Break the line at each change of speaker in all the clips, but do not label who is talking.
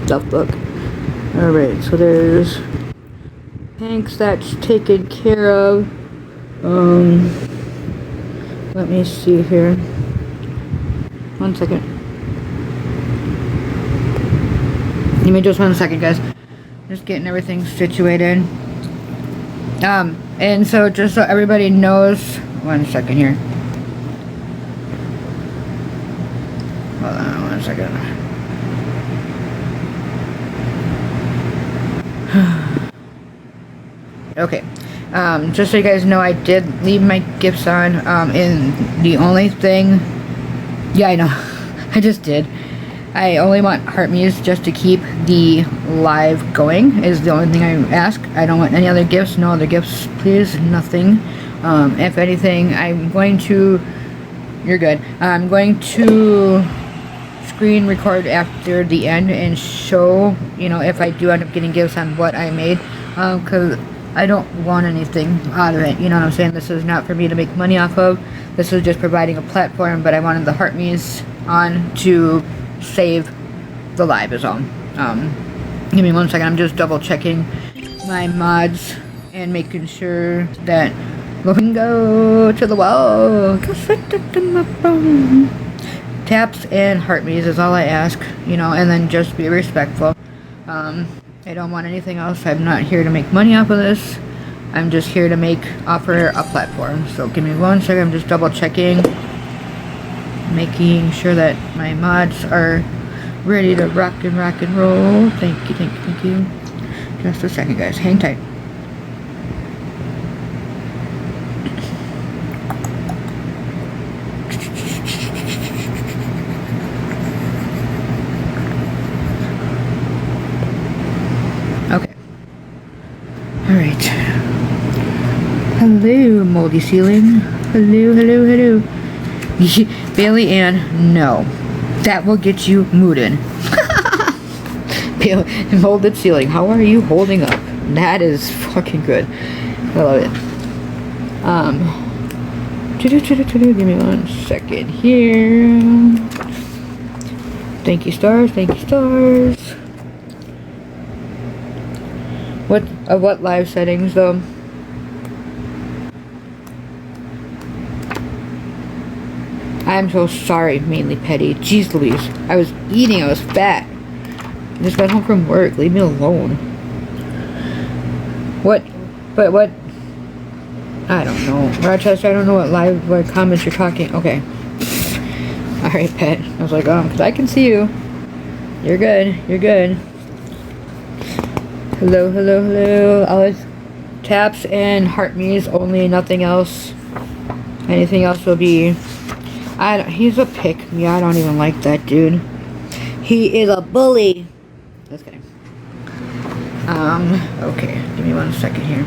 Tough book. Alright, so there's tanks that's taken care of. Let me see here. 1 second. Give me just 1 second, guys. Just getting everything situated. And so just so everybody knows, 1 second here. Hold on 1 second. Okay. Just so you guys know, I did leave my gifts on, and the only thing, yeah, I know, I just did. I only want heart muse just to keep the live going, is the only thing I ask. I don't want any other gifts, no other gifts, please, nothing. If anything, I'm going to, you're good, I'm going to screen record after the end and show, you know, if I do end up getting gifts on what I made, because I don't want anything out of it, you know what I'm saying? This is not for me to make money off of, this is just providing a platform, but I wanted the heart muse on to save the live is all. Give me 1 second, I'm just double checking my mods and making sure that we can go to the wall. Taps and heart muse is all I ask, you know, and then just be respectful. I don't want anything else. I'm not here to make money off of this. I'm just here to offer a platform. So give me 1 second, I'm just double checking, making sure that my mods are ready to rock and roll. Thank you, thank you, thank you. Just a second, guys, hang tight. Okay. Alright. Hello, moldy ceiling. Hello, hello, hello. Bailey Ann, no. That will get you mooted. Molded ceiling, how are you holding up? That is fucking good. I love it. Give me 1 second here. Thank you, stars. Thank you, stars. What live settings, though? I'm so sorry, mainly petty. Jeez Louise. I was eating, I was fat. I just got home from work. Leave me alone. What? But what? I don't know. Rochester, I don't know what comments you're talking. Okay. Alright, pet. I was like, because I can see you. You're good. You're good. Hello, hello, hello. Always taps and heart muse only, nothing else. Anything else will be... he's a pick me. I don't even like that dude. He is a bully. Just kidding. Okay. Give me 1 second here.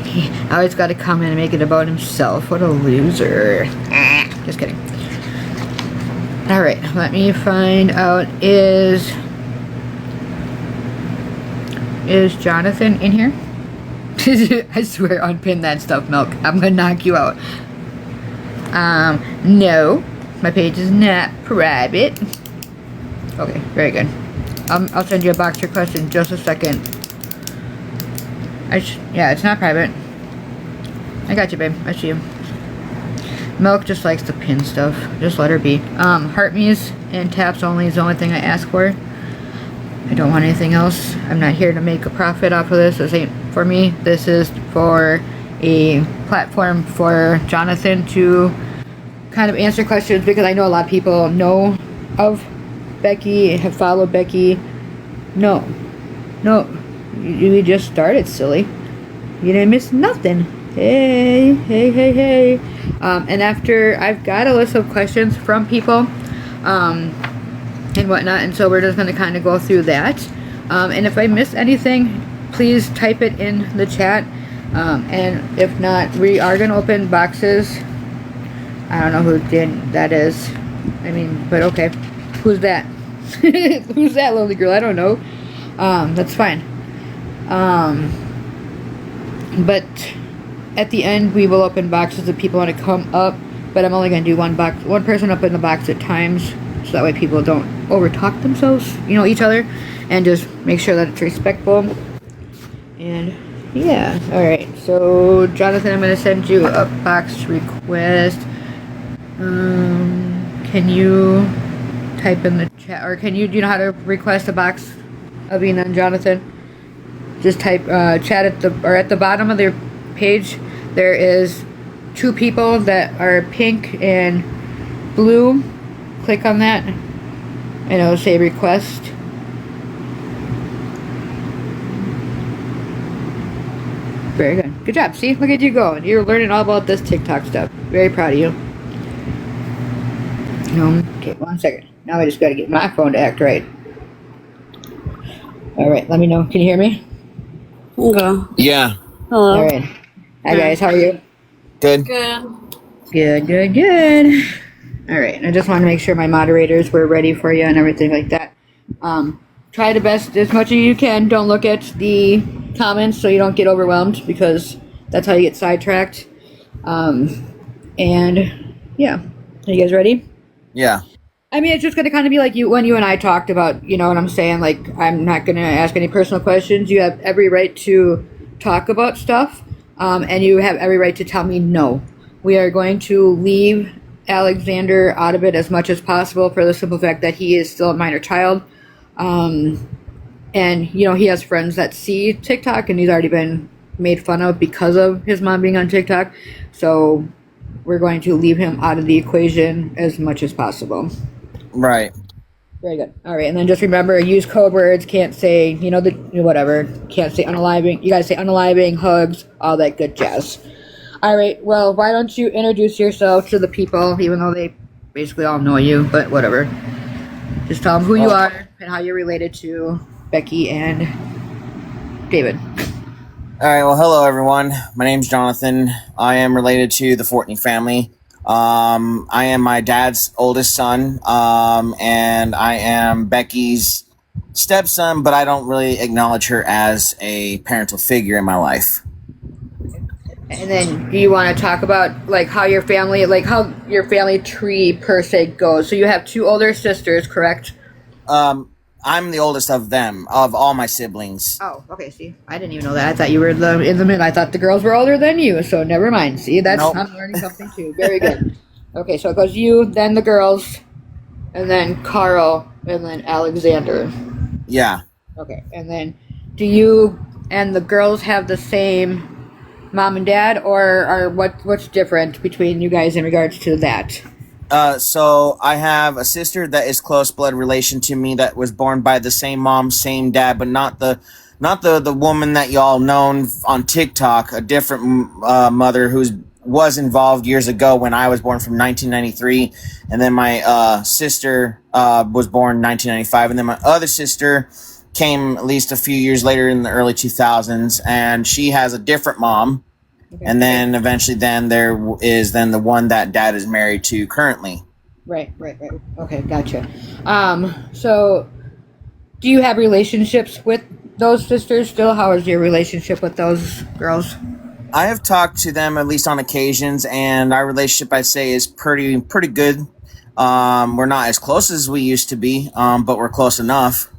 He always got to come in and make it about himself. What a loser. Just kidding. Alright, let me find out. Is Jonathan in here? I swear, unpin that stuff, Milk. I'm gonna knock you out. No. My page is not private. Okay, very good. I'll send you a box request in just a second. Yeah, it's not private. I got you, babe. I see you. Milk just likes to pin stuff. Just let her be. Heart muse and taps only is the only thing I ask for. I don't want anything else. I'm not here to make a profit off of this. This ain't for me. This is for a platform for Jonathan to kind of answer questions, because I know a lot of people know of Becky, have followed Becky. No. You just started, silly. You didn't miss nothing. Hey. And after I've got a list of questions from people, and whatnot, and so we're just going to kind of go through that. And if I miss anything, please type it in the chat. And if not, we are going to open boxes. I don't know who that is. I mean, but okay. Who's that? Who's that lonely girl? I don't know. That's fine. But at the end, we will open boxes if people want to come up but I'm only going to do one person up in the box at times, so that way people don't overtalk themselves, each other, and just make sure that it's respectful. And yeah, all right. So Jonathan, I'm going to send you a box request. Can you type in the chat, or do you know how to request a box, Avina and Jonathan? Just type chat at the bottom of their page. There is 2 people that are pink and blue. Click on that, and it'll say request. Very good. Good job. See, look at you going. You're learning all about this TikTok stuff. Very proud of you. Okay, 1 second. Now I just got to get my phone to act right. All right, let me know. Can you hear me?
Yeah.
Hello.
All right. Hi guys, how are you?
Good.
Good. All right, I just want to make sure my moderators were ready for you and everything like that. Try the best as much as you can. Don't look at the comments so you don't get overwhelmed, because that's how you get sidetracked. And yeah, are you guys ready?
Yeah.
I mean, it's just going to kind of be like when you and I talked about, you know what I'm saying? Like, I'm not going to ask any personal questions. You have every right to talk about stuff, and you have every right to tell me no. We are going to leave Alexander out of it as much as possible, for the simple fact that he is still a minor child. And, he has friends that see TikTok, and he's already been made fun of because of his mom being on TikTok. So we're going to leave him out of the equation as much as possible.
Right.
Very good. All right, and then just remember, use code words. Can't say, whatever. Can't say unaliving. You guys say unaliving, hugs, all that good jazz. All right, well, why don't you introduce yourself to the people, even though they basically all know you, but whatever. Just tell them who you are and how you're related to Becky and David.
All right. Well, hello, everyone. My name's Jonathan. I am related to the Fortney family. I am my dad's oldest son, and I am Becky's stepson, but I don't really acknowledge her as a parental figure in my life.
And then, do you want to talk about how your family tree per se goes? So you have 2 older sisters, correct?
I'm the oldest of them, of all my siblings.
Oh, okay. See, I didn't even know that. I thought you were in the middle. I thought the girls were older than you, so never mind. See,
Nope.
I'm learning something too. Very good. Okay, so it goes you, then the girls, and then Carl, and then Alexander.
Yeah.
Okay, and then do you and the girls have the same mom and dad, or what's different between you guys in regards to that?
So I have a sister that is close blood relation to me, that was born by the same mom, same dad, but not the woman that y'all known on TikTok. A different mother who was involved years ago when I was born, from 1993, and then my sister was born in 1995, and then my other sister came at least a few years later in the early 2000s, and she has a different mom. Okay. And then eventually there is the one that dad is married to currently.
Right. Okay, gotcha. So do you have relationships with those sisters still? How is your relationship with those girls?
I have talked to them at least on occasions, and our relationship, I'd say, is pretty good. We're not as close as we used to be, but we're close enough.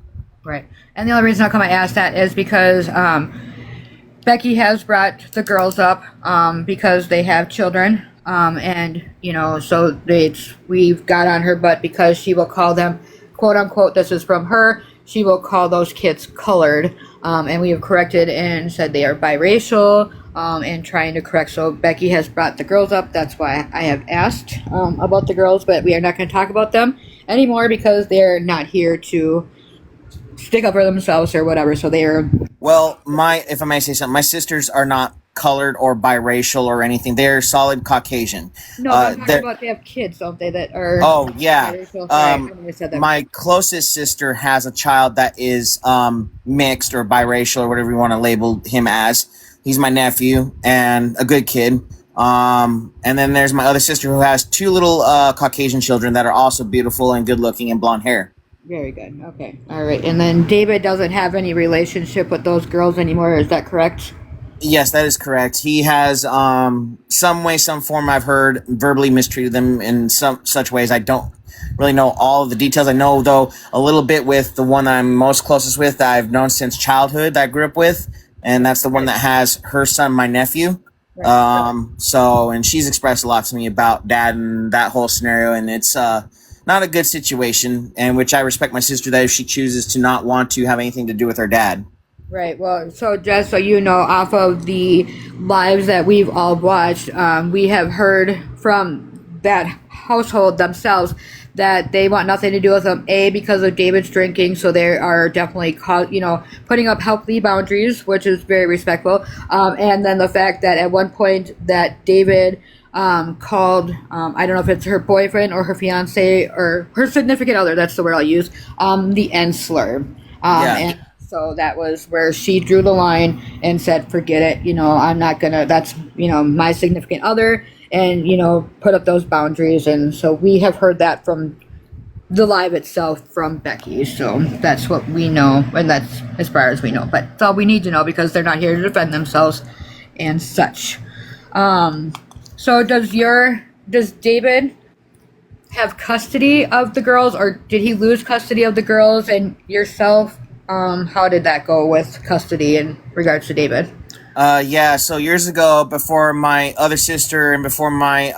Right. And the only reason I ask that is because Becky has brought the girls up because they have children, and so we've got on her butt because she will call them, quote unquote, this is from her, she will call those kids colored, and we have corrected and said they are biracial, and trying to correct. So Becky has brought the girls up. That's why I have asked about the girls, but we are not going to talk about them anymore because they're not here to stick up for themselves or whatever. So they are.
Well, if I may say something, my sisters are not colored or biracial or anything. They're solid Caucasian.
No, I'm talking about they have kids, don't they? That are.
Oh yeah.
Biracial.
My closest sister has a child that is mixed or biracial or whatever you want to label him as. He's my nephew and a good kid. And then there's my other sister who has 2 little Caucasian children that are also beautiful and good looking and blonde hair.
Very good. Okay. All right. And then David doesn't have any relationship with those girls anymore. Is that correct?
Yes, that is correct. He has some way, some form. I've heard verbally mistreated them in some such ways. I don't really know all of the details. I know though a little bit with the one I'm most closest with that I've known since childhood that I grew up with, and that's the one
Right.
that has her son, my nephew.
Right.
So and she's expressed a lot to me about dad and that whole scenario, and it's not a good situation. And which I respect my sister that if she chooses to not want to have anything to do with her dad.
Right. Well, so just so you know, off of the lives that we've all watched, we have heard from that household themselves that they want nothing to do with him. A, because of David's drinking, so they are definitely, putting up healthy boundaries, which is very respectful. And then the fact that at one point that David called, I don't know if it's her boyfriend or her fiance or her significant other. That's the word I'll use. The N slur.
Yeah.
And so that was where she drew the line and said, forget it. I'm not going to, that's, my significant other, and, put up those boundaries. And so we have heard that from the live itself from Becky. So that's what we know. And that's as far as we know. But it's all we need to know because they're not here to defend themselves and such. So does David have custody of the girls, or did he lose custody of the girls and yourself? How did that go with custody in regards to David?
Yeah, so years ago, before my other sister and before my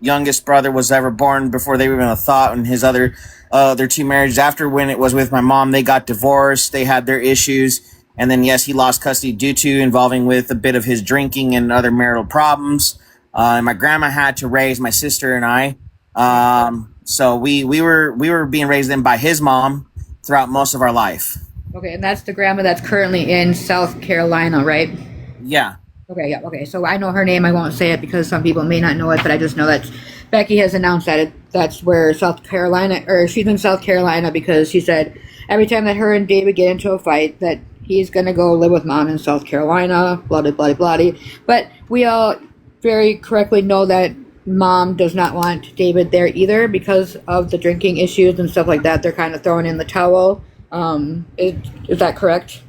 youngest brother was ever born, before they were even a thought, and his their two marriages, after when it was with my mom, they got divorced, they had their issues, and then yes, he lost custody due to involving with a bit of his drinking and other marital problems. And my grandma had to raise my sister and I. So we were being raised then by his mom throughout most of our life.
Okay, and that's the grandma that's currently in South Carolina, right?
Yeah.
Okay, yeah, okay. So I know her name. I won't say it because some people may not know it, but I just know that Becky has announced that that's where South Carolina, or she's in South Carolina because she said every time that her and David get into a fight that he's going to go live with mom in South Carolina, blah, blah, blah, blah. But we all very correctly know that mom does not want David there either because of the drinking issues and stuff like that. They're kind of throwing in the towel. Is that correct?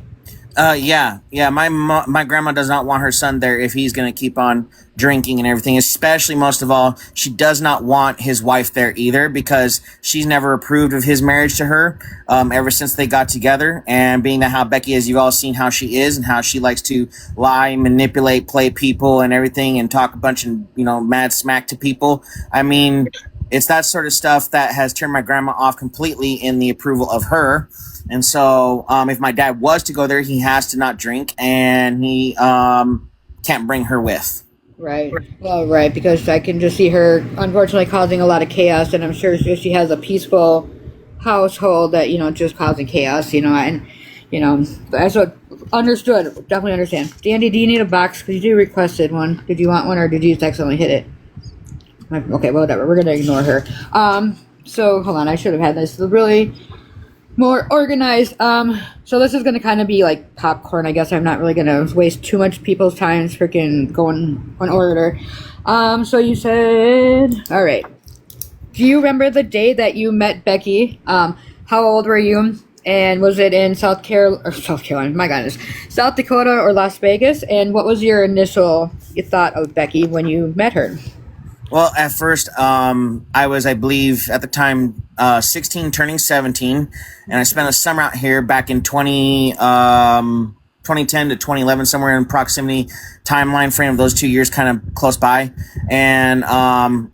Yeah. My grandma does not want her son there if he's going to keep on drinking and everything. Especially, most of all, she does not want his wife there either because she's never approved of his marriage to her ever since they got together. And being that how Becky is, you've all seen how she is and how she likes to lie, manipulate, play people, and everything, and talk a bunch of mad smack to people. I mean, it's that sort of stuff that has turned my grandma off completely in the approval of her. And so, if my dad was to go there, he has to not drink, and he can't bring her with.
Right. Well, right, because I can just see her unfortunately causing a lot of chaos, and I'm sure if she has a peaceful household that, just causing chaos, and, that's what understood. Definitely understand. Dandy, do you need a box? Because you requested one. Did you want one, or did you just accidentally hit it? Okay, whatever. We're going to ignore her. So, hold on. I should have had this really more organized. So this is going to kind of be like popcorn, I guess. I'm not really going to waste too much people's time freaking going on order. So you said, all right. Do you remember the day that you met Becky? How old were you? And was it in South Carolina, my goodness, South Dakota or Las Vegas? And what was your initial thought of Becky when you met her?
Well, at first, I was, I believe, at the time, 16, turning 17, and I spent a summer out here back in 2010 to 2011, somewhere in proximity timeline frame of those 2 years, kind of close by. And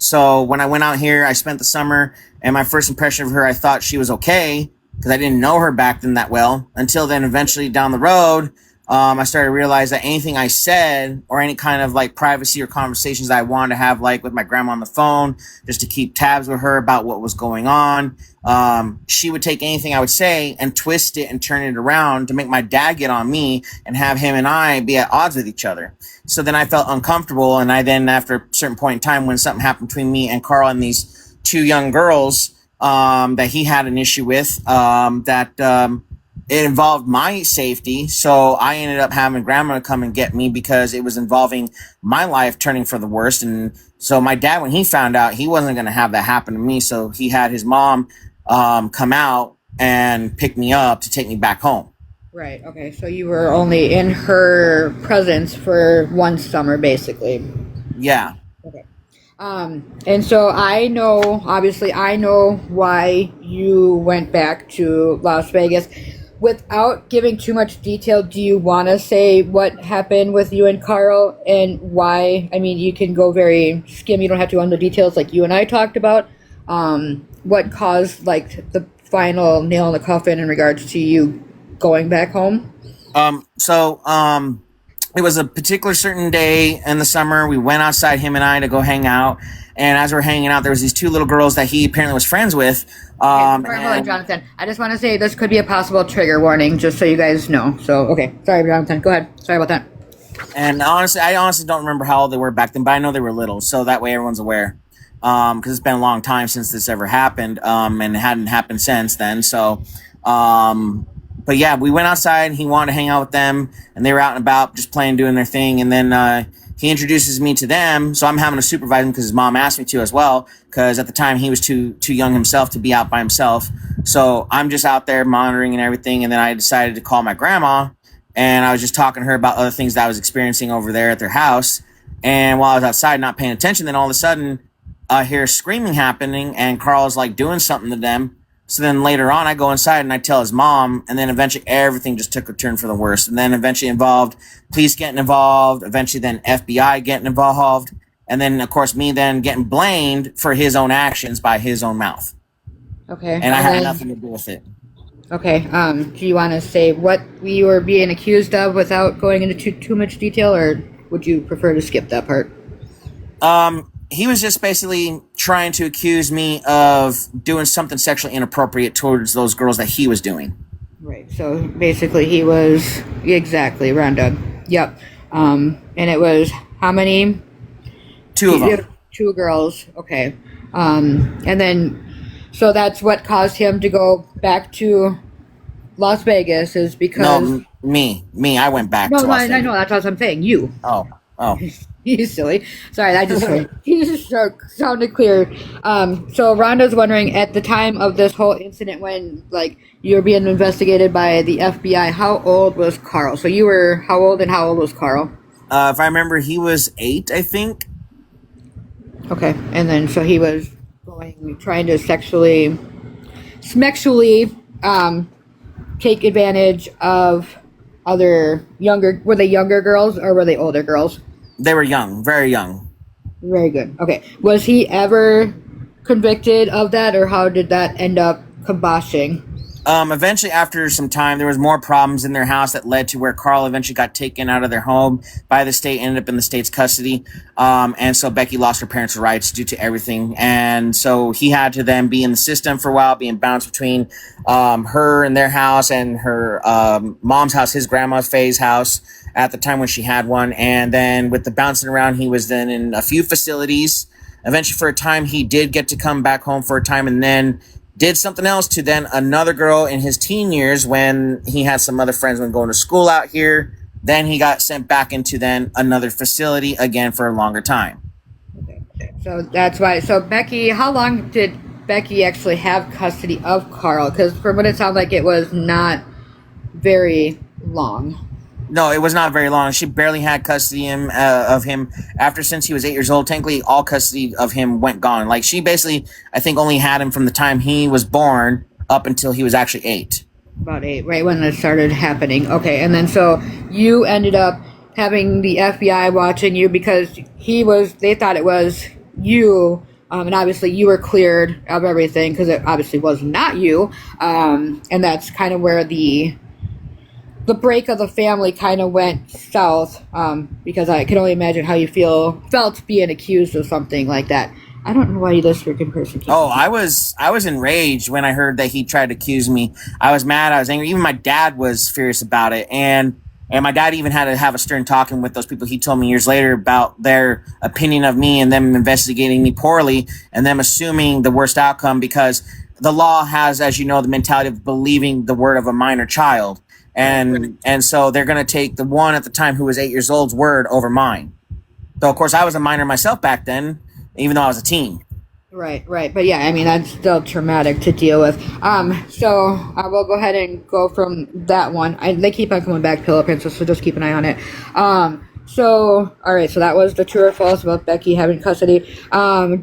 so when I went out here, I spent the summer, and my first impression of her, I thought she was okay, because I didn't know her back then that well, until then eventually down the road, I started to realize that anything I said or any kind of like privacy or conversations that I wanted to have, like with my grandma on the phone, just to keep tabs with her about what was going on, she would take anything I would say and twist it and turn it around to make my dad get on me and have him and I be at odds with each other. So then I felt uncomfortable. And I then, after a certain point in time when something happened between me and Carl and these two young girls, that he had an issue with, it involved my safety, so I ended up having grandma come and get me because it was involving my life turning for the worst. And so my dad, when he found out, he wasn't going to have that happen to me, so he had his mom come out and pick me up to take me back home.
Right. Okay. So you were only in her presence for one summer, basically.
Yeah.
Okay. And so I know, obviously, I know why you went back to Las Vegas. Without giving too much detail, do you want to say what happened with you and Carl and why? I mean, you can go very skim. You don't have to go into details like you and I talked about. What caused like the final nail in the coffin in regards to you going back home?
So it was a particular certain day in the summer. We went outside, him and I, to go hang out. And as we're hanging out, there was these two little girls that he apparently was friends with.
Okay, sorry, hold on,
And
Jonathan. I just want to say this could be a possible trigger warning, just so you guys know. So, okay, sorry, Jonathan. Go ahead. Sorry about that.
I honestly don't remember how old they were back then, but I know they were little, so that way everyone's aware. Because it's been a long time since this ever happened, and it hadn't happened since then. So, but yeah, we went outside. He wanted to hang out with them, and they were out and about, just playing, doing their thing. And then he introduces me to them, so I'm having to supervise him because his mom asked me to as well. Because at the time he was too young himself to be out by himself. So I'm just out there monitoring and everything. And then I decided to call my grandma, and I was just talking to her about other things that I was experiencing over there at their house. And while I was outside not paying attention, then all of a sudden I hear screaming happening, and Carl's like doing something to them. So then later on, I go inside and I tell his mom, and then eventually everything just took a turn for the worse. And then eventually involved police getting involved, eventually then FBI getting involved, and then of course me then getting blamed for his own actions by his own mouth.
Okay.
And I had nothing to do with it.
Okay. Do you want to say what we were being accused of without going into too much detail, or would you prefer to skip that part?
He was just basically trying to accuse me of doing something sexually inappropriate towards those girls that he was doing.
Right. So basically, he was exactly round. Yep. And it was how many?
Two of them.
Two girls. Okay. And then, so that's what caused him to go back to Las Vegas is because
No, me. I went back to Las
I
Vegas.
know that's what I'm saying. You.
Oh.
You silly. Sorry, I just he just sounded clear. So Rhonda's wondering at the time of this whole incident when like you were being investigated by the FBI, how old was Carl? So you were how old and how old was Carl?
If I remember, he was 8, I think.
Okay, and then so he was trying to sexually take advantage of other younger. Were they younger girls or were they older girls?
They were young, very young.
Very good. Okay. Was he ever convicted of that, or how did that end up kiboshing?
Eventually, after some time, there was more problems in their house that led to where Carl eventually got taken out of their home by the state, ended up in the state's custody. And so Becky lost her parents' rights due to everything. And so he had to then be in the system for a while, being bounced between her and their house and her mom's house, his grandma's Faye's house at the time when she had one. And then with the bouncing around, he was then in a few facilities. Eventually, for a time, he did get to come back home for a time, and then did something else to then another girl in his teen years when he had some other friends when going to school out here. Then he got sent back into then another facility again for a longer time.
Okay. So that's why. So Becky, how long did Becky actually have custody of Carl? Because from what it sounded like, it was not very long.
No, it was not very long. She barely had custody of him after since he was 8 years old. Technically, all custody of him went gone. Like she basically, I think, only had him from the time he was born up until he was actually 8.
About 8, right when it started happening. Okay, and then so you ended up having the FBI watching you because they thought it was you, and obviously you were cleared of everything because it obviously was not you, and that's kind of where the break of the family kind of went south, because I can only imagine how you felt being accused of something like that. I don't know why this freaking person keeps.
Oh, I was enraged when I heard that he tried to accuse me. I was mad. I was angry. Even my dad was furious about it, and my dad even had to have a stern talking with those people. He told me years later about their opinion of me and them investigating me poorly and them assuming the worst outcome because the law has, as you know, the mentality of believing the word of a minor child. And so they're going to take the one at the time who was 8 years old's word over mine. So, of course, I was a minor myself back then, even though I was a teen.
Right. But yeah, I mean, that's still traumatic to deal with. So I will go ahead and go from that one. They keep on coming back, Pillow Princess, so just keep an eye on it. So, all right, so that was the true or false about Becky having custody.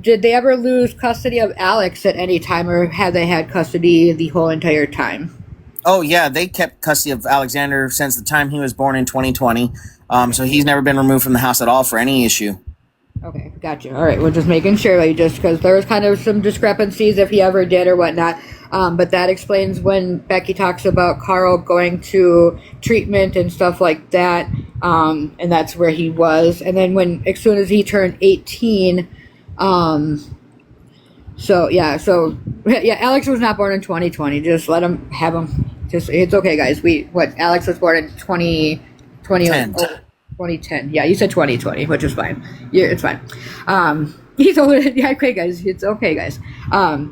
Did they ever lose custody of Alex at any time, or have they had custody the whole entire time?
Oh yeah, they kept custody of Alexander since the time he was born in 2020. So he's never been removed from the house at all for any issue.
Okay, gotcha. All right, we're just making sure, like, just because there was kind of some discrepancies if he ever did or whatnot. But that explains when Becky talks about Carl going to treatment and stuff like that, and that's where he was. And then as soon as he turned 18, so yeah, Alex was not born in 2020. Just let him have him. Just it's okay, guys. Alex was born in 2020. 2010. Yeah, you said 2020, which is fine. Yeah, it's fine. He's older. Yeah, okay, guys. It's okay, guys. There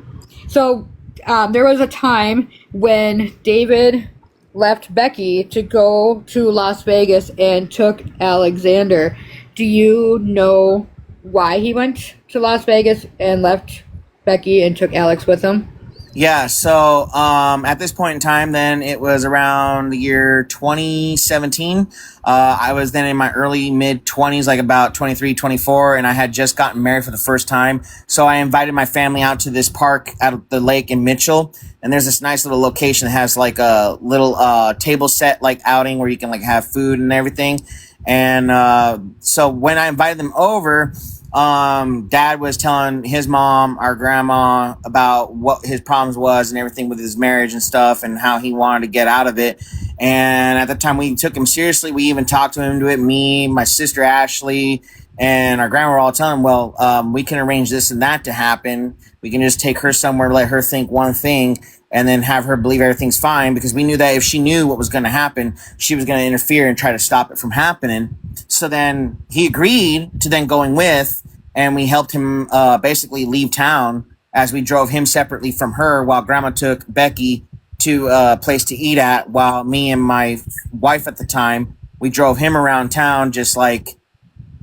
was a time when David left Becky to go to Las Vegas and took Alexander. Do you know why he went to Las Vegas and left Becky and took Alex with him?
Yeah, so at this point in time, then it was around the year 2017. I was then in my early mid 20s, like about 23, 24, and I had just gotten married for the first time. So I invited my family out to this park at the lake in Mitchell, and there's this nice little location that has like a little table set like outing where you can like have food and everything. And so when I invited them over, Dad was telling his mom, our grandma, about what his problems was and everything with his marriage and stuff and how he wanted to get out of it. And at the time we took him seriously. We even talked to him to it, me, my sister Ashley, and our grandma were all telling him, well, we can arrange this and that to happen. We can just take her somewhere, let her think one thing, and then have her believe everything's fine, because we knew that if she knew what was going to happen, she was going to interfere and try to stop it from happening. So then he agreed to then going with, and we helped him basically leave town as we drove him separately from her while Grandma took Becky to a place to eat at, while me and my wife at the time, we drove him around town, just like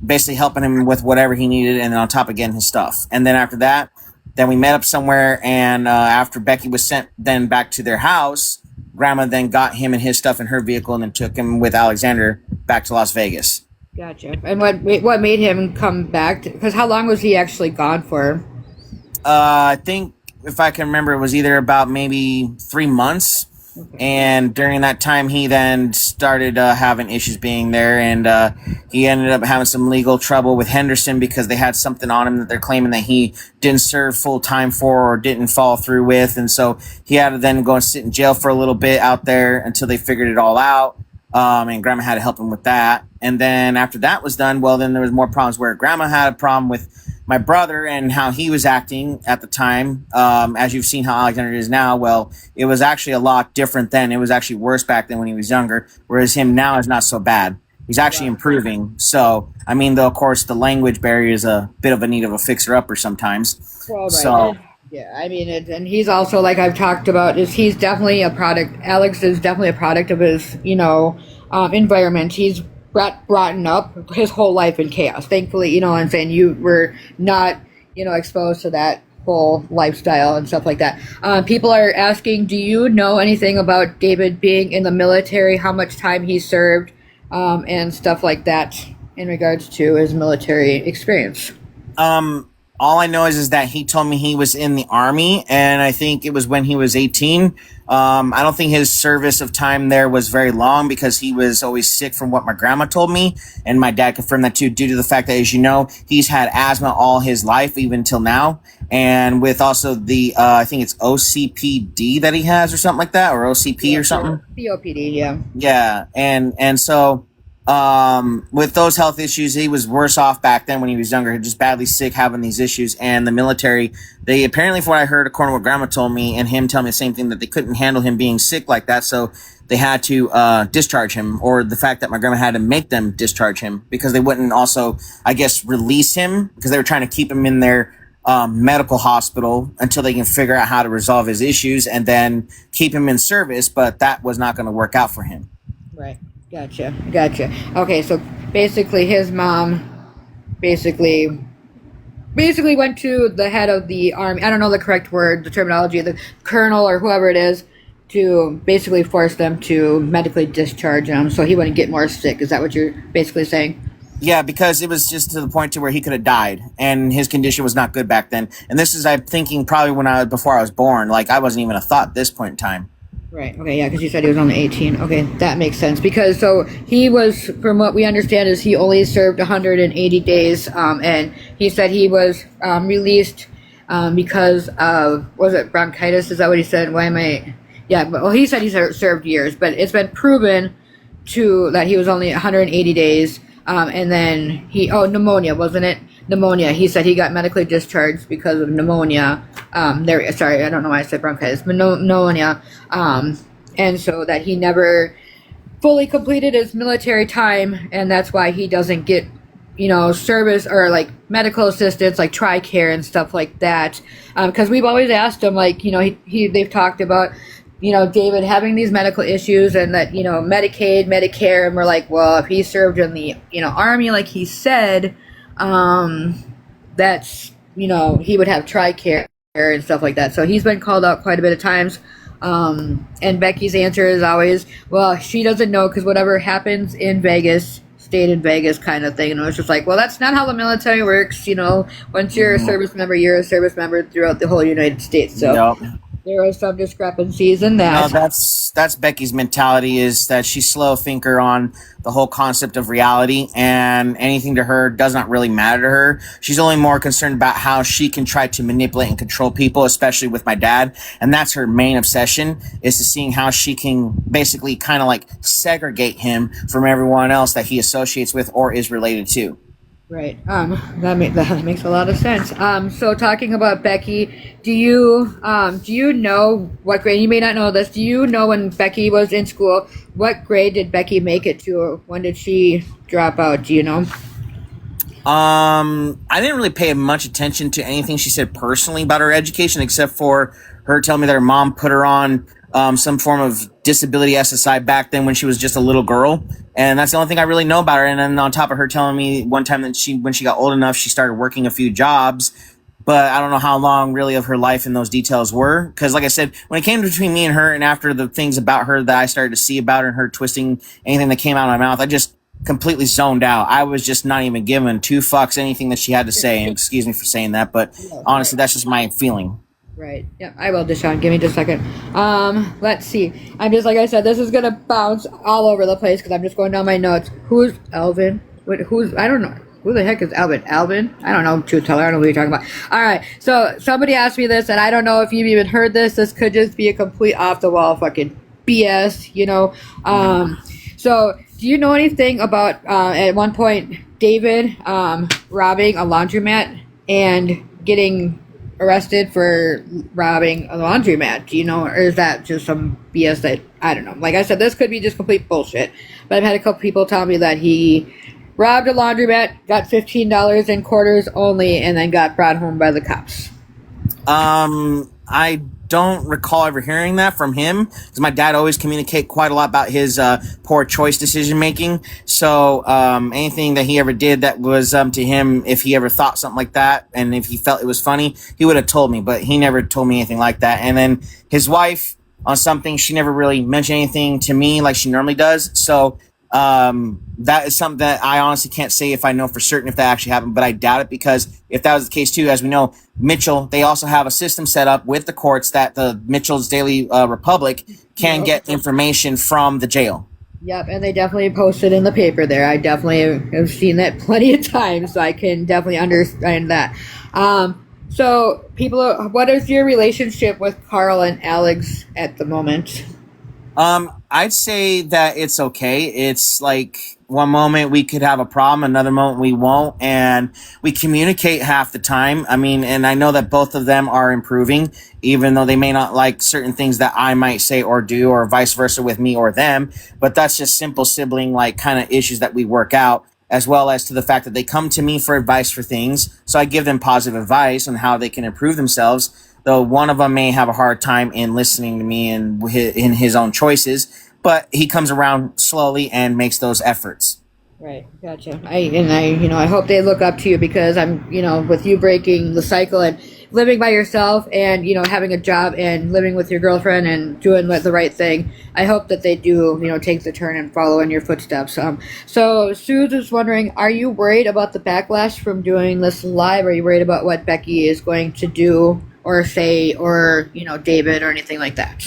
basically helping him with whatever he needed, and then on top of getting his stuff. And then after that, then we met up somewhere, and after Becky was sent then back to their house, Grandma then got him and his stuff in her vehicle and then took him with Alexander back to Las Vegas.
Gotcha. And what made him come back? Because how long was he actually gone for?
I think, if I can remember, it was either about maybe 3 months. Okay. And during that time, he then started having issues being there, and he ended up having some legal trouble with Henderson because they had something on him that they're claiming that he didn't serve full time for or didn't follow through with. And so he had to then go and sit in jail for a little bit out there until they figured it all out. And Grandma had to help him with that. And then after that was done, well, then there was more problems where Grandma had a problem with my brother and how he was acting at the time. As you've seen how Alexander is now, well, it was actually a lot different then. It was actually worse back then when he was younger, whereas him now is not so bad. He's actually improving. So, I mean, though, of course, the language barrier is a bit of a need of a fixer-upper sometimes.
Well, right.
So...
yeah, I mean, and he's also, like I've talked about, he's definitely a product. Alex is definitely a product of his, environment. He's brought up his whole life in chaos. Thankfully, you know what I'm saying, you were not, exposed to that whole lifestyle and stuff like that. People are asking, do you know anything about David being in the military, how much time he served, and stuff like that in regards to his military experience?
All I know is that he told me he was in the Army, and I think it was when he was 18. I don't think his service of time there was very long because he was always sick, from what my grandma told me, and my dad confirmed that too, due to the fact that, as you know, he's had asthma all his life, even till now, and with also the, I think it's OCPD that he has or something like that, or OCP or something.
COPD, yeah.
Yeah, and so... with those health issues, he was worse off back then when he was younger, just badly sick, having these issues. And the military, they apparently, from what I heard, according to what Grandma told me, and him telling me the same thing, that they couldn't handle him being sick like that, so they had to discharge him, or the fact that my grandma had to make them discharge him because they wouldn't also, I guess, release him because they were trying to keep him in their medical hospital until they can figure out how to resolve his issues and then keep him in service, but that was not going to work out for him.
Right. Gotcha. Okay, so basically his mom basically basically went to the head of the army. I don't know the correct word, the terminology, the colonel or whoever it is, to basically force them to medically discharge him so he wouldn't get more sick. Is that what you're basically saying?
Yeah, because it was just to the point to where he could have died, and his condition was not good back then. And this is, I'm thinking, probably before I was born. Like, I wasn't even a thought at this point in time.
Right. Okay. Yeah. Because you said he was only 18. Okay, that makes sense. Because so he was, from what we understand, is he only served 180 days, and he said he was released because of, was it bronchitis? Is that what he said? Why am I? Yeah. Well, he said he served years, but it's been proven to that he was only 180 days. And then pneumonia, wasn't it? Pneumonia. He said he got medically discharged because of pneumonia. Sorry, I don't know why I said bronchitis, but pneumonia. And so that he never fully completed his military time, and that's why he doesn't get, service or like medical assistance, like TRICARE and stuff like that. Because we've always asked him, like, they've talked about, David having these medical issues and that, Medicaid, Medicare, and we're like, well, if he served in the, Army, like he said, that's, he would have TRICARE and stuff like that. So he's been called out quite a bit of times. And Becky's answer is always, well, she doesn't know because whatever happens in Vegas stayed in Vegas kind of thing. And it was just like, well, that's not how the military works. Once you're a service member, you're a service member throughout the whole United States. So. Yep. There are some discrepancies in that.
No, that's Becky's mentality, is that she's slow thinker on the whole concept of reality, and anything to her does not really matter to her. She's only more concerned about how she can try to manipulate and control people, especially with my dad. And that's her main obsession, is to seeing how she can basically kind of like segregate him from everyone else that he associates with or is related to.
Right. That makes a lot of sense. So talking about Becky, do you know what grade? You may not know this. Do you know when Becky was in school, what grade did Becky make it to? When did she drop out? Do you know?
I didn't really pay much attention to anything she said personally about her education, except for her telling me that her mom put her on some form of disability SSI back then when she was just a little girl. And that's the only thing I really know about her. And then on top of her telling me one time that when she got old enough, she started working a few jobs. But I don't know how long really of her life in those details were. Because like I said, when it came between me and her, and after the things about her that I started to see about her and her twisting anything that came out of my mouth, I just completely zoned out. I was just not even giving two fucks anything that she had to say. And excuse me for saying that, but honestly, that's just my feeling.
Right. Yeah, I will, Deshaun. Give me just a second. Let's see. I'm just, like I said, this is going to bounce all over the place because I'm just going down my notes. Who's Alvin? I don't know. Who the heck is Alvin? Alvin? I don't know, truth teller. I don't know what you're talking about. All right. So somebody asked me this, and I don't know if you've even heard this. This could just be a complete off-the-wall fucking BS, So do you know anything about, at one point, David robbing a laundromat and getting arrested for robbing a laundromat? Do you know, or is that just some BS that, I don't know. Like I said, this could be just complete bullshit. But I've had a couple people tell me that he robbed a laundromat, got $15 in quarters only, and then got brought home by the cops.
I don't recall ever hearing that from him, because my dad always communicate quite a lot about his poor choice decision making. So anything that he ever did that was to him, if he ever thought something like that and if he felt it was funny, he would have told me, but he never told me anything like that. And then his wife, on something, she never really mentioned anything to me like she normally does. So that is something that I honestly can't say if I know for certain if that actually happened, but I doubt it, because if that was the case too, as we know, Mitchell, they also have a system set up with the courts that the Mitchell's Daily Republic can get information from the jail.
Yep, and they definitely posted in the paper there. I definitely have seen that plenty of times, so I can definitely understand that. So what is your relationship with Carl and Alex at the moment?
I'd say that it's okay. It's like one moment we could have a problem, another moment we won't, and we communicate half the time. I mean, and I know that both of them are improving, even though they may not like certain things that I might say or do, or vice versa with me or them. But that's just simple sibling like kind of issues that we work out, as well as to the fact that they come to me for advice for things. So I give them positive advice on how they can improve themselves. Though one of them may have a hard time in listening to me and in his own choices, but he comes around slowly and makes those efforts.
Right, gotcha. I hope they look up to you because with you breaking the cycle and living by yourself and having a job and living with your girlfriend and doing the right thing. I hope that they do, take the turn and follow in your footsteps. So Sue's is wondering, are you worried about the backlash from doing this live? Are you worried about what Becky is going to do or say, or David or anything like that?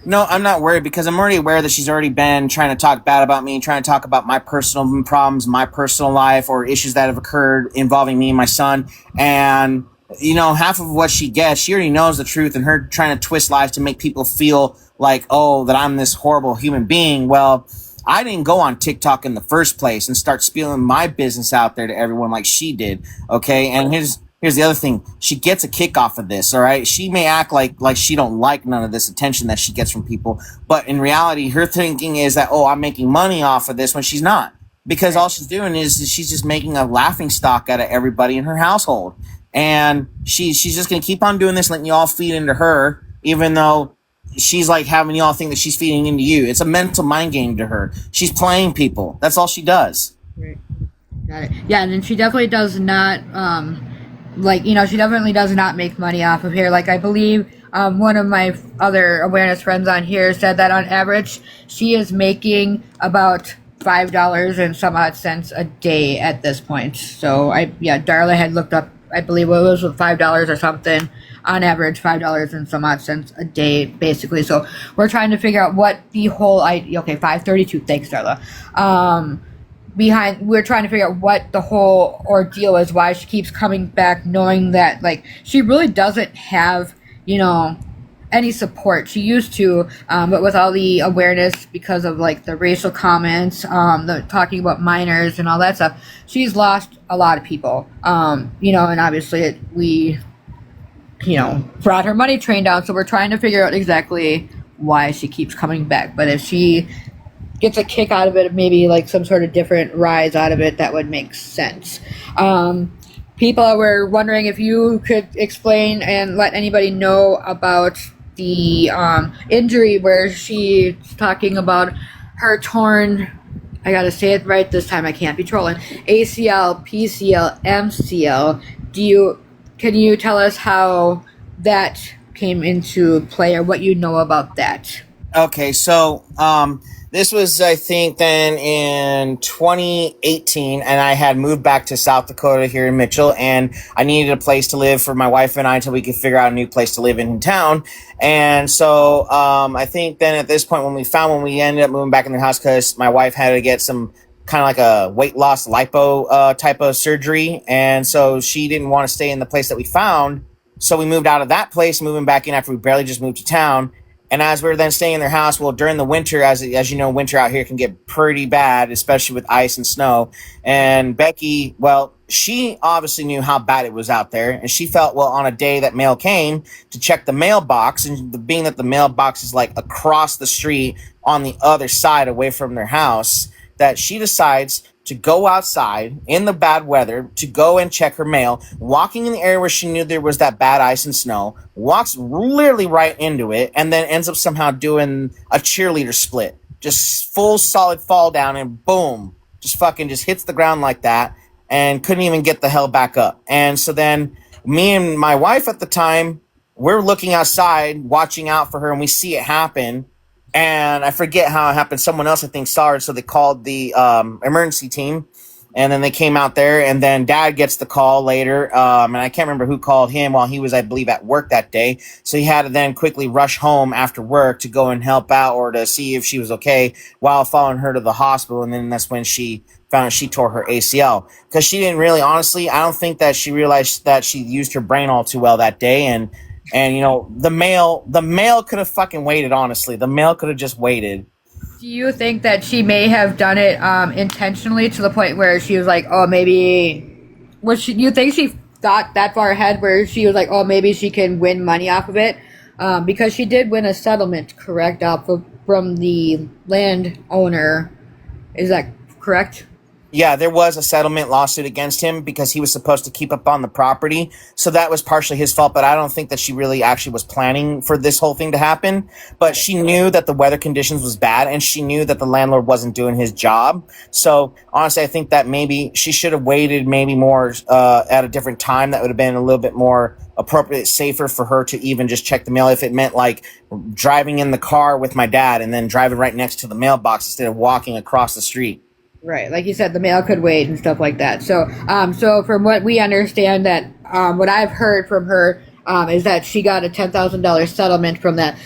No, I'm not worried because I'm already aware that she's already been trying to talk bad about me, trying to talk about my personal problems, my personal life, or issues that have occurred involving me and my son. And, half of what she gets, she already knows the truth, and her trying to twist lies to make people feel like, oh, that I'm this horrible human being. Well, I didn't go on TikTok in the first place and start spilling my business out there to everyone like she did. Okay. And here's the other thing. She gets a kick off of this. All right. She may act like she don't like none of this attention that she gets from people. But in reality, her thinking is that, oh, I'm making money off of this when she's not. Because all she's doing is she's just making a laughing stock out of everybody in her household. And she's just going to keep on doing this, letting you all feed into her, even though she's like having y'all think that she's feeding into you. It's a mental mind game to her. She's playing people. That's all she does.
Right. Got it. Yeah, and then she definitely does not, she definitely does not make money off of here. Like, I believe one of my other awareness friends on here said that on average, she is making about $5 and some odd cents a day at this point. So, Darla had looked up, I believe it was $5 or something, on average $5 and some odd cents a day, basically. So we're trying to figure out what the whole idea. Okay, 532. Thanks, Darla. We're trying to figure out what the whole ordeal is. Why she keeps coming back, knowing that she really doesn't have any support. She used to, but with all the awareness because of the racial comments, the talking about minors and all that stuff, she's lost a lot of people. And obviously we brought her money train down. So we're trying to figure out exactly why she keeps coming back. But if she gets a kick out of it, maybe some sort of different rise out of it, that would make sense. People were wondering if you could explain and let anybody know about the injury where she's talking about her torn, I gotta say it right this time, I can't be trolling, ACL, PCL, MCL. Can you tell us how that came into play or what you know about that?
Okay, so this was, I think, then in 2018, and I had moved back to South Dakota here in Mitchell, and I needed a place to live for my wife and I until we could figure out a new place to live in town. And so I think then at this point when we ended up moving back in the house because my wife had to get some kind of like a weight loss lipo type of surgery, and so she didn't want to stay in the place that we found. So we moved out of that place, moving back in after we barely just moved to town. And as we were then staying in their house, well, during the winter, as you know, winter out here can get pretty bad, especially with ice and snow. And Becky, well, she obviously knew how bad it was out there. And she felt, well, on a day that mail came to check the mailbox, and being that the mailbox is across the street on the other side away from their house, that she decides to go outside in the bad weather to go and check her mail, walking in the area where she knew there was that bad ice and snow, walks literally right into it, and then ends up somehow doing a cheerleader split. Just full solid fall down and boom, just hits the ground like that and couldn't even get the hell back up. And so then me and my wife at the time, we're looking outside, watching out for her, and we see it happen. And I forget how it happened. Someone else, I think, saw it, so they called the emergency team, and then they came out there. And then Dad gets the call later, and I can't remember who called him while he was, I believe, at work that day. So he had to then quickly rush home after work to go and help out or to see if she was okay while following her to the hospital. And then that's when she found out she tore her ACL because she didn't really, honestly, I don't think that she realized that she used her brain all too well that day. And the mail could have fucking waited, honestly. The mail could have just waited.
Do you think that she may have done it intentionally to the point where she was like, oh, maybe... you think she thought that far ahead where she was like, oh, maybe she can win money off of it? Because she did win a settlement, correct, from the landowner. Is that correct?
Yeah, there was a settlement lawsuit against him because he was supposed to keep up on the property. So that was partially his fault, but I don't think that she really actually was planning for this whole thing to happen. But
Right.
she knew that the weather conditions was bad and she knew that the landlord wasn't doing his job. So honestly, I think that maybe she should have waited maybe more at a different time. That would have been a little bit more appropriate, safer for her to even just check the mail if it meant like driving in the car with my dad and then driving right next to the mailbox instead of walking across the street.
Right, like you said, the mail could wait and stuff like that. So from what we understand, that what I've heard from her is that she got a $10,000 settlement from that.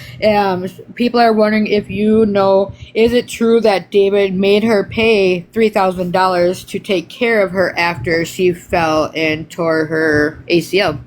People are wondering if you know, is it true that David made her pay $3,000 to take care of her after she fell and tore her ACL?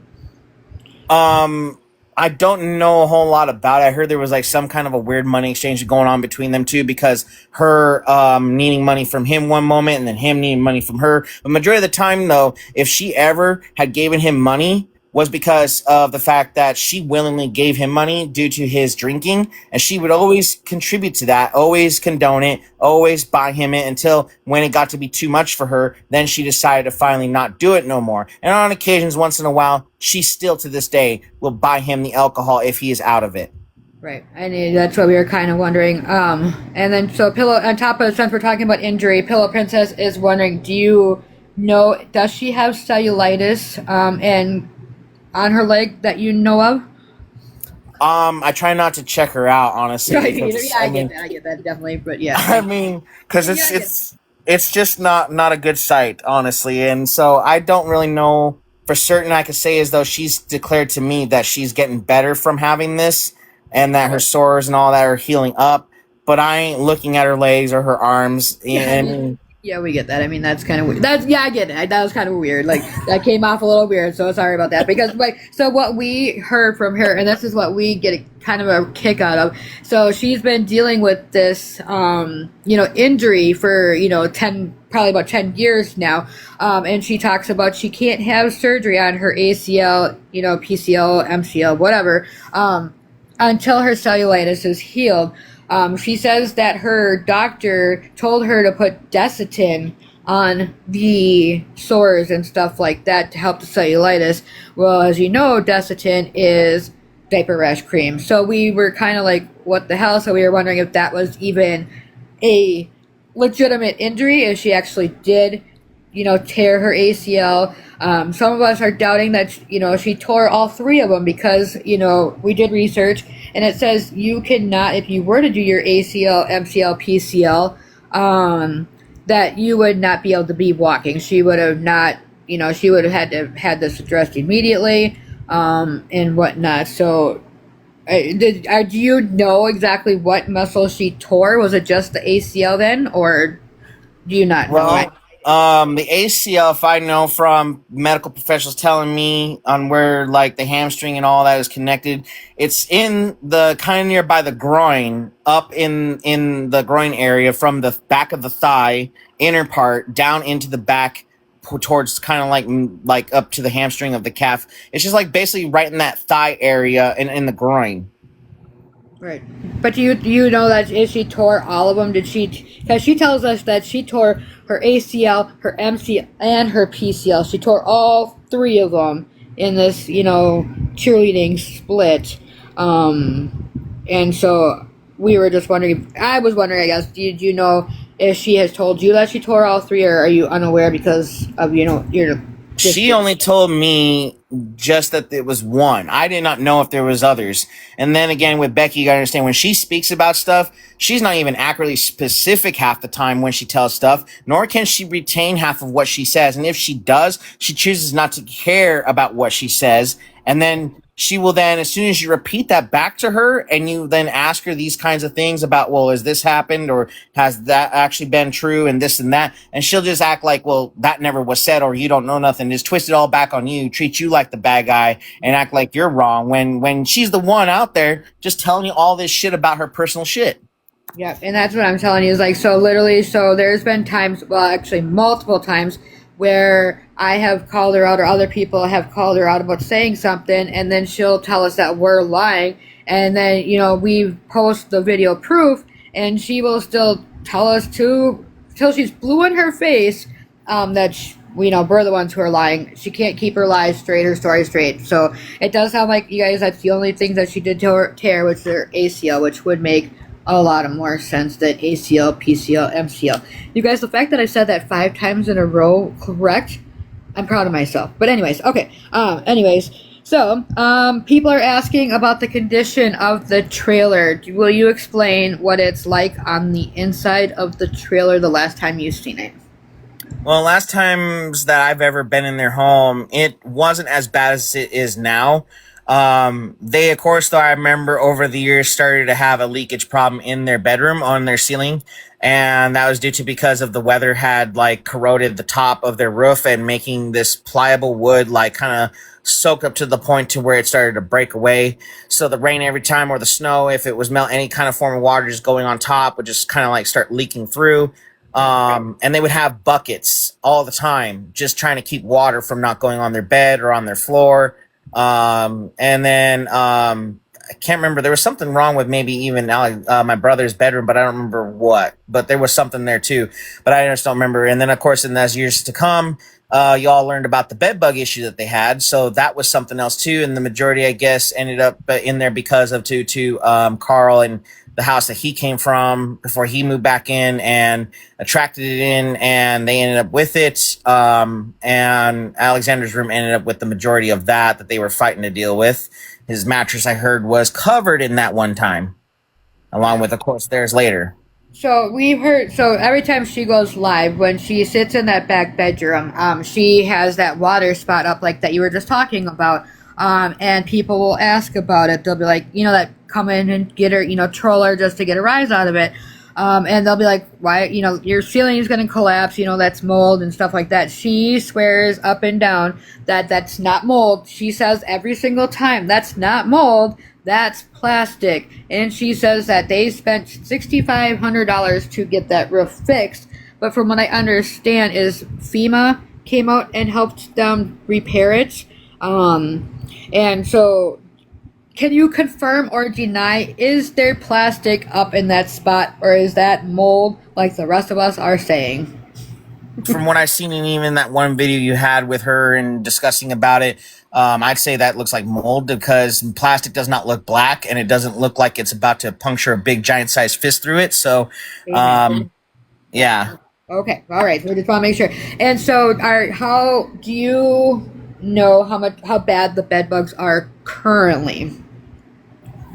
I don't know a whole lot about it. I heard there was like some kind of a weird money exchange going on between them two because her needing money from him one moment and then him needing money from her. But majority of the time though, if she ever had given him money was because of the fact that she willingly gave him money due to his drinking, and she would always contribute to that, always condone it, always buy him it until when it got to be too much for her, then she decided to finally not do it no more. And on occasions, once in a while, she still to this day will buy him the alcohol if he is out of it.
Right, and that's what we were kind of wondering. And then so Pillow, on top of, since we're talking about injury, Pillow Princess is wondering, do you know, does she have cellulitis? And on her leg that you know of?
I try not to check her out, honestly.
Yeah,
Because,
I get that, definitely. But yeah,
I mean, because
Yeah, I get
it's just not a good sight, honestly. And so I don't really know for certain. I could say as though she's declared to me that she's getting better from having this, and that her sores and all that are healing up. But I ain't looking at her legs or her arms. And
yeah, we get that. I mean, that's kind of weird. That's yeah, I get it. That was kind of weird. Like that came off a little weird. So sorry about that. Because like, so what we heard from her, and this is what we get kind of a kick out of. So she's been dealing with this, injury for 10, probably about 10 years now. And she talks about she can't have surgery on her ACL, PCL, MCL, whatever, until her cellulitis is healed. She says that her doctor told her to put Desitin on the sores and stuff like that to help the cellulitis. Well, as you know, Desitin is diaper rash cream. So we were kind of like, what the hell? So we were wondering if that was even a legitimate injury, if she actually did tear her ACL. Some of us are doubting that, she tore all three of them because, we did research and it says you cannot, if you were to do your ACL, MCL, PCL, that you would not be able to be walking. She would have not, she would have had to have had this addressed immediately, and whatnot. So, do you know exactly what muscle she tore? Was it just the ACL then, or do you not know?
well, the ACL, if I know from medical professionals telling me on where like the hamstring and all that is connected, it's in the kind of nearby the groin, up in the groin area from the back of the thigh, inner part, down into the back towards kind of like up to the hamstring of the calf. It's just like basically right in that thigh area and in the groin.
Right. But do you know that if she tore all of them, did she? Because she tells us that she tore her ACL, her MCL, and her PCL. She tore all three of them in this, cheerleading split. And so we were just wondering. I was wondering, I guess, did you know if she has told you that she tore all three, or are you unaware because of your?
She only told me just that it was one. I did not know if there was others. And then again, with Becky, you gotta understand when she speaks about stuff, she's not even accurately specific half the time when she tells stuff, nor can she retain half of what she says. And if she does, she chooses not to care about what she says. And then she will then, as soon as you repeat that back to her and you then ask her these kinds of things about, well, has this happened or has that actually been true and this and that? And she'll just act like, well, that never was said or you don't know nothing. Just twist it all back on you, treat you like the bad guy and act like you're wrong when she's the one out there just telling you all this shit about her personal shit.
Yeah, and that's what I'm telling you is like, so literally, so there's been times, well, actually multiple times where I have called her out or other people have called her out about saying something, and then she'll tell us that we're lying, and then, we post the video proof, and she will still tell us to till she's blue in her face, we know we're the ones who are lying. She can't keep her lies straight, her story straight. So it does sound like you guys, that's the only thing that she did tear, which their ACL, which would make a lot of more sense than ACL, PCL, MCL. You guys, the fact that I said that 5 times in a row correct, I'm proud of myself. But anyways, okay. So people are asking about the condition of the trailer. Will you explain what it's like on the inside of the trailer the last time you've seen it?
Well, last times that I've ever been in their home, it wasn't as bad as it is now. They, of course, though, I remember over the years started to have a leakage problem in their bedroom on their ceiling. And that was due to because of the weather had like corroded the top of their roof and making this pliable wood like kind of soak up to the point to where it started to break away. So the rain every time or the snow, if it was any kind of form of water just going on top, would just kind of like start leaking through. And they would have buckets all the time, just trying to keep water from not going on their bed or on their floor. And then I can't remember. There was something wrong with maybe even my brother's bedroom, but I don't remember what. But there was something there too, but I just don't remember. And then, of course, in those years to come, y'all learned about the bed bug issue that they had. So that was something else too. And the majority, I guess, ended up in there because of Carl and the house that he came from before he moved back in and attracted it in, and they ended up with it. And Alexander's room ended up with the majority of that they were fighting to deal with. His mattress, I heard, was covered in that one time, along with, of course, theirs later.
So we've heard. So every time she goes live, when she sits in that back bedroom, she has that water spot up like that you were just talking about. And people will ask about it. They'll be like, that come in and get her, troll her just to get a rise out of it. And they'll be like, why, your ceiling is going to collapse, that's mold and stuff like that. She swears up and down that that's not mold. She says every single time, that's not mold, that's plastic. And she says that they spent $6,500 to get that roof fixed. But from what I understand is FEMA came out and helped them repair it. And so, can you confirm or deny, is there plastic up in that spot, or is that mold like the rest of us are saying?
From what I've seen in even that one video you had with her and discussing about it, I'd say that looks like mold because plastic does not look black and it doesn't look like it's about to puncture a big giant sized fist through it. So, yeah.
Okay, all right. So we just want to make sure. And so, how do you know how bad the bed bugs are currently?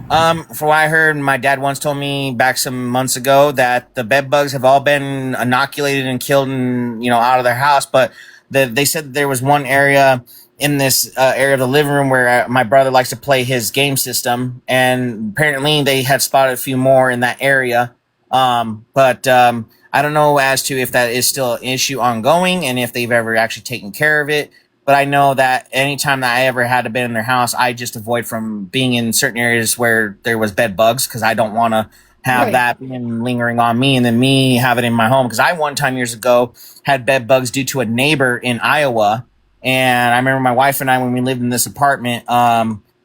From what I heard, my dad once told me back some months ago that the bed bugs have all been inoculated and killed and, out of their house. But they said that there was one area in this area of the living room where my brother likes to play his game system. And apparently they had spotted a few more in that area. But I don't know as to if that is still an issue ongoing and if they've ever actually taken care of it. But I know that anytime that I ever had to be in their house, I just avoid from being in certain areas where there was bed bugs because I don't want to have that being lingering on me and then me have it in my home. Because I one time years ago had bed bugs due to a neighbor in Iowa. And I remember my wife and I, when we lived in this apartment,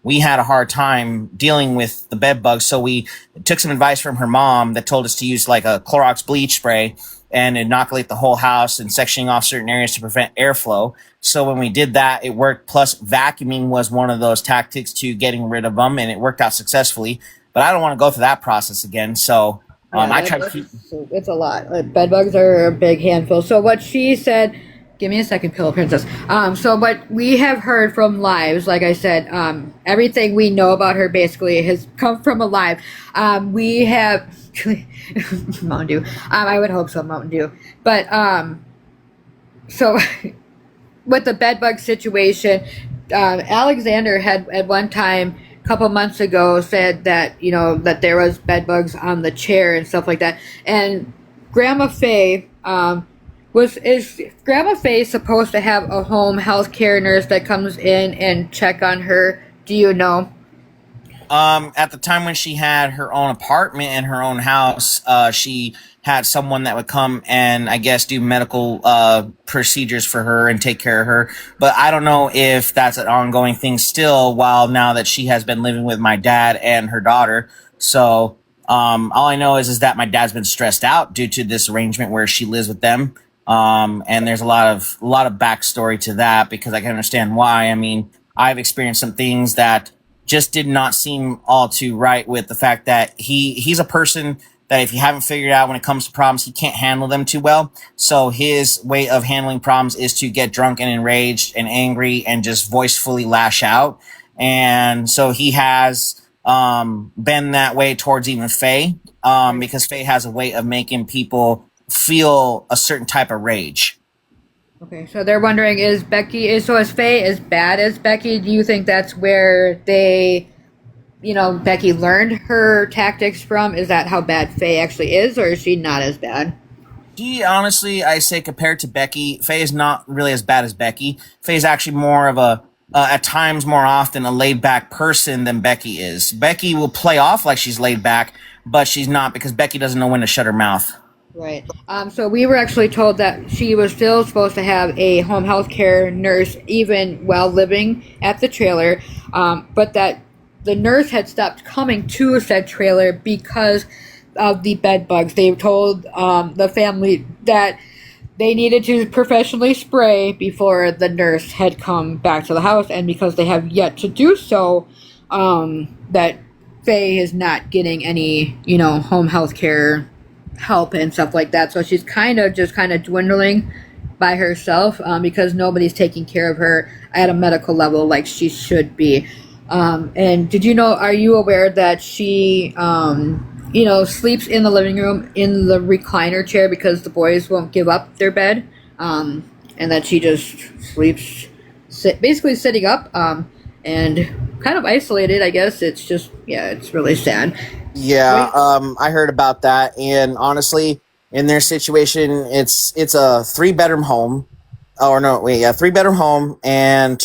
we had a hard time dealing with the bed bugs. So we took some advice from her mom that told us to use like a Clorox bleach spray and inoculate the whole house and sectioning off certain areas to prevent airflow. So when we did that, it worked. Plus vacuuming was one of those tactics to getting rid of them, and it worked out successfully. But I don't want to go through that process again. So I try to keep.
It's a lot. Bed bugs are a big handful. So what she said. Give me a second, Pillow Princess. So what we have heard from lives, like I said, everything we know about her basically has come from a live. We have Mountain Dew. I would hope so, Mountain Dew. But so with the bed bug situation, Alexander had at one time a couple months ago said that that there was bed bugs on the chair and stuff like that. And Grandma Faye is Grandma Faye supposed to have a home health care nurse that comes in and check on her? Do you know?
At the time when she had her own apartment and her own house, she had someone that would come and I guess do medical procedures for her and take care of her. But I don't know if that's an ongoing thing still, while now that she has been living with my dad and her daughter. So All I know is that my dad's been stressed out due to this arrangement where she lives with them. And there's a lot of backstory to that because I can understand why. I mean, I've experienced some things that just did not seem all too right with the fact that he's a person that if you haven't figured out when it comes to problems, he can't handle them too well. So his way of handling problems is to get drunk and enraged and angry and just voicefully lash out. And so he has been that way towards even Faye,
Right.
because Faye has a way of making people feel a certain type of rage.
Okay, so they're wondering is Faye as bad as Becky? Do you think that's where Becky learned her tactics from? Is that how bad Faye actually is, or is she not as bad?
She honestly, I say compared to Becky, Faye is not really as bad as Becky. Faye's actually more of at times more often, a laid back person than Becky is. Becky will play off like she's laid back, but she's not because Becky doesn't know when to shut her mouth.
Right. So we were actually told that she was still supposed to have a home health care nurse even while living at the trailer, but that the nurse had stopped coming to said trailer because of the bed bugs. They told the family that they needed to professionally spray before the nurse had come back to the house, and because they have yet to do so, that Faye is not getting any, home health care help and stuff like that. So she's kind of dwindling by herself because nobody's taking care of her at a medical level like she should be. And are you aware that she, sleeps in the living room in the recliner chair because the boys won't give up their bed? And that she just sleeps basically sitting up and kind of isolated, I guess. It's just, yeah, it's really sad.
Yeah,
Wait,
I heard about that, and honestly, in their situation, it's a three-bedroom home. Oh, or no, wait, yeah, three-bedroom home and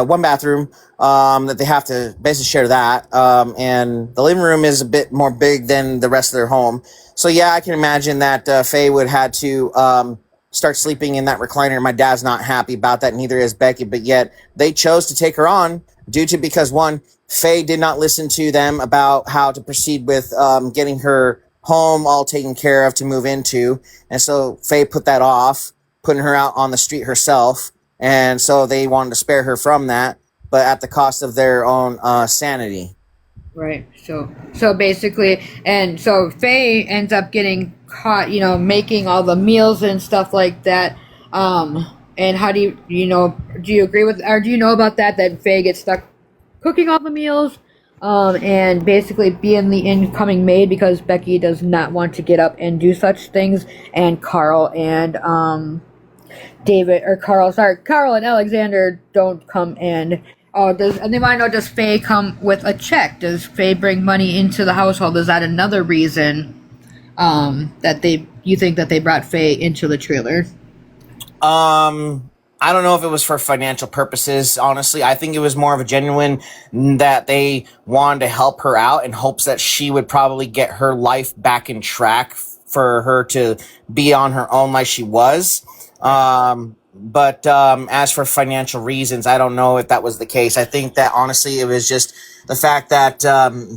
one bathroom. That they have to basically share that. And the living room is a bit more big than the rest of their home. So yeah, I can imagine that Faye would had to start sleeping in that recliner. My dad's not happy about that, neither is Becky. But yet they chose to take her on because one, Faye did not listen to them about how to proceed with getting her home all taken care of to move into, and so Faye put that off, putting her out on the street herself, and so they wanted to spare her from that, but at the cost of their own sanity.
right. So basically, and so Faye ends up getting caught, making all the meals and stuff like that. And how do you agree with, or do you know about that, that Faye gets stuck cooking all the meals, and basically being the incoming maid because Becky does not want to get up and do such things, and Carl and Carl and Alexander don't come and and they want to know, does Faye come with a check? Does Faye bring money into the household? Is that another reason that you think that they brought Faye into the trailer?
I don't know if it was for financial purposes. Honestly, I think it was more of a genuine that they wanted to help her out in hopes that she would probably get her life back in track for her to be on her own like she was. But as for financial reasons, I don't know if that was the case. I think that honestly, it was just the fact that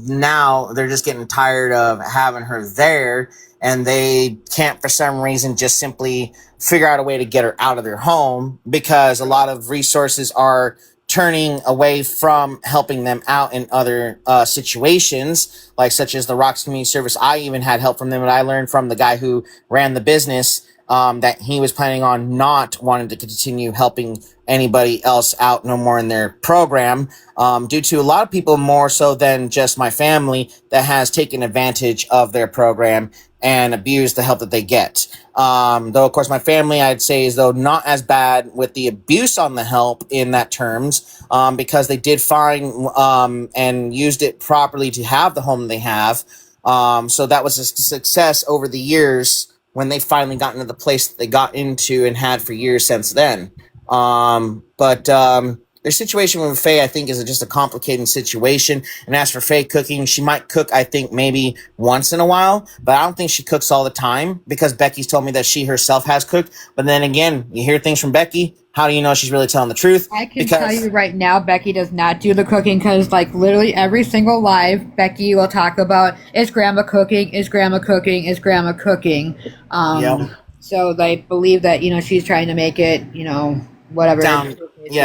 now they're just getting tired of having her there, and they can't, for some reason, just simply figure out a way to get her out of their home because a lot of resources are turning away from helping them out in other situations, like such as the Rocks Community Service. I even had help from them, and I learned from the guy who ran the business that he was planning on not wanting to continue helping anybody else out no more in their program, due to a lot of people more so than just my family that has taken advantage of their program and abused the help that they get. Though, of course, my family, I'd say, is though not as bad with the abuse on the help in that terms, because they did find and used it properly to have the home they have. So that was a success over the years when they finally got into the place that they got into and had for years since then. But their situation with Faye, I think, is just a complicating situation. And as for Faye cooking, she might cook, I think, maybe once in a while, but I don't think she cooks all the time because Becky's told me that she herself has cooked. But then again, you hear things from Becky. How do you know she's really telling the truth?
I can tell you right now, Becky does not do the cooking because, like, literally every single live, Becky will talk about, is grandma cooking, is grandma cooking, is grandma cooking.
Yep.
So they believe that, she's trying to make it, whatever.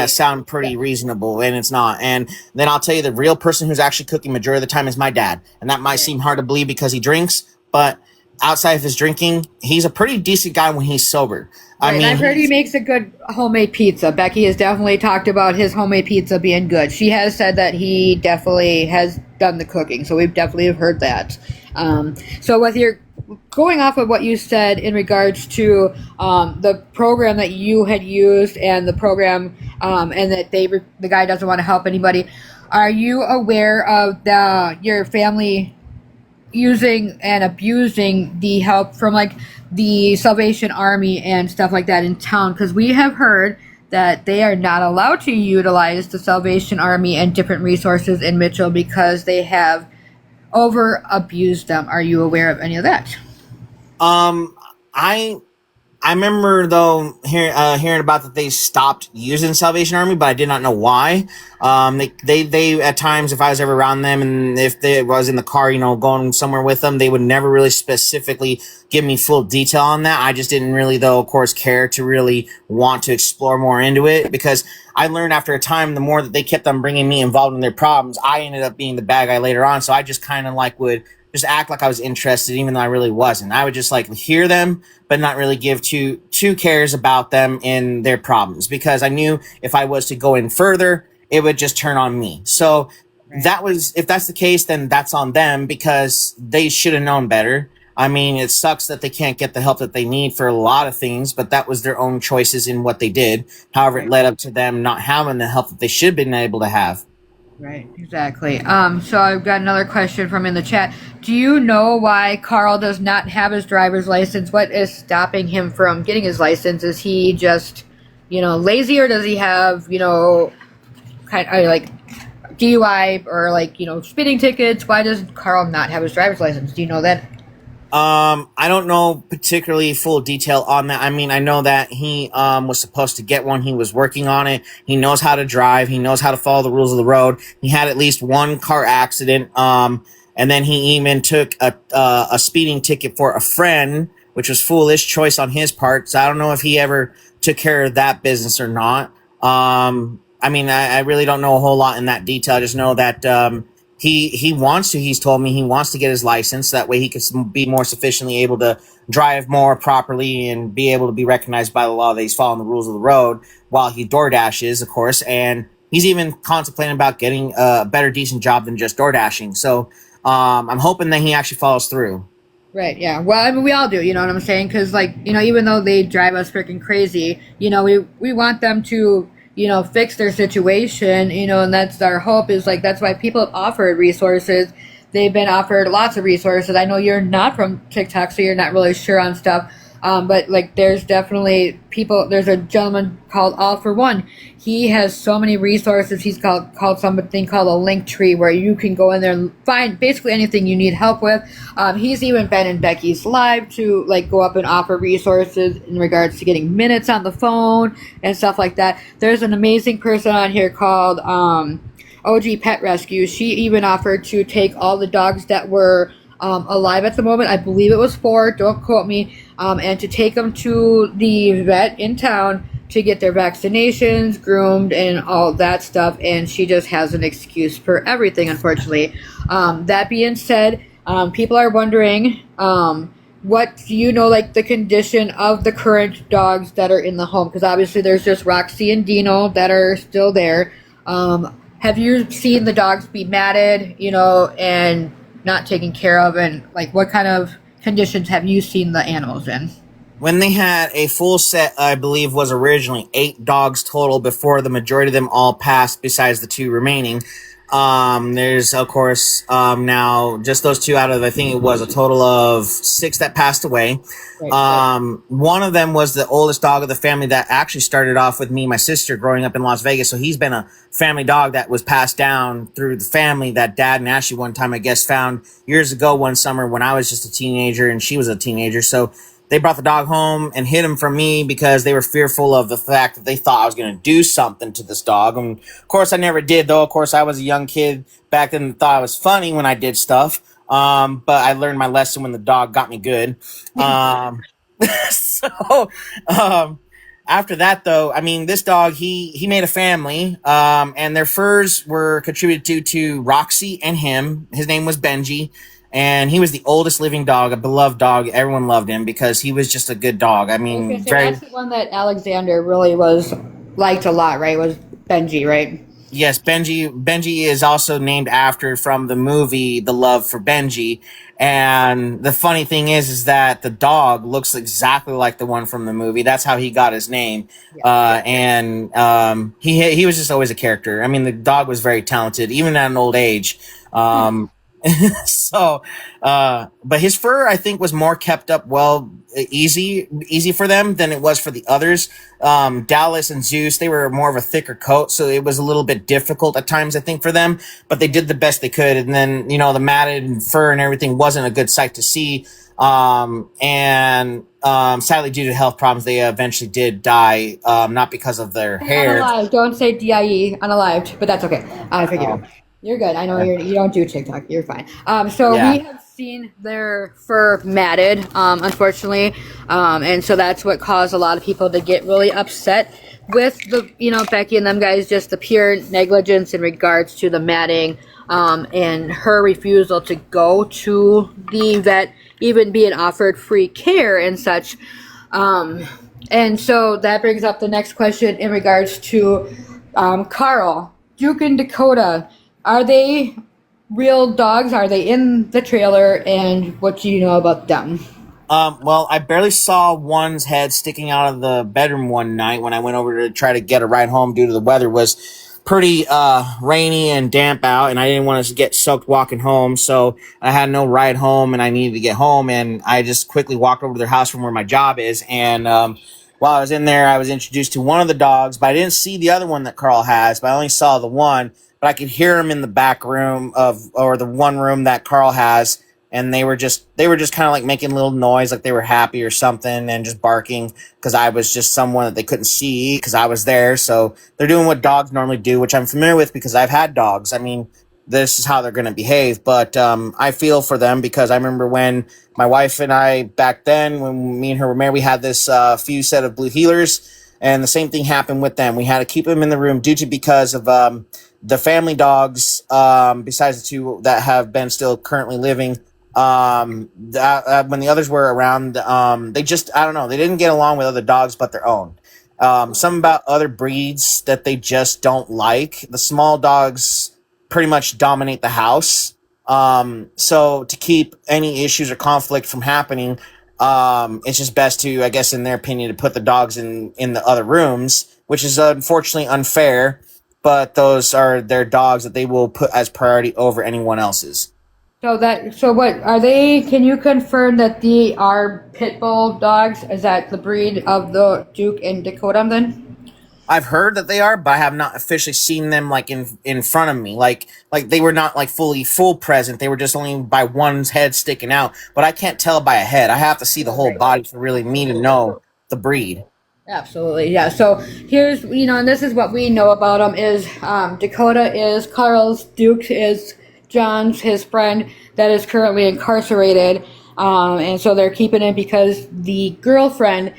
Sound pretty reasonable, and it's not. And then I'll tell you, the real person who's actually cooking majority of the time is my dad. And that might seem hard to believe because he drinks, but outside of his drinking, he's a pretty decent guy when he's sober.
Right, I mean, I've heard he makes a good homemade pizza. Becky has definitely talked about his homemade pizza being good. She has said that he definitely has done the cooking, so we've definitely have heard that. So with your going off of what you said in regards to the program that you had used and the program and that the guy doesn't want to help anybody, are you aware of your family using and abusing the help from like the Salvation Army and stuff like that in town? Because we have heard that they are not allowed to utilize the Salvation Army and different resources in Mitchell because they have over abused them. Are you aware of any of that?
I remember though hearing about that they stopped using Salvation Army, but I did not know why. They at times, if I was ever around them and if they was in the car, going somewhere with them, they would never really specifically give me full detail on that. I just didn't really, though, of course, care to really want to explore more into it because I learned after a time, the more that they kept on bringing me involved in their problems, I ended up being the bad guy later on. So I just kind of would just act like I was interested, even though I really wasn't. I would just hear them, but not really give two cares about them and their problems because I knew if I was to go in further, it would just turn on me. So if that's the case, then that's on them because they should have known better. I mean, it sucks that they can't get the help that they need for a lot of things, but that was their own choices in what they did. However, it led up to them not having the help that they should have been able to have.
Right, exactly. So I've got another question from in the chat. Do you know why Carl does not have his driver's license? What is stopping him from getting his license? Is he just, lazy, or does he have, kind of like DUI or speeding tickets? Why does Carl not have his driver's license? Do you know that?
I don't know particularly full detail on that. I mean, I know that he was supposed to get one. He was working on it. He knows how to drive. He knows how to follow the rules of the road. He had at least one car accident. And then he even took a speeding ticket for a friend, which was foolish choice on his part. So I don't know if he ever took care of that business or not. I mean, I really don't know a whole lot in that detail. I just know that he wants to. He's told me he wants to get his license. That way he could be more sufficiently able to drive more properly and be able to be recognized by the law that he's following the rules of the road while he door dashes, of course. And he's even contemplating about getting a better, decent job than just door dashing. So I'm hoping that he actually follows through.
Right, yeah. Well, I mean, we all do, you know what I'm saying? Because, even though they drive us freaking crazy, we want them to fix their situation, and that's our hope is that's why people have offered resources. They've been offered lots of resources. I know you're not from TikTok, so you're not really sure on stuff. But there's definitely people, there's a gentleman called All for One. He has so many resources. He's called something called a link tree where you can go in there and find basically anything you need help with. He's even been in Becky's live to go up and offer resources in regards to getting minutes on the phone and stuff like that. There's an amazing person on here called OG Pet Rescue. She even offered to take all the dogs that were alive at the moment. I believe it was 4, don't quote me, and to take them to the vet in town to get their vaccinations, groomed, and all that stuff, and she just has an excuse for everything, unfortunately. That being said, people are wondering, what do you know, the condition of the current dogs that are in the home? Because obviously there's just Roxy and Dino that are still there. Have you seen the dogs be matted, and not taken care of, and what kind of conditions have you seen the animals in?
When they had a full set, I believe was originally 8 dogs total before the majority of them all passed besides the 2 remaining. There's of course now just those two out of, I think it was a total of six that passed away.
Right.
One of them was the oldest dog of the family that actually started off with me and my sister growing up in Las Vegas. So he's been a family dog that was passed down through the family that Dad and Ashley one time, I guess, found years ago one summer when I was just a teenager and she was a teenager. So they brought the dog home and hid him from me because they were fearful of the fact that they thought I was going to do something to this dog. And of course, I never did, though. Of course, I was a young kid back then and thought I was funny when I did stuff. But I learned my lesson when the dog got me good. Um, so, um, after that, though, I mean, this dog, he made a family, and their furs were contributed to Roxy and him. His name was Benji, and he was the oldest living dog, a beloved dog. Everyone loved him because he was just a good dog. I
I was gonna
mean,
say
very.
that's the one that Alexander really was liked a lot, right? Was Benji, right?
Yes, Benji. Benji is also named after from the movie The Love for Benji. And the funny thing is that the dog looks exactly like the one from the movie. That's how he got his name.
Yeah.
And he was just always a character. I mean, the dog was very talented, even at an old age. Um, so, but his fur, I think, was more kept up well, easy for them than it was for the others. Dallas and Zeus, they were more of a thicker coat, so it was a little bit difficult at times, I think, for them, but they did the best they could. And then, the matted fur and everything wasn't a good sight to see. Sadly, due to health problems, they eventually did die, not because of their hair.
Unalive. Don't say DIE unalived, but that's okay. I forgive you. You're good. I know you don't do TikTok. You're fine. So
Yeah.
we have seen their fur matted, unfortunately, and so that's what caused a lot of people to get really upset with Becky and them guys. Just the pure negligence in regards to the matting, and her refusal to go to the vet, even being offered free care and such. And so that brings up the next question in regards to Carl, Duke, and Dakota. Are they real dogs? Are they in the trailer? And what do you know about them?
Well, I barely saw one's head sticking out of the bedroom one night when I went over to try to get a ride home due to the weather was pretty rainy and damp out, and I didn't want to get soaked walking home, so I had no ride home, and I needed to get home, and I just quickly walked over to their house from where my job is, and while I was in there, I was introduced to one of the dogs, but I didn't see the other one that Carl has, but I only saw the one, but I could hear him in the back room or the one room that Carl has, and they were just kind of like making a little noise, like they were happy or something, and just barking because I was just someone that they couldn't see because I was there. So they're doing what dogs normally do, which I'm familiar with because I've had dogs. I mean, this is how they're going to behave. But I feel for them because I remember when my wife and I back then, when me and her were married, we had this few set of blue healers, and the same thing happened with them. We had to keep them in the room because of the family dogs, besides the two that have been still currently living. When the others were around, they just, I don't know, they didn't get along with other dogs but their own. Some about other breeds that they just don't like. The small dogs pretty much dominate the house. So to keep any issues or conflict from happening, it's just best to, I guess, in their opinion, to put the dogs in the other rooms, which is unfortunately unfair, but those are their dogs that they will put as priority over anyone else's.
So what are they? Can you confirm that they are pit bull dogs? Is that the breed of the Duke and Dakota then?
I've heard that they are, but I have not officially seen them like in front of me. Like they were not like full present. They were just only by one's head sticking out. But I can't tell by a head. I have to see the whole body for really me to know the breed.
Absolutely, yeah. So here's, and this is what we know about them is Dakota is Carl's, Duke is John's, his friend that is currently incarcerated. And so they're keeping him because the girlfriend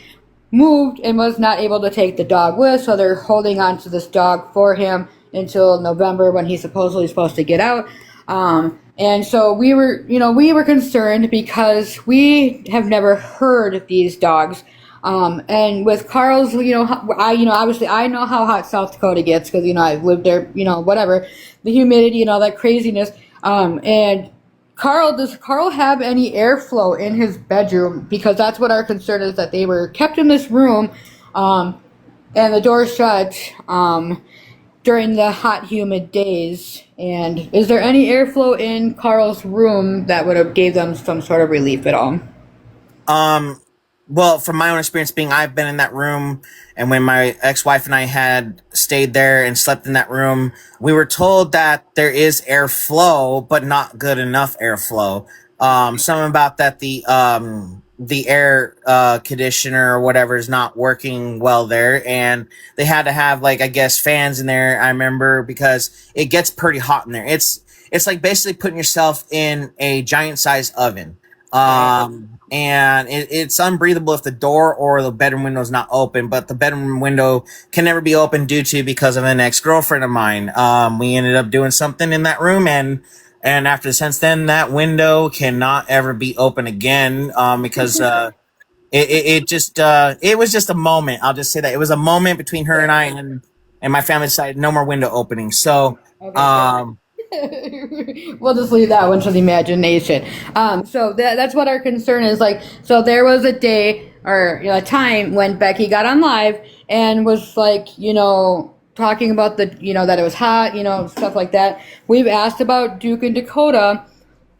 moved and was not able to take the dog with, so they're holding on to this dog for him until November when he's supposedly supposed to get out. And so we were concerned because we have never heard of these dogs. And with Carl's, obviously I know how hot South Dakota gets because, I've lived there, whatever, the humidity and all that craziness. And does Carl have any airflow in his bedroom? Because that's what our concern is, that they were kept in this room, and the door shut, during the hot, humid days. And is there any airflow in Carl's room that would have gave them some sort of relief at all?
Um, well, from my own experience being I've been in that room, and when my ex-wife and I had stayed there and slept in that room, we were told that there is airflow, but not good enough airflow. Something about that the air conditioner or whatever is not working well there, and they had to have, like, I guess, fans in there. I remember, because it gets pretty hot in there. It's like basically putting yourself in a giant size oven. And it's unbreathable if the door or the bedroom window is not open, but the bedroom window can never be open because of an ex-girlfriend of mine. We ended up doing something in that room, and after since then, that window cannot ever be open again, because, it was just a moment. I'll just say that it was a moment between her and I, and my family decided no more window openings. So,
Okay, we'll just leave that one to the imagination. So that's what our concern is. Like, so there was a day or a time when Becky got on live and was like, talking about that it was hot, stuff like that. We've asked about Duke and Dakota,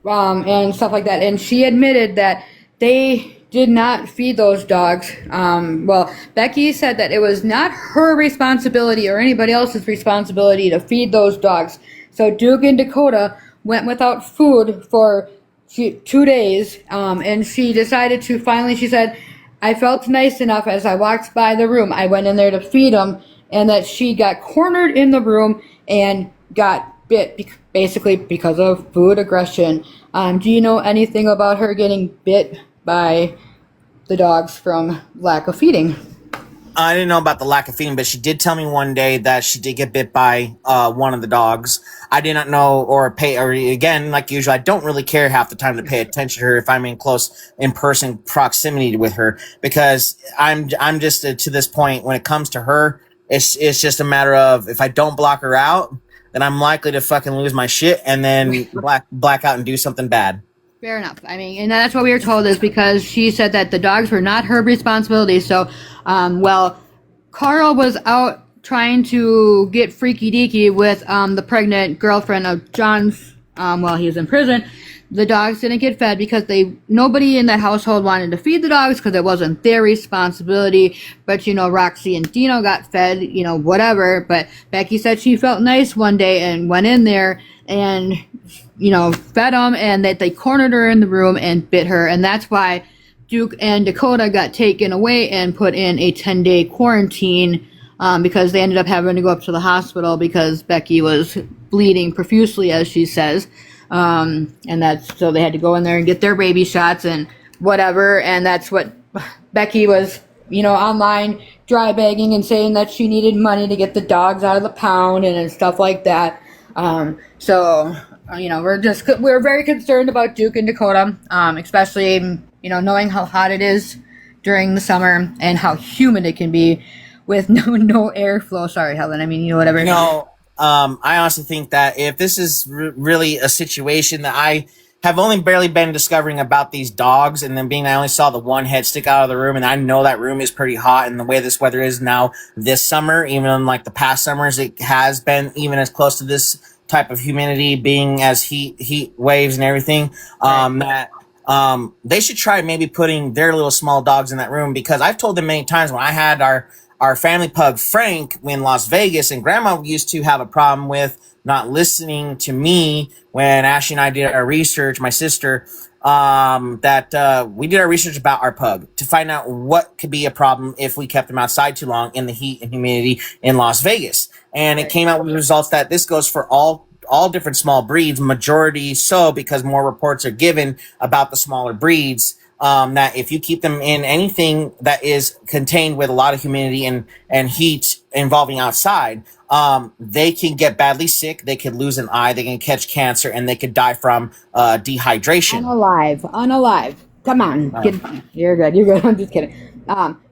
and stuff like that, and she admitted that they did not feed those dogs. Well, Becky said that it was not her responsibility or anybody else's responsibility to feed those dogs. So Duke and Dakota went without food for 2 days, and she decided to finally, she said, I felt nice enough as I walked by the room. I went in there to feed them, and that she got cornered in the room and got bit, basically because of food aggression. Do you know anything about her getting bit by the dogs from lack of feeding?
I didn't know about the lack of feeding, but she did tell me one day that she did get bit by one of the dogs. I did not know or again, like usual, I don't really care half the time to pay attention to her if I'm in close in-person proximity with her, because I'm just to this point when it comes to her, it's just a matter of if I don't block her out, then I'm likely to fucking lose my shit and then black out and do something bad.
Fair enough. I mean, and that's what we were told, is because she said that the dogs were not her responsibility. So, well, Carl was out trying to get freaky deaky with the pregnant girlfriend of John's while he was in prison. The dogs didn't get fed because nobody in that household wanted to feed the dogs because it wasn't their responsibility. But, Roxy and Dino got fed, whatever. But Becky said she felt nice one day and went in there and fed them, and that they cornered her in the room and bit her, and that's why Duke and Dakota got taken away and put in a 10-day quarantine, because they ended up having to go up to the hospital because Becky was bleeding profusely, as she says, and so they had to go in there and get their baby shots and whatever, and that's what Becky was, online dry bagging and saying that she needed money to get the dogs out of the pound and stuff like that. So we're very concerned about Duke and Dakota, especially, knowing how hot it is during the summer and how humid it can be with no airflow. Sorry, Helen. I mean, whatever.
I honestly think that if this is really a situation that I have only barely been discovering about these dogs, and then being I only saw the one head stick out of the room, and I know that room is pretty hot, and the way this weather is now this summer, even in like the past summers, it has been even as close to this type of humidity being as heat waves and everything, they should try maybe putting their little small dogs in that room, because I've told them many times when I had our family pug Frank in Las Vegas, and grandma used to have a problem with not listening to me when Ashley and I did our research, my sister, we did our research about our pug to find out what could be a problem if we kept them outside too long in the heat and humidity in Las Vegas. And it came out with results that this goes for all different small breeds, majority so because more reports are given about the smaller breeds, that if you keep them in anything that is contained with a lot of humidity and heat involving outside, they can get badly sick, they could lose an eye, they can catch cancer, and they could die from dehydration.
Unalive. Come on. You're good. I'm just kidding.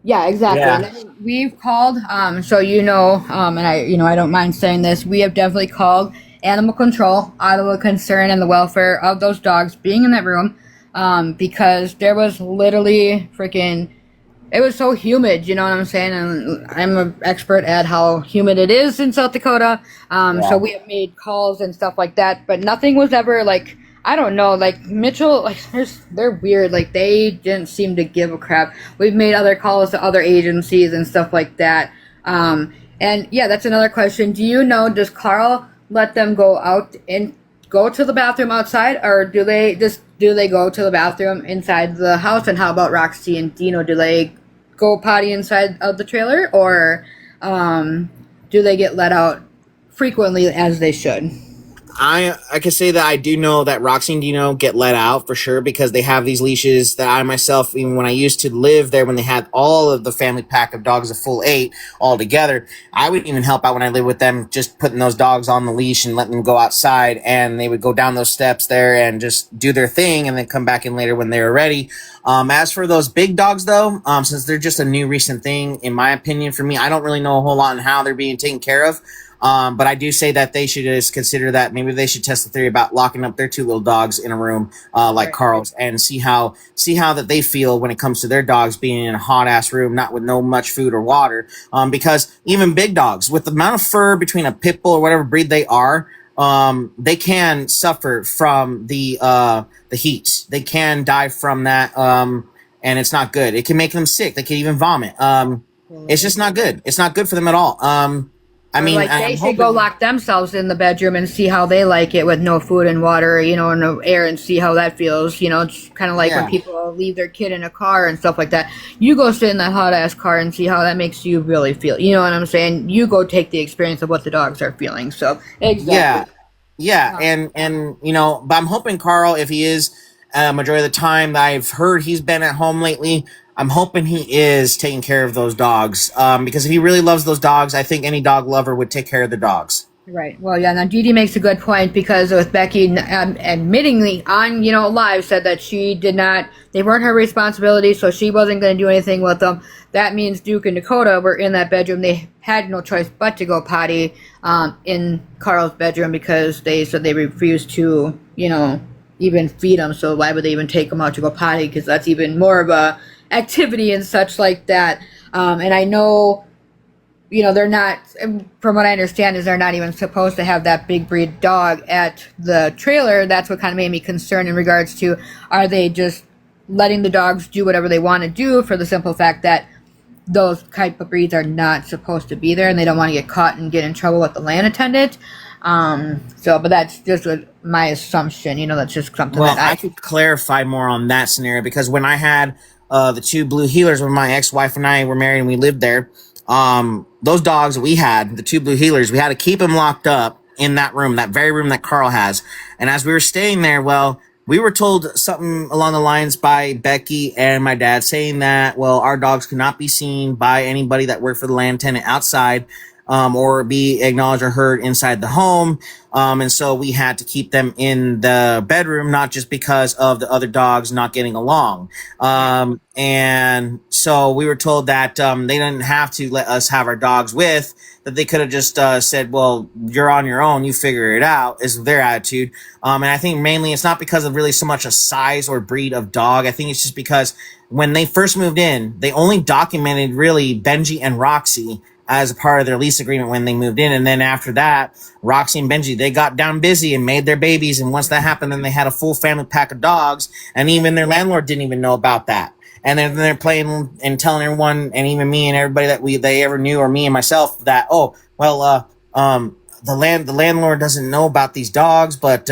Yeah, exactly.
Yeah.
And we've called, so and I don't mind saying this, we have definitely called animal control out of the concern and the welfare of those dogs being in that room, because there was literally freaking it was so humid, you know what I'm saying? And I'm an expert at how humid it is in South Dakota. So
Yeah.
we have made calls and stuff like that, but nothing was ever like, I don't know, like Mitchell, like they're weird. Like they didn't seem to give a crap. We've made other calls to other agencies and stuff like that. And yeah, that's another question. Do you know, does Carl let them go out and go to the bathroom outside, or do they go to the bathroom inside the house? And how about Roxy and Dino? Do they go potty inside of the trailer, or do they get let out frequently as they should?
I can say that I do know that Roxy and Dino get let out for sure because they have these leashes that I myself, even when I used to live there, when they had all of the family pack of dogs, a full 8 all together, I would even help out when I lived with them, just putting those dogs on the leash and letting them go outside, and they would go down those steps there and just do their thing and then come back in later when they were ready. As for those big dogs, though, since they're just a new recent thing, in my opinion, for me, I don't really know a whole lot on how they're being taken care of. But I do say that they should just consider that maybe they should test the theory about locking up their 2 little dogs in a room, like
Right.
Carl's, and see how that they feel when it comes to their dogs being in a hot ass room, not with no much food or water. Because even big dogs, with the amount of fur between a pit bull or whatever breed they are, they can suffer from the heat. They can die from that, and it's not good. It can make them sick. They can even vomit. It's just not good. It's not good for them at all. I
Or
mean,
like they
I'm
should go
hoping.
lock themselves in the bedroom and see how they like it with no food and water, you know, and no air, and see how that feels. You know, it's kind of like when
Yeah,
people leave their kid in a car and stuff like that. You go sit in that hot ass car and see how that makes you really feel. You know what I'm saying? You go take the experience of what the dogs are feeling. So
yeah,
exactly.
yeah, and but I'm hoping Carl, if he is, majority of the time that I've heard he's been at home lately, I'm hoping he is taking care of those dogs. Because if he really loves those dogs, I think any dog lover would take care of the dogs.
Right. Well, yeah. Now, Dee Dee makes a good point because with Becky admittingly on, you know, live said that she did not, they weren't her responsibility, so she wasn't going to do anything with them. That means Duke and Dakota were in that bedroom. They had no choice but to go potty in Carl's bedroom because they said they refused to, you know, even feed them. So why would they even take them out to go potty? Because that's even more of a activity and such like that. And I know, you know, they're not, from what I understand, is they're not even supposed to have that big breed dog at the trailer. That's what kind of made me concerned in regards to, are they just letting the dogs do whatever they want to do for the simple fact that those type of breeds are not supposed to be there and they don't want to get caught and get in trouble with the land attendant. But that's just my assumption. You know, that's just something
Well,
that
I
I,
could clarify more on that scenario because when I had the 2 blue healers, when my ex-wife and I were married and we lived there, those dogs that we had, the 2 blue healers, we had to keep them locked up in that room, that very room that Carl has. And as we were staying there, well, we were told something along the lines by Becky and my dad saying that, well, our dogs could not be seen by anybody that worked for the land tenant outside, or be acknowledged or heard inside the home. And so we had to keep them in the bedroom, not just because of the other dogs not getting along. And so we were told that they didn't have to let us have our dogs with, that they could have just said, well, you're on your own, you figure it out, is their attitude. And I think mainly it's not because of really so much a size or breed of dog. I think it's just because when they first moved in, they only documented really Benji and Roxy as a part of their lease agreement when they moved in. And then after that, Roxy and Benji, they got down busy and made their babies. And once that happened, then they had a full family pack of dogs. And even their landlord didn't even know about that. And then they're playing and telling everyone, and even me and everybody that they ever knew, or me and myself, that, oh, well, the landlord doesn't know about these dogs, but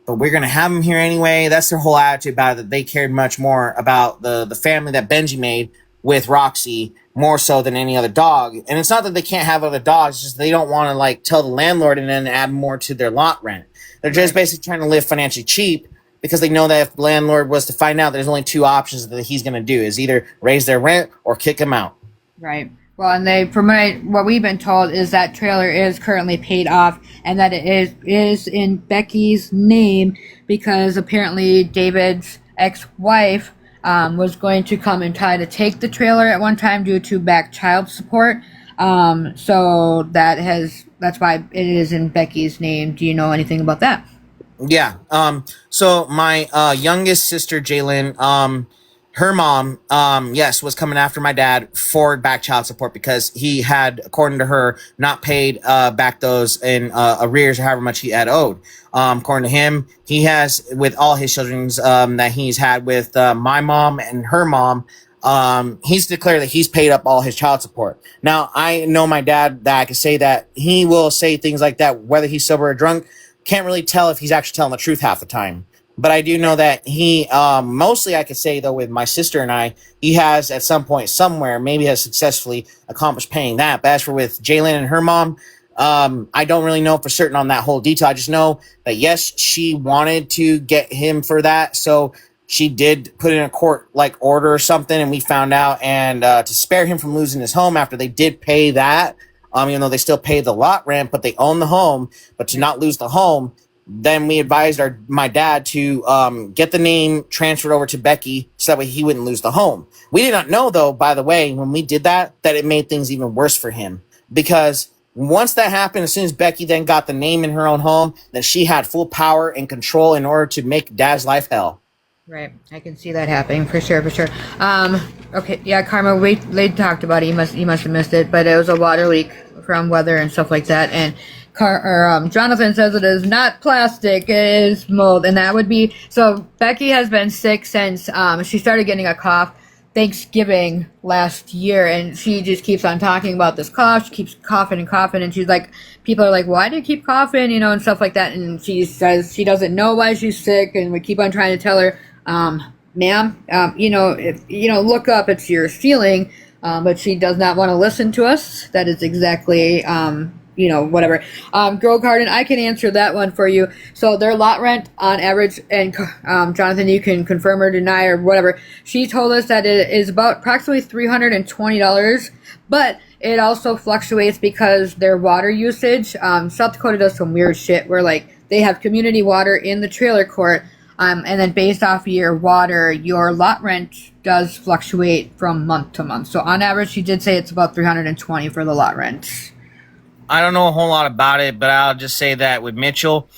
we're gonna have them here anyway. That's their whole attitude about it, that they cared much more about the family that Benji made with Roxy more so than any other dog. And it's not that they can't have other dogs, it's just they don't want to like tell the landlord and then add more to their lot rent. They're just
right.
basically trying to live financially cheap because they know that if the landlord was to find out, there's only 2 options that he's going to do, is either raise their rent or kick him out.
Right. Well, and they, from what we've been told, is that trailer is currently paid off, and that it is in Becky's name because apparently David's ex-wife was going to come and try to take the trailer at one time due to back child support. So that's why it is in Becky's name. Do you know anything about that?
Yeah. So my youngest sister, Jalen, her mom, yes, was coming after my dad for back child support because he had, according to her, not paid back those in arrears or however much he had owed. According to him, he has, with all his children's that he's had with my mom and her mom, he's declared that he's paid up all his child support. Now, I know my dad that I can say that he will say things like that, whether he's sober or drunk. Can't really tell if he's actually telling the truth half the time. But I do know that he, mostly I could say though, with my sister and I, he has at some point somewhere maybe has successfully accomplished paying that. But as for with Jalen and her mom, I don't really know for certain on that whole detail. I just know that yes, she wanted to get him for that, so she did put in a court like order or something, and we found out, and to spare him from losing his home after they did pay that, even though they still paid the lot rent, but they own the home, but to not lose the home, then we advised my dad to get the name transferred over to Becky so that way he wouldn't lose the home. We did not know, though, by the way, when we did that it made things even worse for him, because once that happened, as soon as Becky then got the name in her own home, then she had full power and control in order to make Dad's life hell.
Right, I can see that happening for sure, for sure. Okay, yeah, Karma, they talked about it. You must have missed it, but it was a water leak from weather and stuff like that. And Jonathan says it is not plastic, it is mold, and that would be so. Becky has been sick since she started getting a cough Thanksgiving last year, and she just keeps on talking about this cough. She keeps coughing and coughing, and she's like, people are like, why do you keep coughing, and stuff like that. And she says she doesn't know why she's sick, and we keep on trying to tell her, ma'am, look up, it's your feeling, but she does not want to listen to us. That is exactly, whatever. Girl Garden, I can answer that one for you. So their lot rent on average, and Jonathan, you can confirm or deny or whatever. She told us that it is about approximately $320, but it also fluctuates because their water usage. South Dakota does some weird shit where like they have community water in the trailer court. And then based off of your water, your lot rent does fluctuate from month to month. So on average, she did say it's about $320 for the lot rent.
I don't know a whole lot about it, but I'll just say that with Mitchell,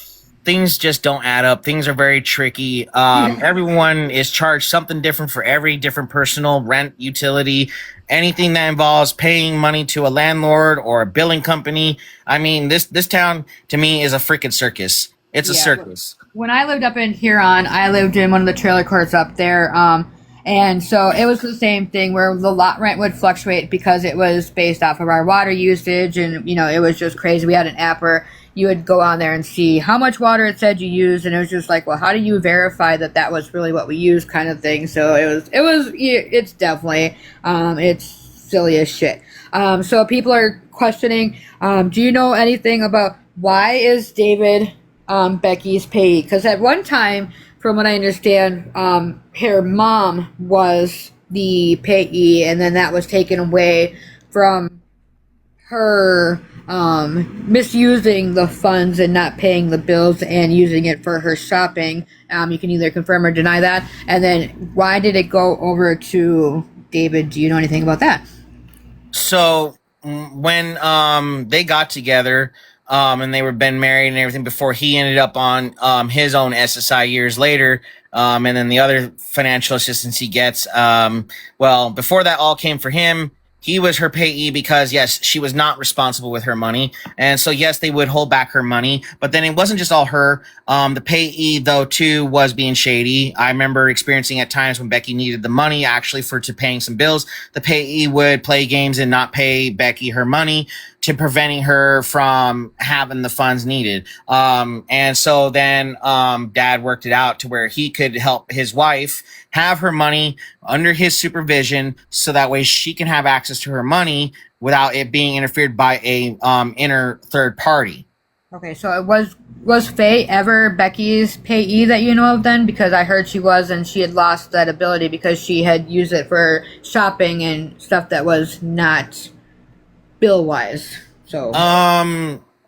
things just don't add up. Things are very tricky. Everyone is charged something different for every different personal rent, utility, anything that involves paying money to a landlord or a billing company. I mean, this town to me is a freaking circus. It's a circus.
When I lived up in Huron, I lived in one of the trailer courts up there. And so it was the same thing where the lot rent would fluctuate because it was based off of our water usage. And, it was just crazy. We had an app where you would go on there and see how much water it said you used. And it was just like, well, how do you verify that was really what we used kind of thing. So it's definitely, it's silly as shit. So people are questioning, do you know anything about why is David Becky's payee? Because at one time, from what I understand, her mom was the payee, and then that was taken away from her misusing the funds and not paying the bills and using it for her shopping. You can either confirm or deny that. And then why did it go over to David? Do you know anything about that?
So when they got together, and they were been married and everything before he ended up on his own SSI years later, and then the other financial assistance he gets. Before that all came for him, he was her payee because, yes, she was not responsible with her money. And so, yes, they would hold back her money. But then it wasn't just all her. The payee, though, too, was being shady. I remember experiencing at times when Becky needed the money actually to paying some bills. The payee would play games and not pay Becky her money to preventing her from having the funds needed. And so then Dad worked it out to where he could help his wife have her money under his supervision so that way she can have access to her money without it being interfered by a inner third party.
Okay, so it was Faye ever Becky's payee that you know of then? Because I heard she was, and she had lost that ability because she had used it for shopping and stuff that was not bill-wise. So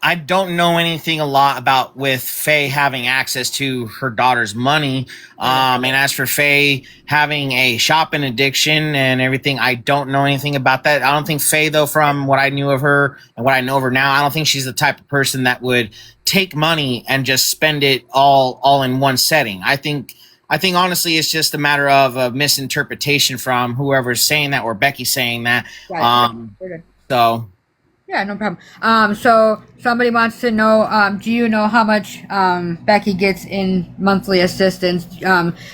I don't know anything a lot about with Faye having access to her daughter's money. And as for Faye having a shopping addiction and everything, I don't know anything about that. I don't think Faye, though, from what I knew of her and what I know of her now, I don't think she's the type of person that would take money and just spend it all in one setting. I think I think honestly, it's just a matter of a misinterpretation from whoever's saying that or Becky saying that.
Got it.
Um,
We're good.
so
Yeah, no problem. So somebody wants to know, do you know how much Becky gets in monthly assistance?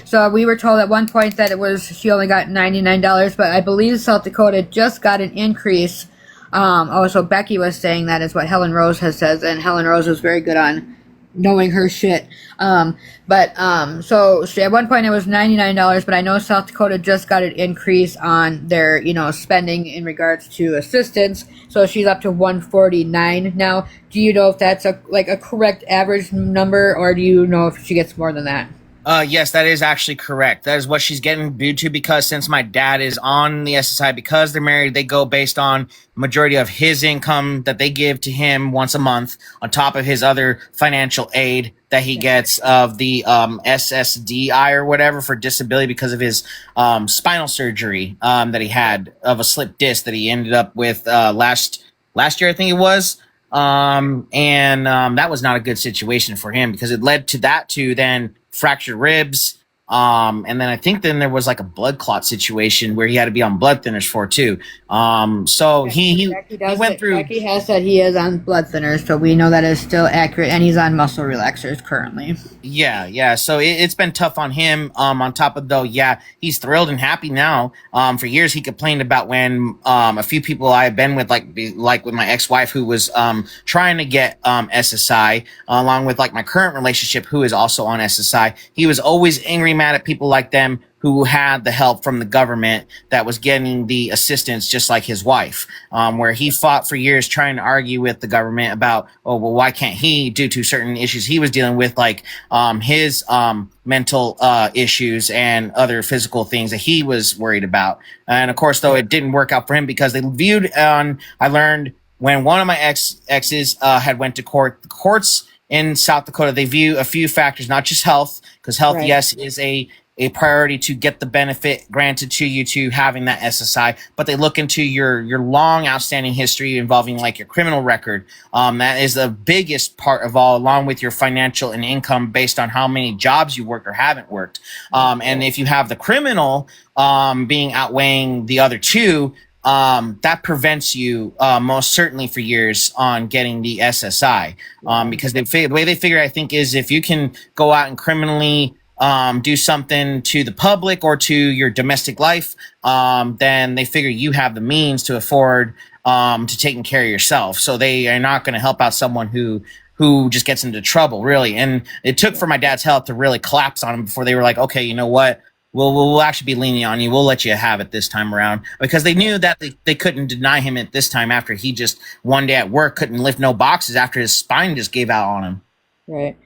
So we were told at one point that she only got $99, but I believe South Dakota just got an increase. So Becky was saying that is what Helen Rose has said, and Helen Rose was very good on knowing her shit. So at one point it was $99, but I know South Dakota just got an increase on their, spending in regards to assistance. So she's up to 149 now. Do you know if that's a correct average number, or do you know if she gets more than that?
Yes, that is actually correct. That is what she's getting due to, because since my dad is on the SSI, because they're married, they go based on majority of his income that they give to him once a month, on top of his other financial aid that he gets of the SSDI or whatever for disability because of his spinal surgery that he had of a slip disc that he ended up with last year, I think it was. That was not a good situation for him because it led to then fractured ribs. And then I think then there was like a blood clot situation where he had to be on blood thinners for too. So he went through.
Becky has said he is on blood thinners, so we know that is still accurate, and he's on muscle relaxers currently.
Yeah. So it's been tough on him. On top of though, yeah, he's thrilled and happy now. For years he complained about when a few people I had been with, like with my ex-wife who was trying to get SSI, along with like my current relationship who is also on SSI. He was always angry, mad at people like them who had the help from the government that was getting the assistance, just like his wife, where he fought for years trying to argue with the government about, oh, well, why can't he, due to certain issues he was dealing with, like his mental issues and other physical things that he was worried about. And of course, though, it didn't work out for him because they viewed on, I learned when one of my exes had went to court, the courts in South Dakota, they view a few factors, not just health, because health, right, yes, is a priority to get the benefit granted to you to having that SSI, but they look into your long outstanding history involving like your criminal record. That is the biggest part of all, along with your financial and income based on how many jobs you worked or haven't worked. And if you have the criminal being outweighing the other two, that prevents you most certainly for years on getting the SSI, because the way they figure, I think, is if you can go out and criminally do something to the public or to your domestic life, then they figure you have the means to afford to taking care of yourself. So they are not going to help out someone who just gets into trouble, really. And it took for my dad's health to really collapse on him before they were like, okay, you know what? We'll actually be lenient on you. We'll let you have it this time around, because they knew that they couldn't deny him it this time after he just one day at work couldn't lift no boxes after his spine just gave out on him.
Right.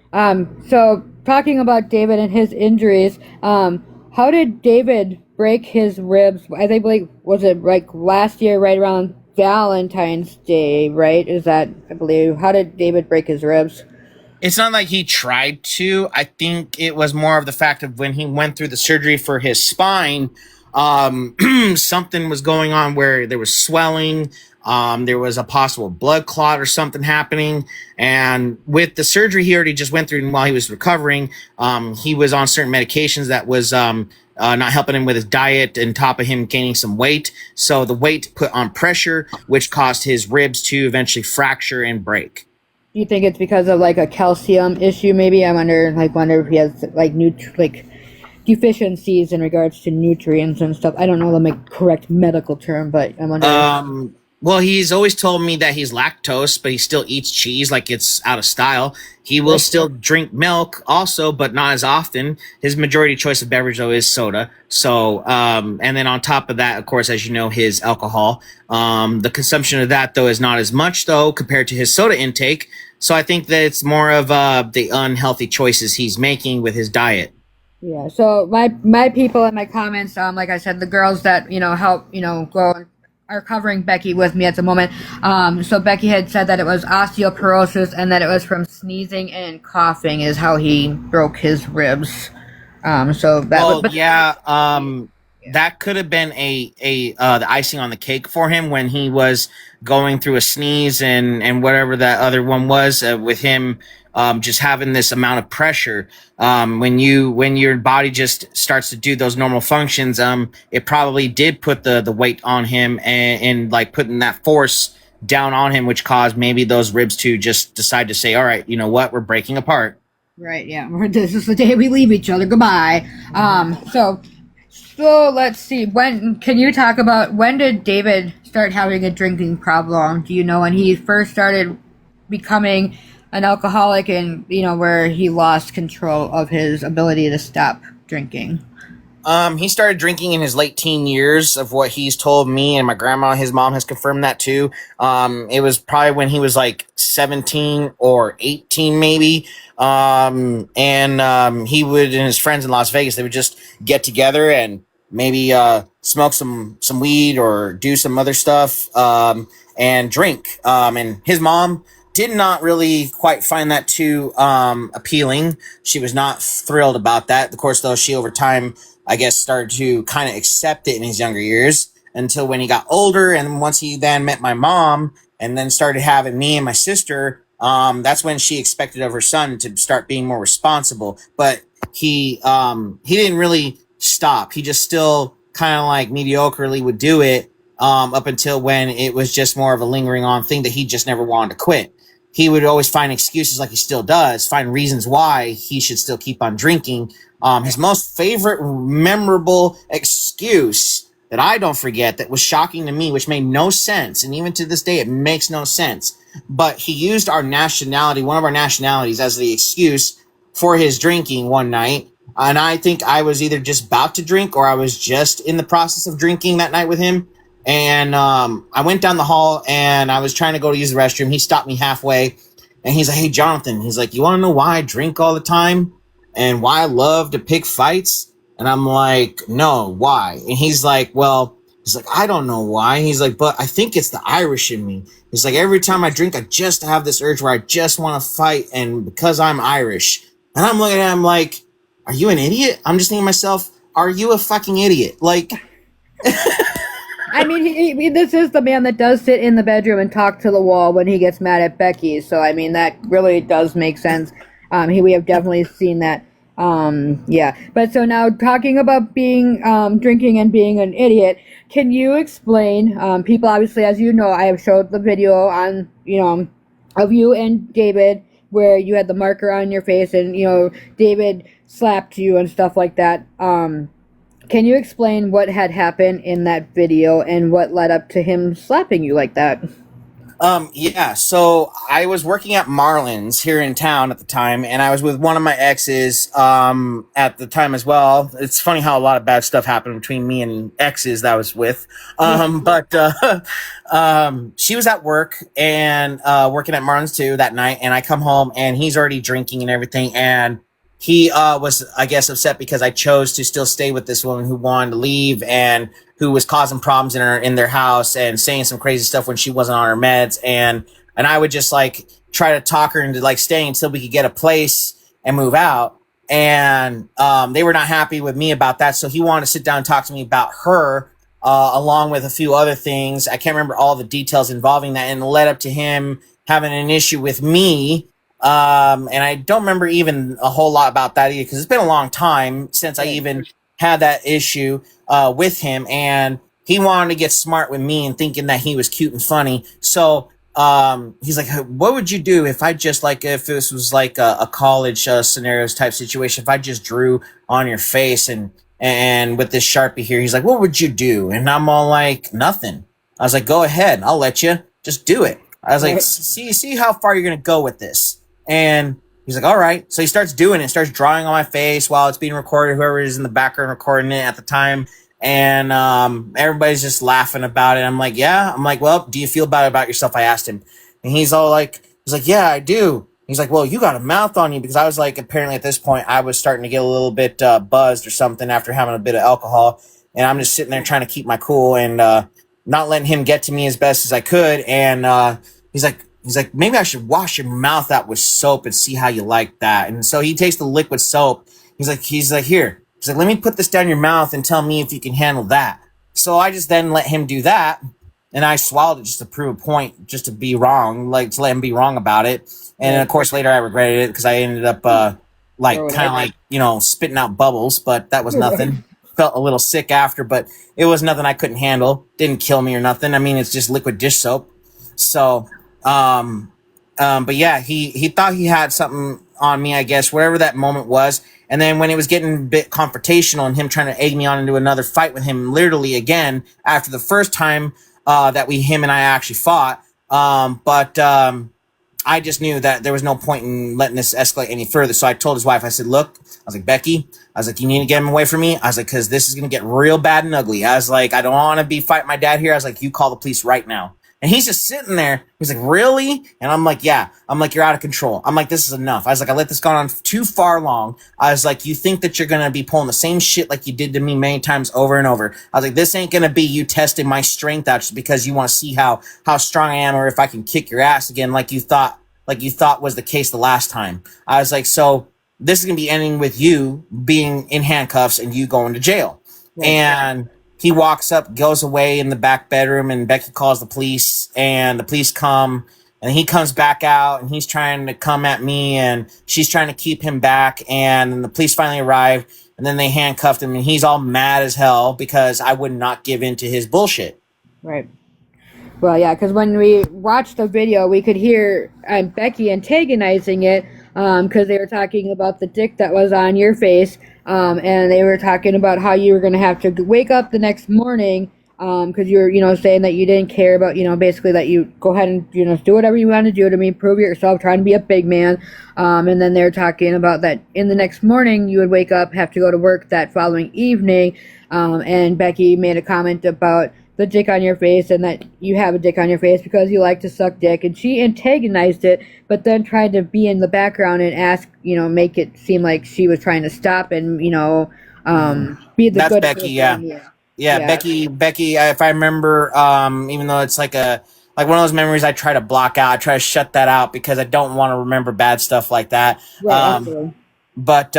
So talking about David and his injuries, how did David break his ribs? I think, like, was it like last year, right around Valentine's Day, right? Is that, I believe, how did David break his ribs?
It's not like he tried to. I think it was more of the fact of when he went through the surgery for his spine, something was going on where there was swelling. There was a possible blood clot or something happening. And with the surgery he already just went through, and while he was recovering, he was on certain medications that was not helping him with his diet, and top of him gaining some weight. So the weight put on pressure, which caused his ribs to eventually fracture and break.
Do you think it's because of like a calcium issue? Maybe I wonder if he has like deficiencies in regards to nutrients and stuff. I don't know the correct medical term, but I'm wondering.
Well, he's always told me that he's lactose, but he still eats cheese like it's out of style. He will still drink milk also, but not as often. His majority choice of beverage, though, is soda. So, and then on top of that, of course, as you know, his alcohol. The consumption of that, though, is not as much, though, compared to his soda intake. So I think that it's more of the unhealthy choices he's making with his diet.
Yeah, so my people in my comments, like I said, the girls that, help, go are covering Becky with me at the moment. So Becky had said that it was osteoporosis and that it was from sneezing and coughing is how he broke his ribs. So that
that could have been the icing on the cake for him when he was going through a sneeze and whatever that other one was with him just having this amount of pressure. When your body just starts to do those normal functions, it probably did put the weight on him and like putting that force down on him, which caused maybe those ribs to just decide to say, all right, you know what, we're breaking apart.
Right, yeah. This is the day we leave each other. Goodbye. So let's see. When can you talk about when did David start having a drinking problem? Do you know when he first started becoming an alcoholic and where he lost control of his ability to stop drinking?
He started drinking in his late teen years, of what he's told me, and my grandma, his mom, has confirmed that too. It was probably when he was like 17 or 18, maybe. He would, and his friends in Las Vegas, they would just get together and maybe smoke some weed or do some other stuff, and drink. And his mom did not really quite find that too appealing. She was not thrilled about that. Of course, though, she over time, I guess, started to kind of accept it in his younger years, until when he got older. And once he then met my mom and then started having me and my sister, that's when she expected of her son to start being more responsible. But he didn't really stop. He just still kind of like mediocrely would do it, up until when it was just more of a lingering on thing that he just never wanted to quit. He would always find excuses, like he still does, find reasons why he should still keep on drinking. His most favorite memorable excuse that I don't forget, that was shocking to me, which made no sense, and even to this day it makes no sense, but he used our nationality, one of our nationalities, as the excuse for his drinking one night. And I think I was either just about to drink or I was just in the process of drinking that night with him. And I went down the hall and I was trying to go to use the restroom. He stopped me halfway and he's like, "Hey, Jonathan," he's like, "you want to know why I drink all the time and why I love to pick fights?" And I'm like, "No, why?" And he's like, "Well," he's like, "I don't know why." He's like, "But I think it's the Irish in me." He's like, "Every time I drink, I just have this urge where I just want to fight, and because I'm Irish." And I'm looking at him like, "Are you an idiot?" I'm just thinking to myself, "Are you a fucking idiot?" Like,
I mean, this is the man that does sit in the bedroom and talk to the wall when he gets mad at Becky. So, I mean, that really does make sense. We have definitely seen that. Yeah. But so now, talking about being drinking and being an idiot, can you explain? People, obviously, as you know, I have showed the video on of you and David where you had the marker on your face, and David slapped you and stuff like that. Can you explain what had happened in that video and what led up to him slapping you like that?
yeah, so I was working at Marlin's here in town at the time, and I was with one of my exes, at the time as well. It's funny how a lot of bad stuff happened between me and exes that I was with. She was at work and, working at Marlin's too that night, and I come home and he's already drinking and everything, and he was, I guess, upset because I chose to still stay with this woman who wanted to leave and who was causing problems in their house and saying some crazy stuff when she wasn't on her meds. And I would just like try to talk her into like staying until we could get a place and move out. And they were not happy with me about that. So he wanted to sit down and talk to me about her, along with a few other things. I can't remember all the details involving that, and it led up to him having an issue with me. And I don't remember even a whole lot about that either, because it's been a long time since I even had that issue with him, and he wanted to get smart with me and thinking that he was cute and funny. So he's like, "What would you do if I just, like, if this was like a college scenarios type situation, if I just drew on your face and with this Sharpie here?" He's like, "What would you do?" And I'm all like, "Nothing." I was like, "Go ahead, I'll let you. Just do it." I was like, see how far you're gonna go with this." And he's like, "All right." So he starts doing it, starts drawing on my face while it's being recorded, whoever is in the background recording it at the time. And everybody's just laughing about it. I'm like, "Yeah." I'm like, "Well, do you feel bad about yourself?" I asked him. And he's like, "Yeah, I do." He's like, "Well, you got a mouth on you," because I was like, apparently at this point, I was starting to get a little bit buzzed or something after having a bit of alcohol. And I'm just sitting there trying to keep my cool and not letting him get to me as best as I could. And he's like, "Maybe I should wash your mouth out with soap and see how you like that." And so he takes the liquid soap. He's like, "Here." He's like, "Let me put this down your mouth and tell me if you can handle that." So I just then let him do that. And I swallowed it just to prove a point, just to be wrong, like to let him be wrong about it. And of course, later I regretted it because I ended up like kind of like spitting out bubbles, but that was nothing. Felt a little sick after, but it was nothing I couldn't handle. Didn't kill me or nothing. I mean, it's just liquid dish soap. So, but yeah, he thought he had something on me, I guess, whatever that moment was. And then when it was getting a bit confrontational and him trying to egg me on into another fight with him, literally again after the first time that him and I actually fought. I just knew that there was no point in letting this escalate any further. So I told his wife, I said, look, I was like, Becky, I was like, you need to get him away from me. I was like, because this is going to get real bad and ugly. I was like, I don't want to be fighting my dad here. I was like, you call the police right now. And he's just sitting there. He's like, really? And I'm like, yeah. I'm like, you're out of control. I'm like, this is enough. I was like, I let this go on too far long. I was like, you think that you're going to be pulling the same shit like you did to me many times over and over. I was like, this ain't going to be you testing my strength out just because you want to see how strong I am or if I can kick your ass again like you thought was the case the last time. I was like, so this is going to be ending with you being in handcuffs and you going to jail. Right. And he walks up, goes away in the back bedroom, and Becky calls the police, and the police come, and he comes back out, and he's trying to come at me, and she's trying to keep him back, and then the police finally arrive, and then they handcuffed him, and he's all mad as hell because I would not give in to his bullshit.
Right. Well, yeah, because when we watched the video, we could hear Becky antagonizing it because they were talking about the dick that was on your face, and they were talking about how you were going to have to wake up the next morning because you were, saying that you didn't care about, basically that you go ahead and, do whatever you want to do to me, prove yourself, trying to be a big man. And then they're talking about that in the next morning you would wake up, have to go to work that following evening, and Becky made a comment about the dick on your face and that you have a dick on your face because you like to suck dick, and she antagonized it but then tried to be in the background and ask, make it seem like she was trying to stop and be the
That's
good
Becky.
person.
Yeah, Becky, if I remember, even though it's like one of those memories I try to block out, I try to shut that out because I don't want to remember bad stuff like that.
Right,
but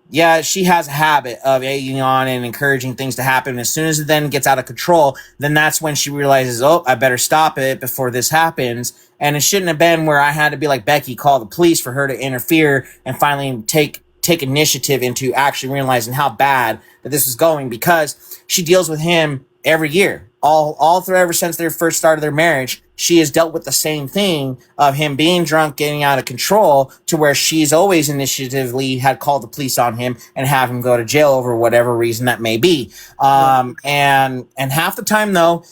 yeah, she has a habit of egging on and encouraging things to happen. As soon as it then gets out of control, then that's when she realizes, oh, I better stop it before this happens. And it shouldn't have been where I had to be like, Becky, call the police for her to interfere and finally take initiative into actually realizing how bad that this is going, because she deals with him every year. All through ever since their first start of their marriage, she has dealt with the same thing of him being drunk, getting out of control, to where she's always initiatively had called the police on him and have him go to jail over whatever reason that may be. And half the time though,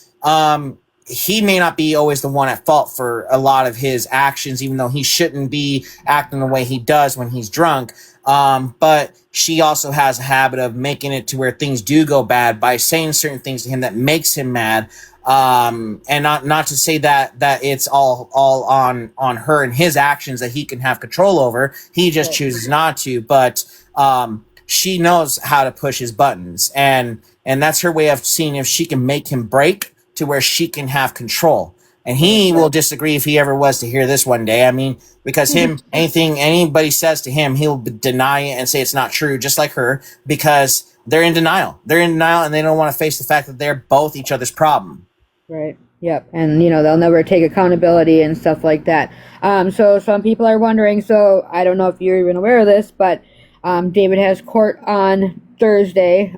he may not be always the one at fault for a lot of his actions, even though he shouldn't be acting the way he does when he's drunk. But she also has a habit of making it to where things do go bad by saying certain things to him that makes him mad. And not to say that it's all on her and his actions that he can have control over. He just chooses not to, but, she knows how to push his buttons, and that's her way of seeing if she can make him break to where she can have control. And he will disagree if he ever was to hear this one day. I mean, because anything anybody says to him, he'll deny it and say it's not true, just like her, because they're in denial. They're in denial, and they don't want to face the fact that they're both each other's problem.
Right. Yep. And, they'll never take accountability and stuff like that. So some people are wondering, so I don't know if you're even aware of this, but David has court on Thursday.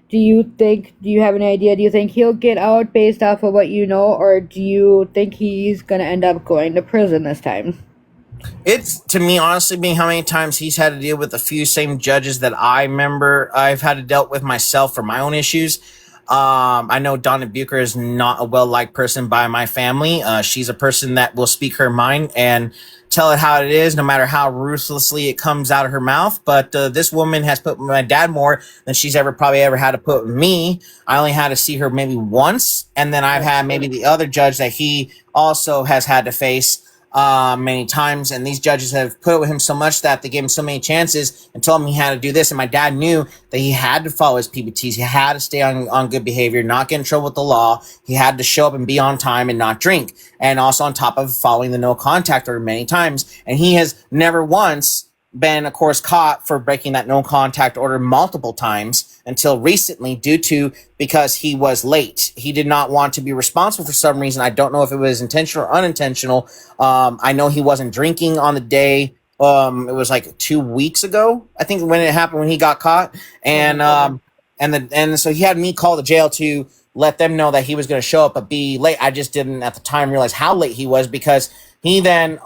Do you have any idea? Do you think he'll get out based off of what you know, or do you think he's going to end up going to prison this time?
It's, to me, honestly, being how many times he's had to deal with the few same judges that I remember I've had to deal with myself for my own issues. I know Donna Bucher is not a well-liked person by my family. She's a person that will speak her mind and tell it how it is, no matter how ruthlessly it comes out of her mouth. But this woman has put my dad more than she's probably ever had to put with me. I only had to see her maybe once, and then I've had maybe the other judge that he also has had to face many times, and these judges have put it with him so much that they gave him so many chances and told him he had to do this. And my dad knew that he had to follow his PBTs. He had to stay on good behavior, not get in trouble with the law. He had to show up and be on time and not drink. And also on top of following the no contact order many times. And he has never once been, of course, caught for breaking that no contact order multiple times. until recently because he was late. He did not want to be responsible for some reason. I don't know if it was intentional or unintentional. I know he wasn't drinking on the day. It was like 2 weeks ago, I think, when it happened, when he got caught. And so he had me call the jail to let them know that he was going to show up but be late. I just didn't at the time realize how late he was, because he then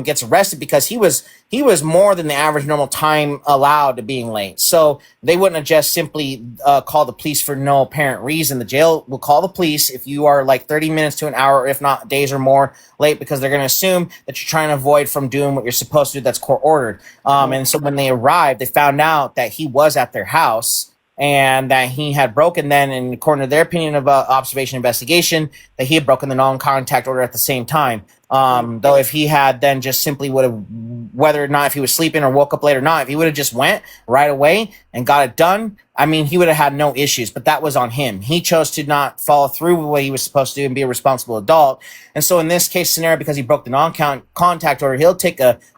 gets arrested because he was more than the average normal time allowed to being late. So they wouldn't have just simply called the police for no apparent reason. The jail will call the police if you are like 30 minutes to an hour, if not days or more late, because they're going to assume that you're trying to avoid from doing what you're supposed to do that's court ordered. And so when they arrived, they found out that he was at their house and that he had broken then, and according to their opinion of observation investigation, that he had broken the non-contact order at the same time. Though if he had then just simply would have, whether or not if he was sleeping or woke up late or not, if he would have just went right away and got it done, I mean, he would have had no issues, but that was on him. He chose to not follow through with what he was supposed to do and be a responsible adult. And so in this case scenario, because he broke the non-contact order,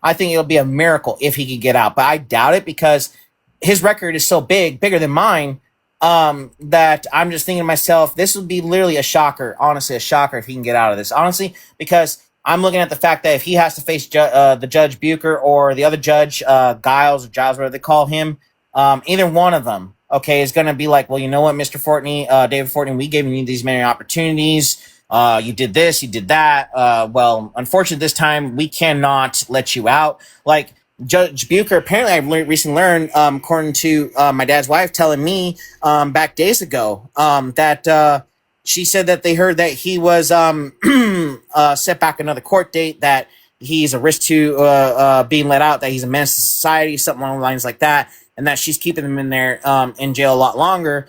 I think it'll be a miracle if he could get out, but I doubt it, because his record is so bigger than mine, that I'm just thinking to myself, this would be literally a shocker, honestly, a shocker if he can get out of this, honestly, because I'm looking at the fact that if he has to face the Judge Bucher or the other judge, Giles, whatever they call him, either one of them, okay, is going to be like, well, you know what, Mr. Fortney, David Fortney, we gave you these many opportunities. You did this, you did that. Well, unfortunately, this time we cannot let you out. Like, Judge Bucher, apparently I recently learned, according to my dad's wife telling me back days ago, that she said that they heard that he was set back another court date, that he's a risk to being let out, that he's a menace to society, something along the lines like that, and that she's keeping him in there in jail a lot longer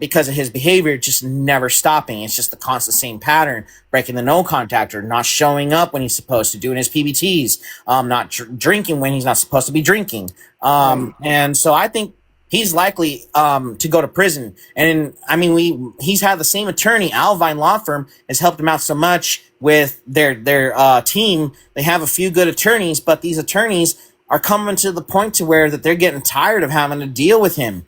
because of his behavior just never stopping. It's just the constant same pattern: breaking the no contact order, not showing up when he's supposed to, doing his PBTs, not drinking when he's not supposed to be drinking. And so I think he's likely to go to prison. And I mean, he's had the same attorney, Alvine Law Firm, has helped him out so much with their team. They have a few good attorneys, but these attorneys are coming to the point to where that they're getting tired of having to deal with him.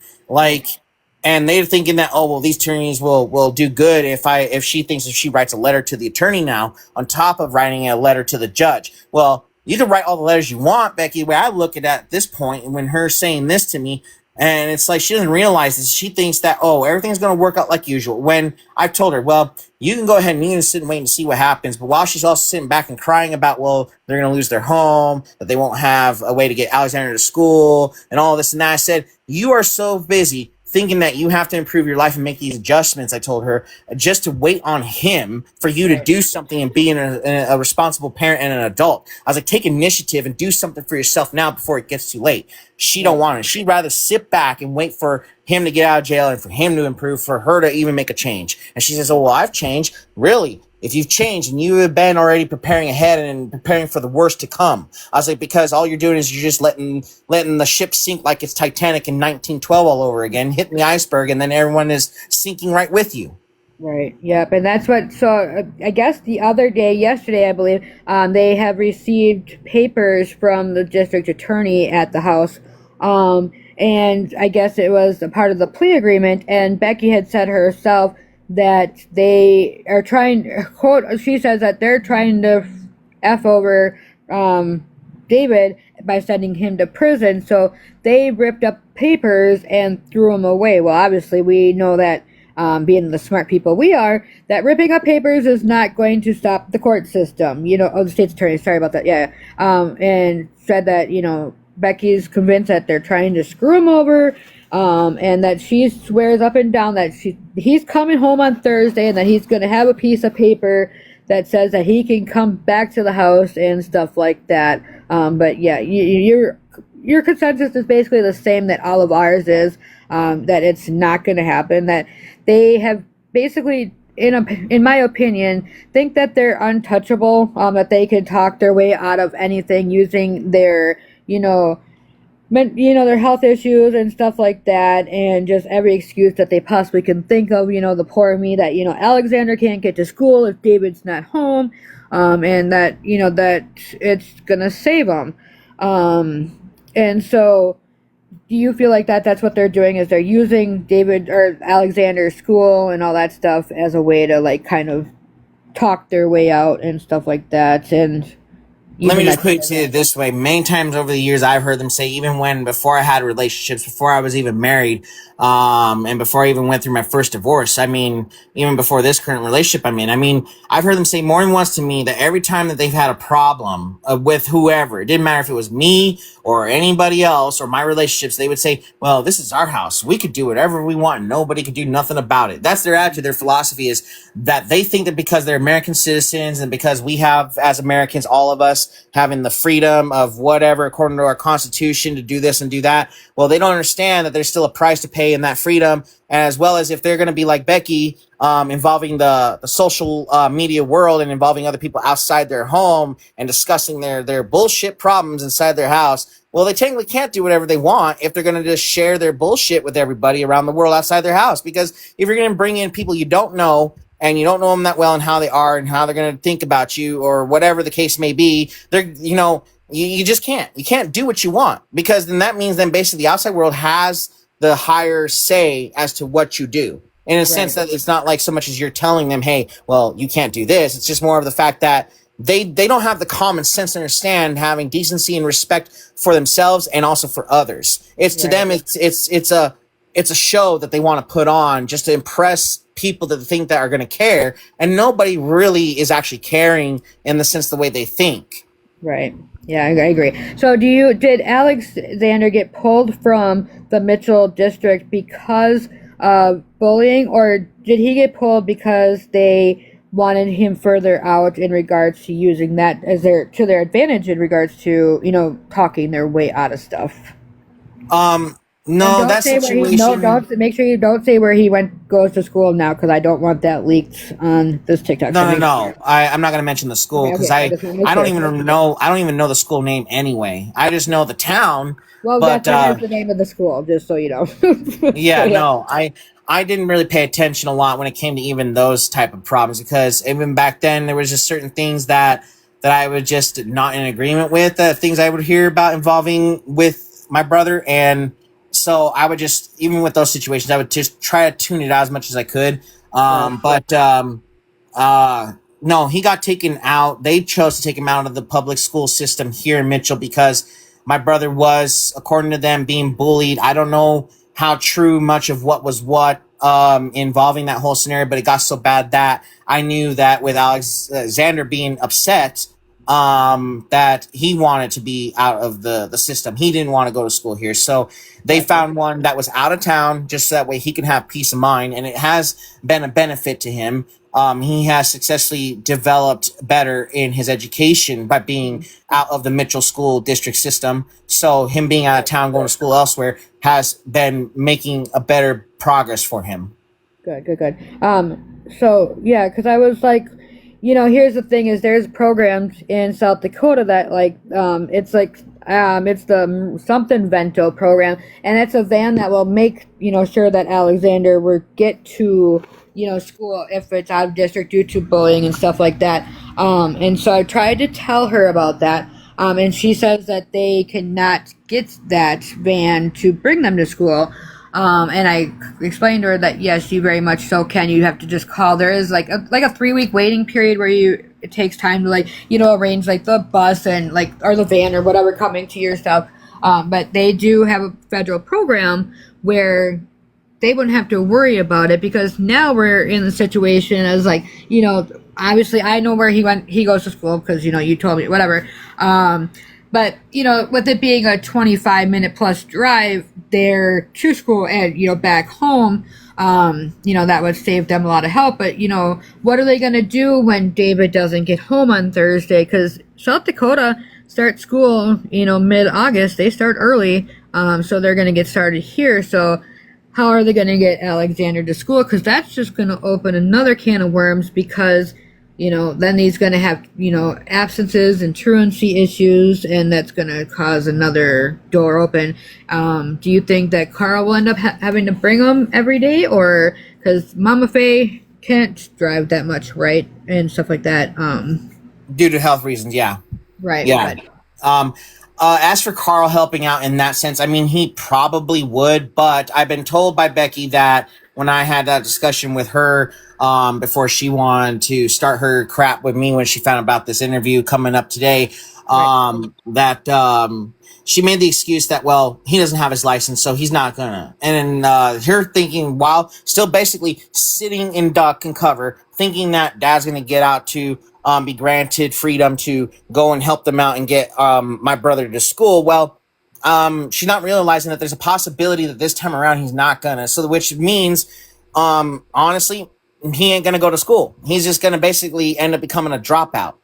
And they're thinking that, oh, well, these attorneys will do good if she writes a letter to the attorney now on top of writing a letter to the judge. Well, you can write all the letters you want, Becky. The way I look at this point, and when her saying this to me, and it's like she doesn't realize this. She thinks that, oh, everything's going to work out like usual. When I've told her, well, you can go ahead and you can sit and wait and see what happens. But while she's also sitting back and crying about, well, they're going to lose their home, that they won't have a way to get Alexander to school and all this and that, I said, you are so busy thinking that you have to improve your life and make these adjustments, I told her, just to wait on him for you to do something and be a responsible parent and an adult. I was like, take initiative and do something for yourself now before it gets too late. She don't want it. She'd rather sit back and wait for him to get out of jail and for him to improve, for her to even make a change. And she says, oh, well, I've changed. Really? If you've changed and you have been already preparing ahead and preparing for the worst to come. I was like, because all you're doing is you're just letting the ship sink like it's Titanic in 1912 all over again, hitting the iceberg, and then everyone is sinking right with you.
Right. Yep. And that's what. So I guess yesterday, I believe, they have received papers from the district attorney at the house. And I guess it was a part of the plea agreement. And Becky had said herself that they are trying, quote, she says that they're trying to F over David by sending him to prison. So they ripped up papers and threw them away. Well, obviously, we know that, being the smart people we are, that ripping up papers is not going to stop the court system. The state's attorney, sorry about that, yeah. And said that, Becky's convinced that they're trying to screw him over, and that she swears up and down that he's coming home on Thursday and that he's going to have a piece of paper that says that he can come back to the house and stuff like that. But yeah, your consensus is basically the same that all of ours is, that it's not going to happen, that they have basically, in my opinion, think that they're untouchable, that they can talk their way out of anything using their, their health issues and stuff like that, and just every excuse that they possibly can think of, the poor me, that, Alexander can't get to school if David's not home, and that, that it's gonna save him. And so do you feel like that's what they're doing? Is they're using David or Alexander's school and all that stuff as a way to like kind of talk their way out and stuff like that, and
Let me
using
just
that.
put it to you this way. Many times over the years, I've heard them say, even before I had relationships, before I was even married, and before I even went through my first divorce, I mean, even before this current relationship I'm in, I mean, I've heard them say more than once to me that every time that they've had a problem with whoever, it didn't matter if it was me or anybody else or my relationships, they would say, well, this is our house. We could do whatever we want. Nobody could do nothing about it. That's their attitude. Their philosophy is that they think that because they're American citizens and because we have, as Americans, all of us, having the freedom of whatever according to our constitution to do this and do that, well, they don't understand that there's still a price to pay in that freedom, as well as if they're going to be like Becky, involving the social media world and involving other people outside their home and discussing their bullshit problems inside their house. Well, they technically can't do whatever they want if they're going to just share their bullshit with everybody around the world outside their house. Because if you're going to bring in people you don't know and you don't know them that well and how they are and how they're going to think about you or whatever the case may be, you just can't. You can't do what you want, because then that means then basically the outside world has the higher say as to what you do. In a sense that it's not like so much as you're telling them, hey, well, you can't do this. It's just more of the fact that they don't have the common sense to understand having decency and respect for themselves and also for others. It's to them, it's a show that they want to put on just to impress people that they think that are going to care, and nobody really is actually caring in the sense the way they think.
Right. Yeah, I agree. So did Alexander get pulled from the Mitchell district because of bullying, or did he get pulled because they wanted him further out in regards to using that as their advantage in regards to, talking their way out of stuff?
No, that situation.
Don't make sure you don't say where he goes to school now, because I don't want that leaked on this TikTok.
No. I'm not going to mention the school because I don't even know the school name anyway. I just know the town.
Well,
but
that's the name of the school, just so you know.
yeah, no, I didn't really pay attention a lot when it came to even those type of problems, because even back then there was just certain things that I was just not in agreement with, things I would hear about involving with my brother. And so I would just, even with those situations, I would just try to tune it out as much as I could. No, he got taken out. They chose to take him out of the public school system here in Mitchell because my brother was, according to them, being bullied. I don't know how true much of what was what involving that whole scenario, but it got so bad that I knew that with Alexander being upset, that he wanted to be out of the system. He didn't want to go to school here. So they found one that was out of town, just so that way he can have peace of mind. And it has been a benefit to him. He has successfully developed better in his education by being out of the Mitchell school district system. So him being out of town, going to school elsewhere, has been making a better progress for him.
Good. So yeah, because I was like, here's the thing: is there's programs in South Dakota that it's the something Vento program, and it's a van that will make sure that Alexander will get to school if it's out of district due to bullying and stuff like that. And so I tried to tell her about that. And she says that they cannot get that van to bring them to school. And I explained to her that yes, you very much so can. You have to just call. There is like a 3-week waiting period where it takes time to arrange the bus and or the van or whatever coming to your stuff. But they do have a federal program where they wouldn't have to worry about it, because now we're in the situation as obviously I know where he goes to school because you told me whatever. But with it being a 25-minute plus drive there to school and back home, that would save them a lot of help. But what are they going to do when David doesn't get home on Thursday? Because South Dakota starts school mid-August. They start early, so they're going to get started here. So how are they going to get Alexander to school? Because that's just going to open another can of worms, because then he's going to have, absences and truancy issues, and that's going to cause another door open. Do you think that Carl will end up having to bring him every day, or because Mama Faye can't drive that much, right? And stuff like that.
Due to health reasons, yeah.
Right.
Yeah.
But
As for Carl helping out in that sense, I mean, he probably would, but I've been told by Becky that when I had that discussion with her, before she wanted to start her crap with me when she found about this interview coming up today,
Right.
that she made the excuse that, well, he doesn't have his license, so he's not gonna. And her thinking, while still basically sitting in duck and cover, thinking that dad's gonna get out to be granted freedom to go and help them out and get my brother to school. Well, she's not realizing that there's a possibility that this time around he's not gonna. So, which means, honestly, he ain't gonna go to school. He's just gonna basically end up becoming a dropout.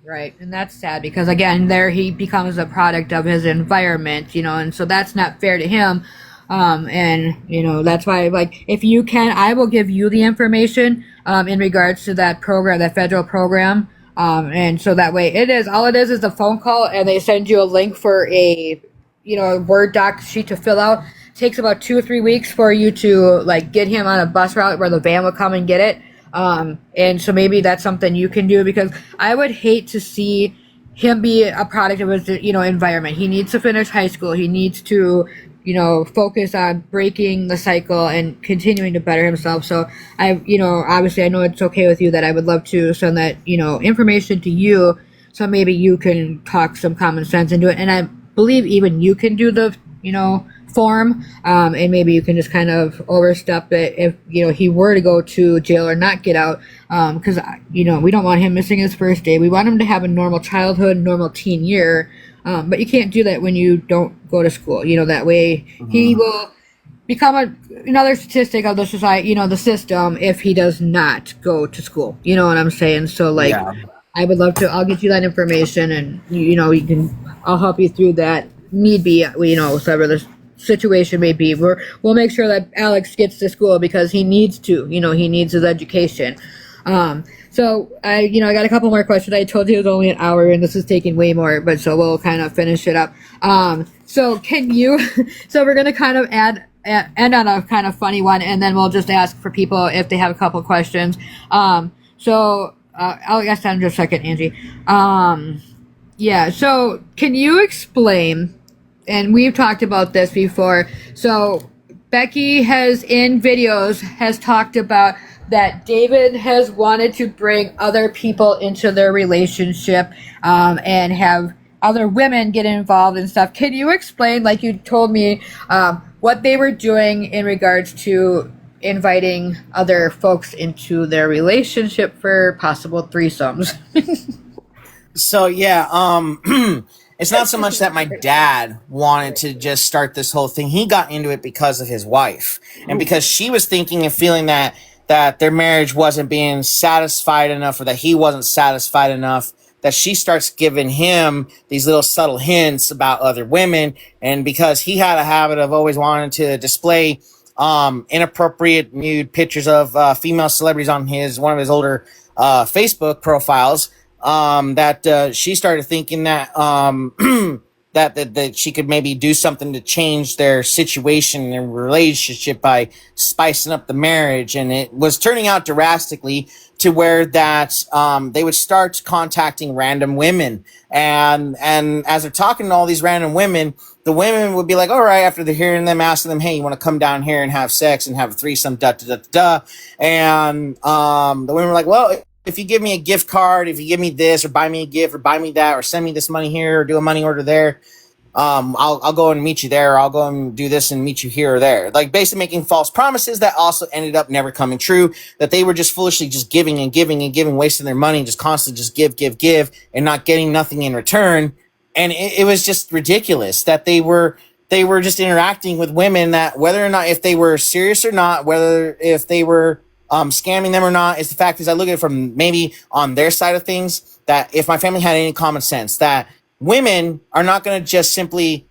Right, and that's sad because again, there he becomes a product of his environment, and so that's not fair to him. And that's why, like, if you can, I will give you the information in regards to that program, that federal program. And so that way, all it is a phone call, and they send you a link for a Word doc sheet to fill out. It takes about 2 or 3 weeks for you to like get him on a bus route where the van will come and get it. And so maybe that's something you can do, because I would hate to see him be a product of his, environment. He needs to finish high school. He needs to, focus on breaking the cycle and continuing to better himself. So obviously I know it's okay with you that I would love to send that, information to you. So maybe you can talk some common sense into it. And I believe even you can do the, form, and maybe you can just kind of overstep it if he were to go to jail or not get out, because we don't want him missing his first day. We want him to have a normal childhood, normal teen year, but you can't do that when you don't go to school. That way he will become another statistic of the society, the system, if he does not go to school. You know what I'm saying? So like, yeah. I would love to. I'll get you that information, and I'll help you through that. Need be, whatever the situation may be. We'll make sure that Alex gets to school because he needs to. He needs his education. So I got a couple more questions. I told you it was only an hour, and this is taking way more, but so we'll kind of finish it up. So can you? So we're gonna kind of end on a kind of funny one, and then we'll just ask for people if they have a couple questions. So I'll ask that in just a second, Angie. Yeah. So can you explain? And we've talked about this before. So Becky has talked about that David has wanted to bring other people into their relationship, and have other women get involved and stuff. Can you explain, like you told me, what they were doing in regards to inviting other folks into their relationship for possible threesomes?
So yeah, it's not so much that my dad wanted to just start this whole thing. He got into it because of his wife, and because she was thinking and feeling that their marriage wasn't being satisfied enough, or that he wasn't satisfied enough, that she starts giving him these little subtle hints about other women. And because he had a habit of always wanting to display inappropriate nude pictures of female celebrities on one of his older Facebook profiles, that she started thinking that that she could maybe do something to change their situation and relationship by spicing up the marriage. And it was turning out drastically to where that they would start contacting random women, and as they're talking to all these random women, the women would be like, all right, after they're hearing them, asking them, hey, you want to come down here and have sex and have a threesome, and the women were like, well, if you give me a gift card, if you give me this, or buy me a gift, or buy me that, or send me this money here, or do a money order there, I'll go and meet you there, or I'll go and do this and meet you here or there. Like basically making false promises that also ended up never coming true, that they were just foolishly just giving and giving and giving, wasting their money, just constantly just give, and not getting nothing in return. And it was just ridiculous that they were just interacting with women, that whether or not, if they were serious or not, whether if they were scamming them or not, is the fact is I look at it from maybe on their side of things, that if my family had any common sense, that women are not going to just simply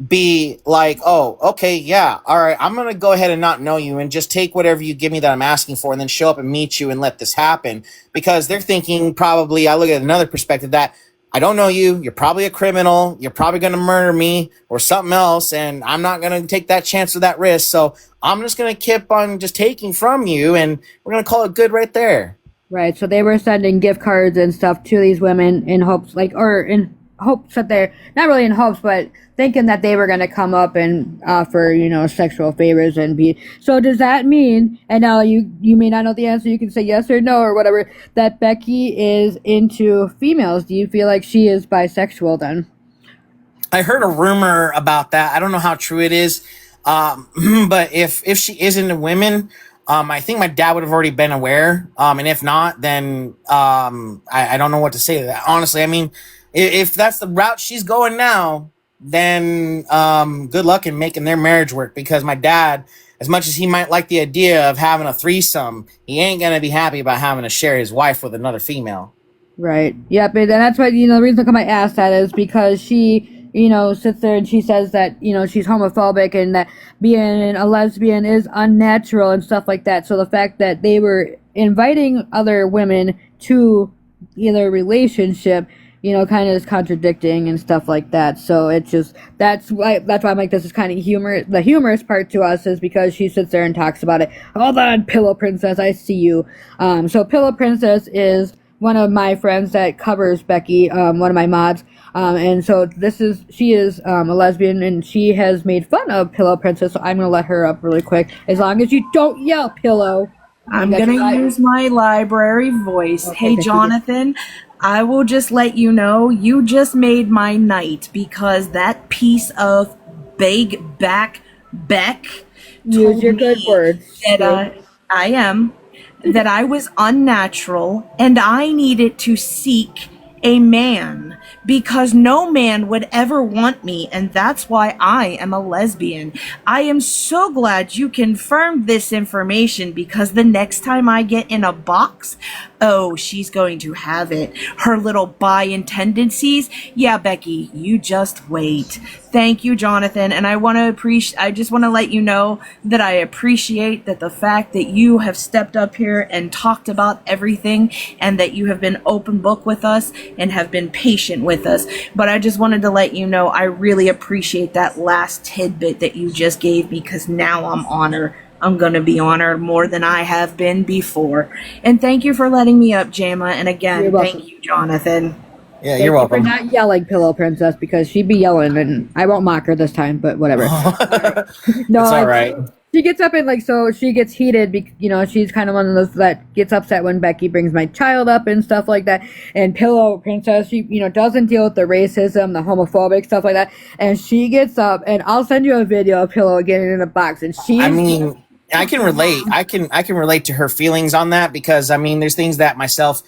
be like, oh, okay, yeah, all right, I'm going to go ahead and not know you and just take whatever you give me that I'm asking for, and then show up and meet you and let this happen. Because they're thinking, probably, I look at another perspective, that I don't know you, you're probably a criminal, you're probably going to murder me or something else, and I'm not going to take that chance or that risk, so I'm just going to keep on just taking from you, and we're going to call it good right there.
Right, so they were sending gift cards and stuff to these women in hopes, like, or in hopes that they're not really in hopes, but thinking that they were going to come up and offer, sexual favors and be. So does that mean? And now you may not know the answer. You can say yes or no or whatever. That Becky is into females. Do you feel like she is bisexual then?
I heard a rumor about that. I don't know how true it is. But if she is into women, I think my dad would have already been aware. And if not, then I don't know what to say to that. Honestly, I mean, if that's the route she's going now, then good luck in making their marriage work. Because my dad, as much as he might like the idea of having a threesome, he ain't gonna be happy about having to share his wife with another female.
Right. Yep. And that's why, the reason I asked that is because she, sits there and she says that, she's homophobic and that being a lesbian is unnatural and stuff like that. So the fact that they were inviting other women to either relationship, kind of is contradicting and stuff like that. So it's just, that's why I'm like, this is kind of humor. The humorous part to us is because she sits there and talks about it. Hold on, Pillow Princess, I see you. So Pillow Princess is one of my friends that covers Becky, one of my mods. And so she is a lesbian and she has made fun of Pillow Princess. So I'm going to let her up really quick. As long as you don't yell, Pillow.
I'm going to use my library voice.
Okay,
hey, Jonathan, I will just let you know, you just made my night because that piece of big back Beck
use your good words.
That I am, that I was unnatural and I needed to seek a man because no man would ever want me, and that's why I am a lesbian. I am so glad you confirmed this information because the next time I get in a box, oh, she's going to have it. Her little bi tendencies. Yeah, Becky, you just wait. Thank you, Jonathan. And I just want to let you know that I appreciate that the fact that you have stepped up here and talked about everything and that you have been open book with us and have been patient with us. But I just wanted to let you know I really appreciate that last tidbit that you just gave me because now I'm honored. I'm going to be honored more than I have been before. And thank you for letting me up, Jaima. And again, thank you, Jonathan.
Yeah, you're welcome.
For not yelling, Pillow Princess, because she'd be yelling, and I won't mock her this time, but whatever.
No, it's all right.
She gets up and so she gets heated. She's kind of one of those that gets upset when Becky brings my child up and stuff like that. And Pillow Princess, she doesn't deal with the racism, the homophobic stuff like that. And she gets up, and I'll send you a video of Pillow getting in a box, and I
can relate. I can relate to her feelings on that because there's things that myself.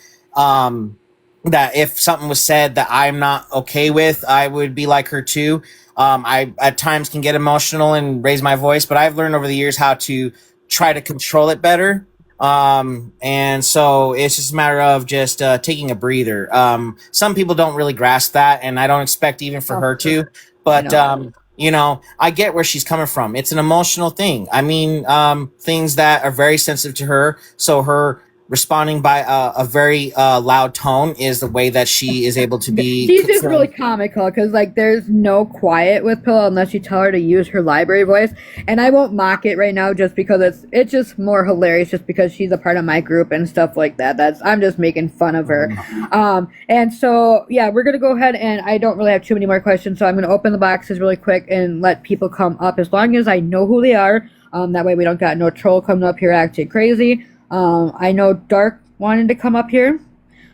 That if something was said that I'm not okay with, I would be like her too. I at times can get emotional and raise my voice, but I've learned over the years how to try to control it better. And so it's just a matter of just taking a breather. Some people don't really grasp that, and I don't expect even for her to. But I get where she's coming from. It's an emotional thing. Things that are very sensitive to her. So her responding by a very loud tone is the way that she is able to be.
She's just really comical because there's no quiet with Pillow unless you tell her to use her library voice. And I won't mock it right now just because it's just more hilarious just because she's a part of my group and stuff like that. I'm just making fun of her. And so yeah, we're gonna go ahead and I don't really have too many more questions, so I'm gonna open the boxes really quick and let people come up as long as I know who they are. That way we don't got no troll coming up here acting crazy. I know Dark wanted to come up here.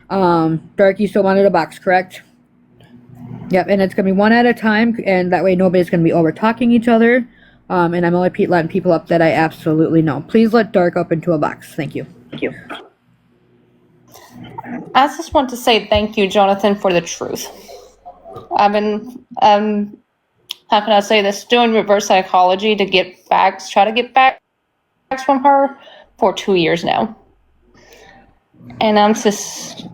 Dark, you still wanted a box, correct? Yep, and it's going to be one at a time, and that way nobody's going to be over-talking each other. And I'm only letting people up that I absolutely know. Please let Dark up into a box. Thank you. Thank you.
I just want to say thank you, Jonathan, for the truth. I've been, how can I say this, doing reverse psychology to get facts, try to get facts from her for 2 years now. And I'm just,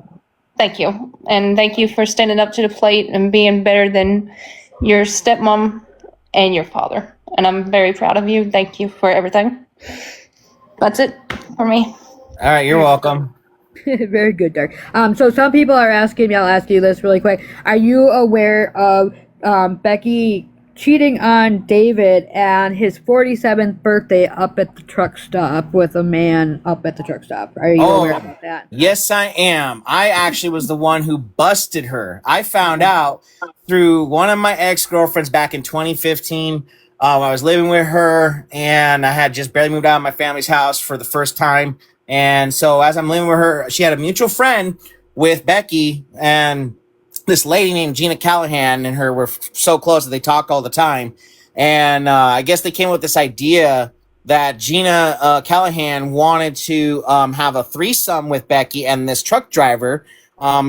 thank you. And thank you for standing up to the plate and being better than your stepmom and your father. And I'm very proud of you. Thank you for everything. That's it for me.
All right, you're welcome.
Very good, Dark. So some people are asking me, I'll ask you this really quick. Are you aware of Becky cheating on David on his 47th birthday up at the truck stop with a man up at the truck stop. Are you aware
Oh,
about that?
yes, I am. I actually was the one who busted her. I found out through one of my ex girlfriends back in 2015. I was living with her, and I had just barely moved out of my family's house for the first time. And so, as I'm living with her, she had a mutual friend with Becky, and this lady named Gina Callahan and her were so close that they talked all the time. And I guess they came up with this idea that Gina Callahan wanted to have a threesome with Becky and this truck driver,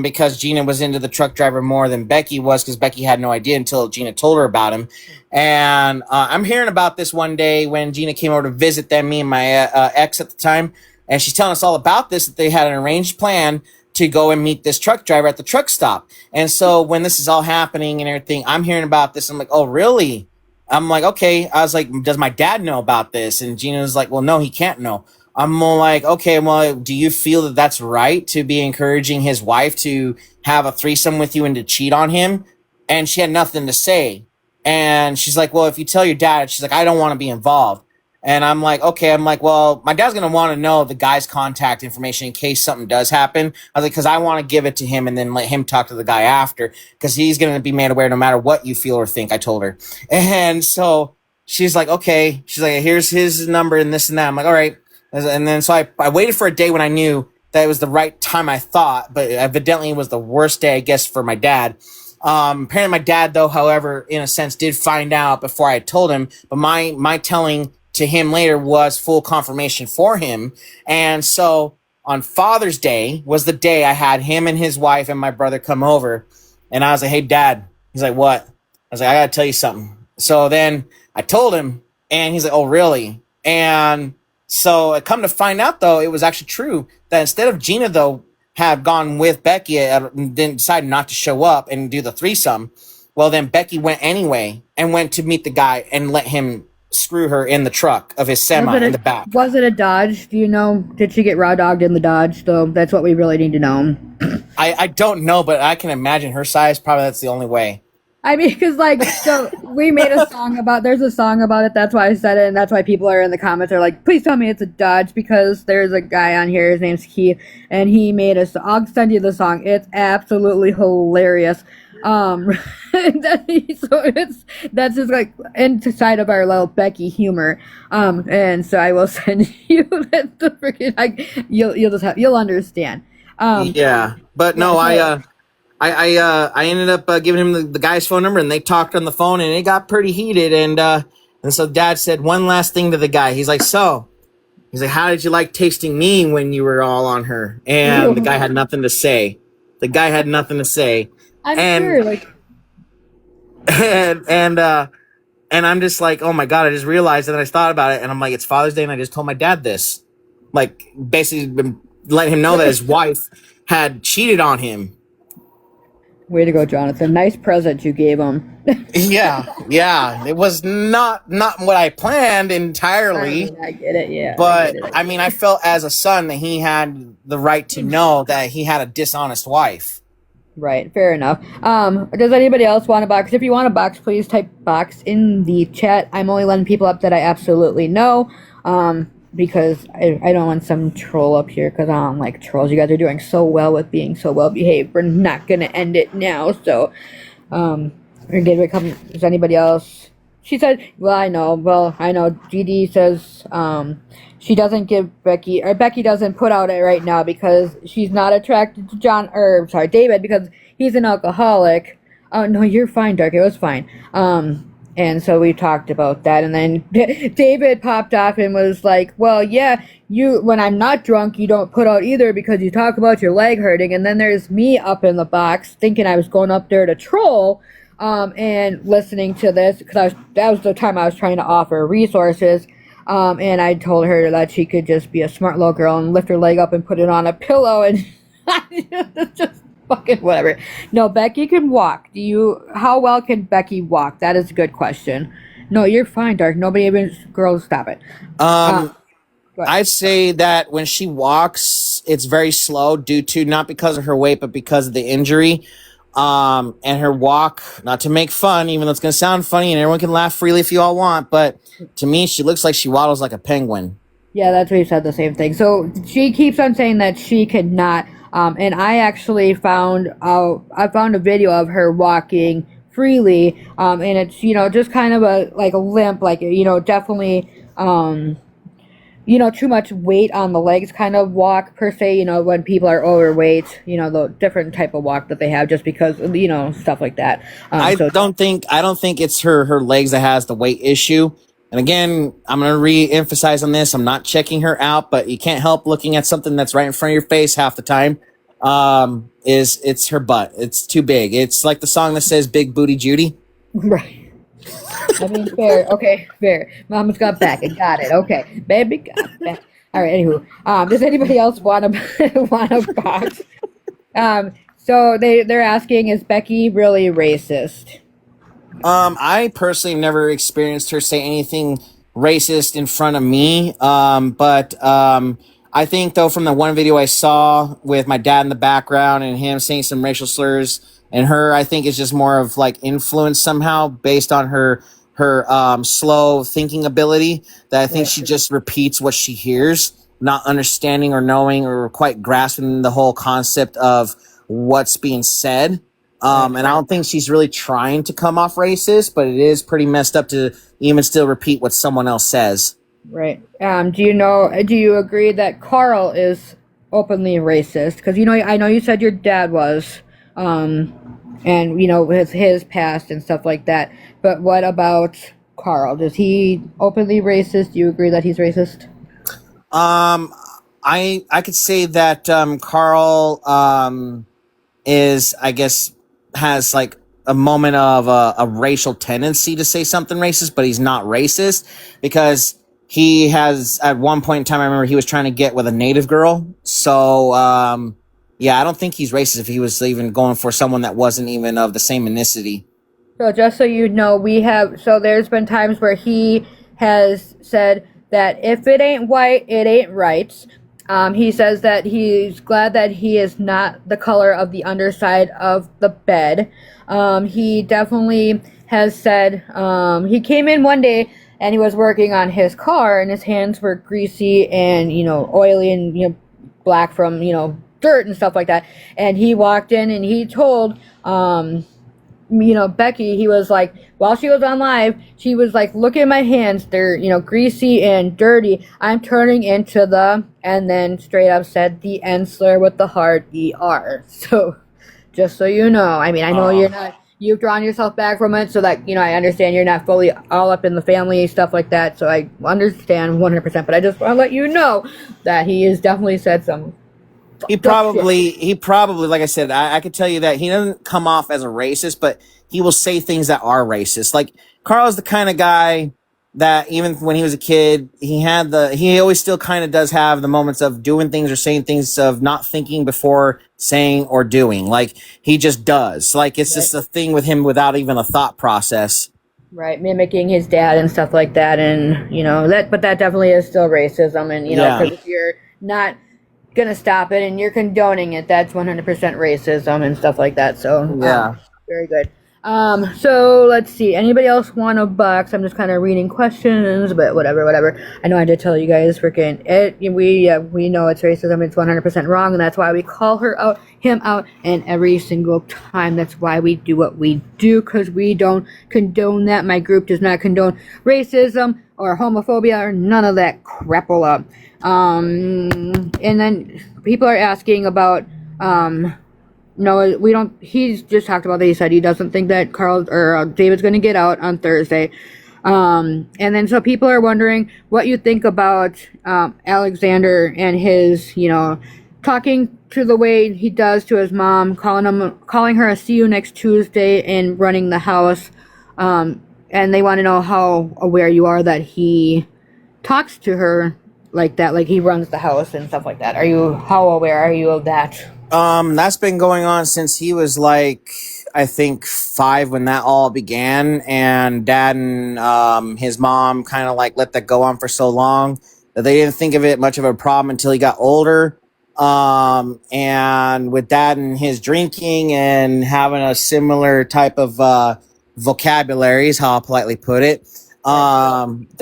because Gina was into the truck driver more than Becky was, because Becky had no idea until Gina told her about him. And I'm hearing about this one day when Gina came over to visit them, me and my ex at the time, and she's telling us all about this, that they had an arranged plan to go and meet this truck driver at the truck stop. And so when this is all happening and everything, I'm hearing about this. I'm like, oh, really? I'm like, okay. I was like, does my dad know about this? And Gina was like, well, no, he can't know. I'm more like, okay, well, do you feel that that's right to be encouraging his wife to have a threesome with you and to cheat on him? And she had nothing to say. And she's like, well, if you tell your dad, she's like, I don't want to be involved. And I'm like, okay. I'm like, well, my dad's going to want to know the guy's contact information in case something does happen. I was like, because I want to give it to him and then let him talk to the guy after, because he's going to be made aware no matter what you feel or think, I told her. And so she's like, okay. She's like, here's his number and this and that. I'm like, all right. And then so I waited for a day when I knew that it was the right time, I thought, but evidently it was the worst day, I guess, for my dad. Apparently my dad, though, however, in a sense, did find out before I told him, but my telling to him later was full confirmation for him. And so on Father's Day was the day I had him and his wife and my brother come over. And I was like, hey, Dad. He's like, what? I was like, I got to tell you something. So then I told him, and he's like, oh, really? And so I come to find out, though, it was actually true that instead of Gina, though, had gone with Becky and then decided not to show up and do the threesome, well, then Becky went anyway and went to meet the guy and let him screw her in the truck of his semi in the back.
Was it a Dodge? Do you know? Did she get raw dogged in the Dodge? So that's what we really need to know.
I don't know, but I can imagine her size. Probably that's the only way.
I mean, because like, so we made a song about. There's a song about it. That's why I said it, and that's why people are in the comments. They're like, please tell me it's a Dodge, because there's a guy on here. His name's Keith, and he made a. I'll send you the song. It's absolutely hilarious. So that's just like inside of our little Becky humor. And so I will send you that the freaking like you'll understand.
Yeah, but no,
yeah,
I ended up giving him the guy's phone number, and they talked on the phone, and it got pretty heated. And so Dad said one last thing to the guy. He's like, how did you like tasting me when you were all on her? And the guy had nothing to say.
I'm sure, like,
and I'm just like, oh my God, I just realized, and then I thought about it, and I'm like, it's Father's Day, and I just told my dad this, like, basically been letting him know that his wife had cheated on him.
Way to go, Jonathan. Nice present you gave him.
yeah. It was not what I planned entirely.
I get it, yeah.
But I mean, I felt as a son that he had the right to know that he had a dishonest wife.
Right, fair enough. Does anybody else want a box? If you want a box, please type box in the chat. I'm only letting people up that I absolutely know, because I don't want some troll up here, because I don't like trolls. You guys are doing so well with being so well behaved. We're not going to end it now, so, is anybody else? She said, I know, GD says, she doesn't give Becky doesn't put out it right now because she's not attracted to David, because he's an alcoholic. Oh, no, you're fine, Dark. It was fine. And so we talked about that, and then David popped off and was like, well, yeah, when I'm not drunk, you don't put out either, because you talk about your leg hurting. And then there's me up in the box thinking I was going up there to troll, and listening to this, because that was the time I was trying to offer resources. And I told her that she could just be a smart little girl and lift her leg up and put it on a pillow, and just fucking whatever. No, Becky can walk. How well can Becky walk? That is a good question. No, you're fine, Dark. Nobody even, girls, stop it.
I'd say that when she walks, it's very slow, due to not because of her weight, but because of the injury. And her walk, not to make fun, even though it's going to sound funny and everyone can laugh freely if you all want, but to me, she looks like she waddles like a penguin.
Yeah, that's what he said, the same thing. So she keeps on saying that she could not. And I actually found a video of her walking freely. And it's, just kind of a limp, definitely, too much weight on the legs kind of walk per se, when people are overweight, the different type of walk that they have just because, stuff like that.
I don't think it's her legs that has the weight issue. And again, I'm going to re-emphasize on this. I'm not checking her out, but you can't help looking at something that's right in front of your face half the time. It's her butt. It's too big. It's like the song that says "Big Booty Judy."
Right. I mean, fair. Okay, fair. Mama's got back. I got it. Okay, baby got back. All right. Anywho, does anybody else want a box? So they're asking, is Becky really racist?
I personally have never experienced her say anything racist in front of me. But I think though from the one video I saw with my dad in the background and him saying some racial slurs and her, I think it's just more of like influence somehow based on her slow thinking ability that I think she just repeats what she hears, not understanding or knowing or quite grasping the whole concept of what's being said. And I don't think she's really trying to come off racist, but it is pretty messed up to even still repeat what someone else says.
Right. Do you agree that Carl is openly racist? Because, I know you said your dad was, and, with his past and stuff like that. But what about Carl? Is he openly racist? Do you agree that he's racist?
I could say that, Carl, is, I guess, has like a moment of a racial tendency to say something racist, but he's not racist because he has at one point in time, I remember he was trying to get with a native girl. So, yeah, I don't think he's racist if he was even going for someone that wasn't even of the same ethnicity.
So just so you know, there's been times where he has said that if it ain't white, it ain't right. He says that he's glad that he is not the color of the underside of the bed. He definitely has said, he came in one day and he was working on his car and his hands were greasy and, oily and, black from, dirt and stuff like that. And he walked in and he told, Becky, he was like, while she was on live, she was like, look at my hands. They're, greasy and dirty. I'm turning into and then straight up said the N slur with the hard ER. So, just so you know, I mean, I know you've drawn yourself back from it so that, I understand you're not fully all up in the family, stuff like that. So I understand 100%, but I just want to let you know that he has definitely said some.
He probably, like I said, I could tell you that he doesn't come off as a racist, but he will say things that are racist. Like Carl is the kind of guy that even when he was a kid, he always still kind of does have the moments of doing things or saying things of not thinking before saying or doing. Like he just does. Like it's just a thing with him without even a thought process.
Right, mimicking his dad and stuff like that. And, but that definitely is still racism. And, because if you're not gonna stop it and you're condoning it, that's 100% racism and stuff like that. So
yeah,
very good. So let's see, anybody else want a box? I'm just kind of reading questions, but whatever. I know I did tell you guys freaking it. We know it's racism. It's 100% wrong, and that's why we call him out, and every single time. That's why we do what we do, because we don't condone that. My group does not condone racism or homophobia or none of that crapola. And then people are asking about, no, we don't. He's just talked about that. He said he doesn't think that Carl or David's going to get out on Thursday. And then so people are wondering what you think about Alexander and his, talking to the way he does to his mom, calling her a see you next Tuesday and running the house. And they want to know how aware you are that he talks to her like that, like he runs the house and stuff like that. How aware are you of that?
That's been going on since he was like, I think 5 when that all began, and dad and his mom kind of like let that go on for so long that they didn't think of it much of a problem until he got older. And with that and his drinking and having a similar type of vocabulary is how I'll politely put it. Alexander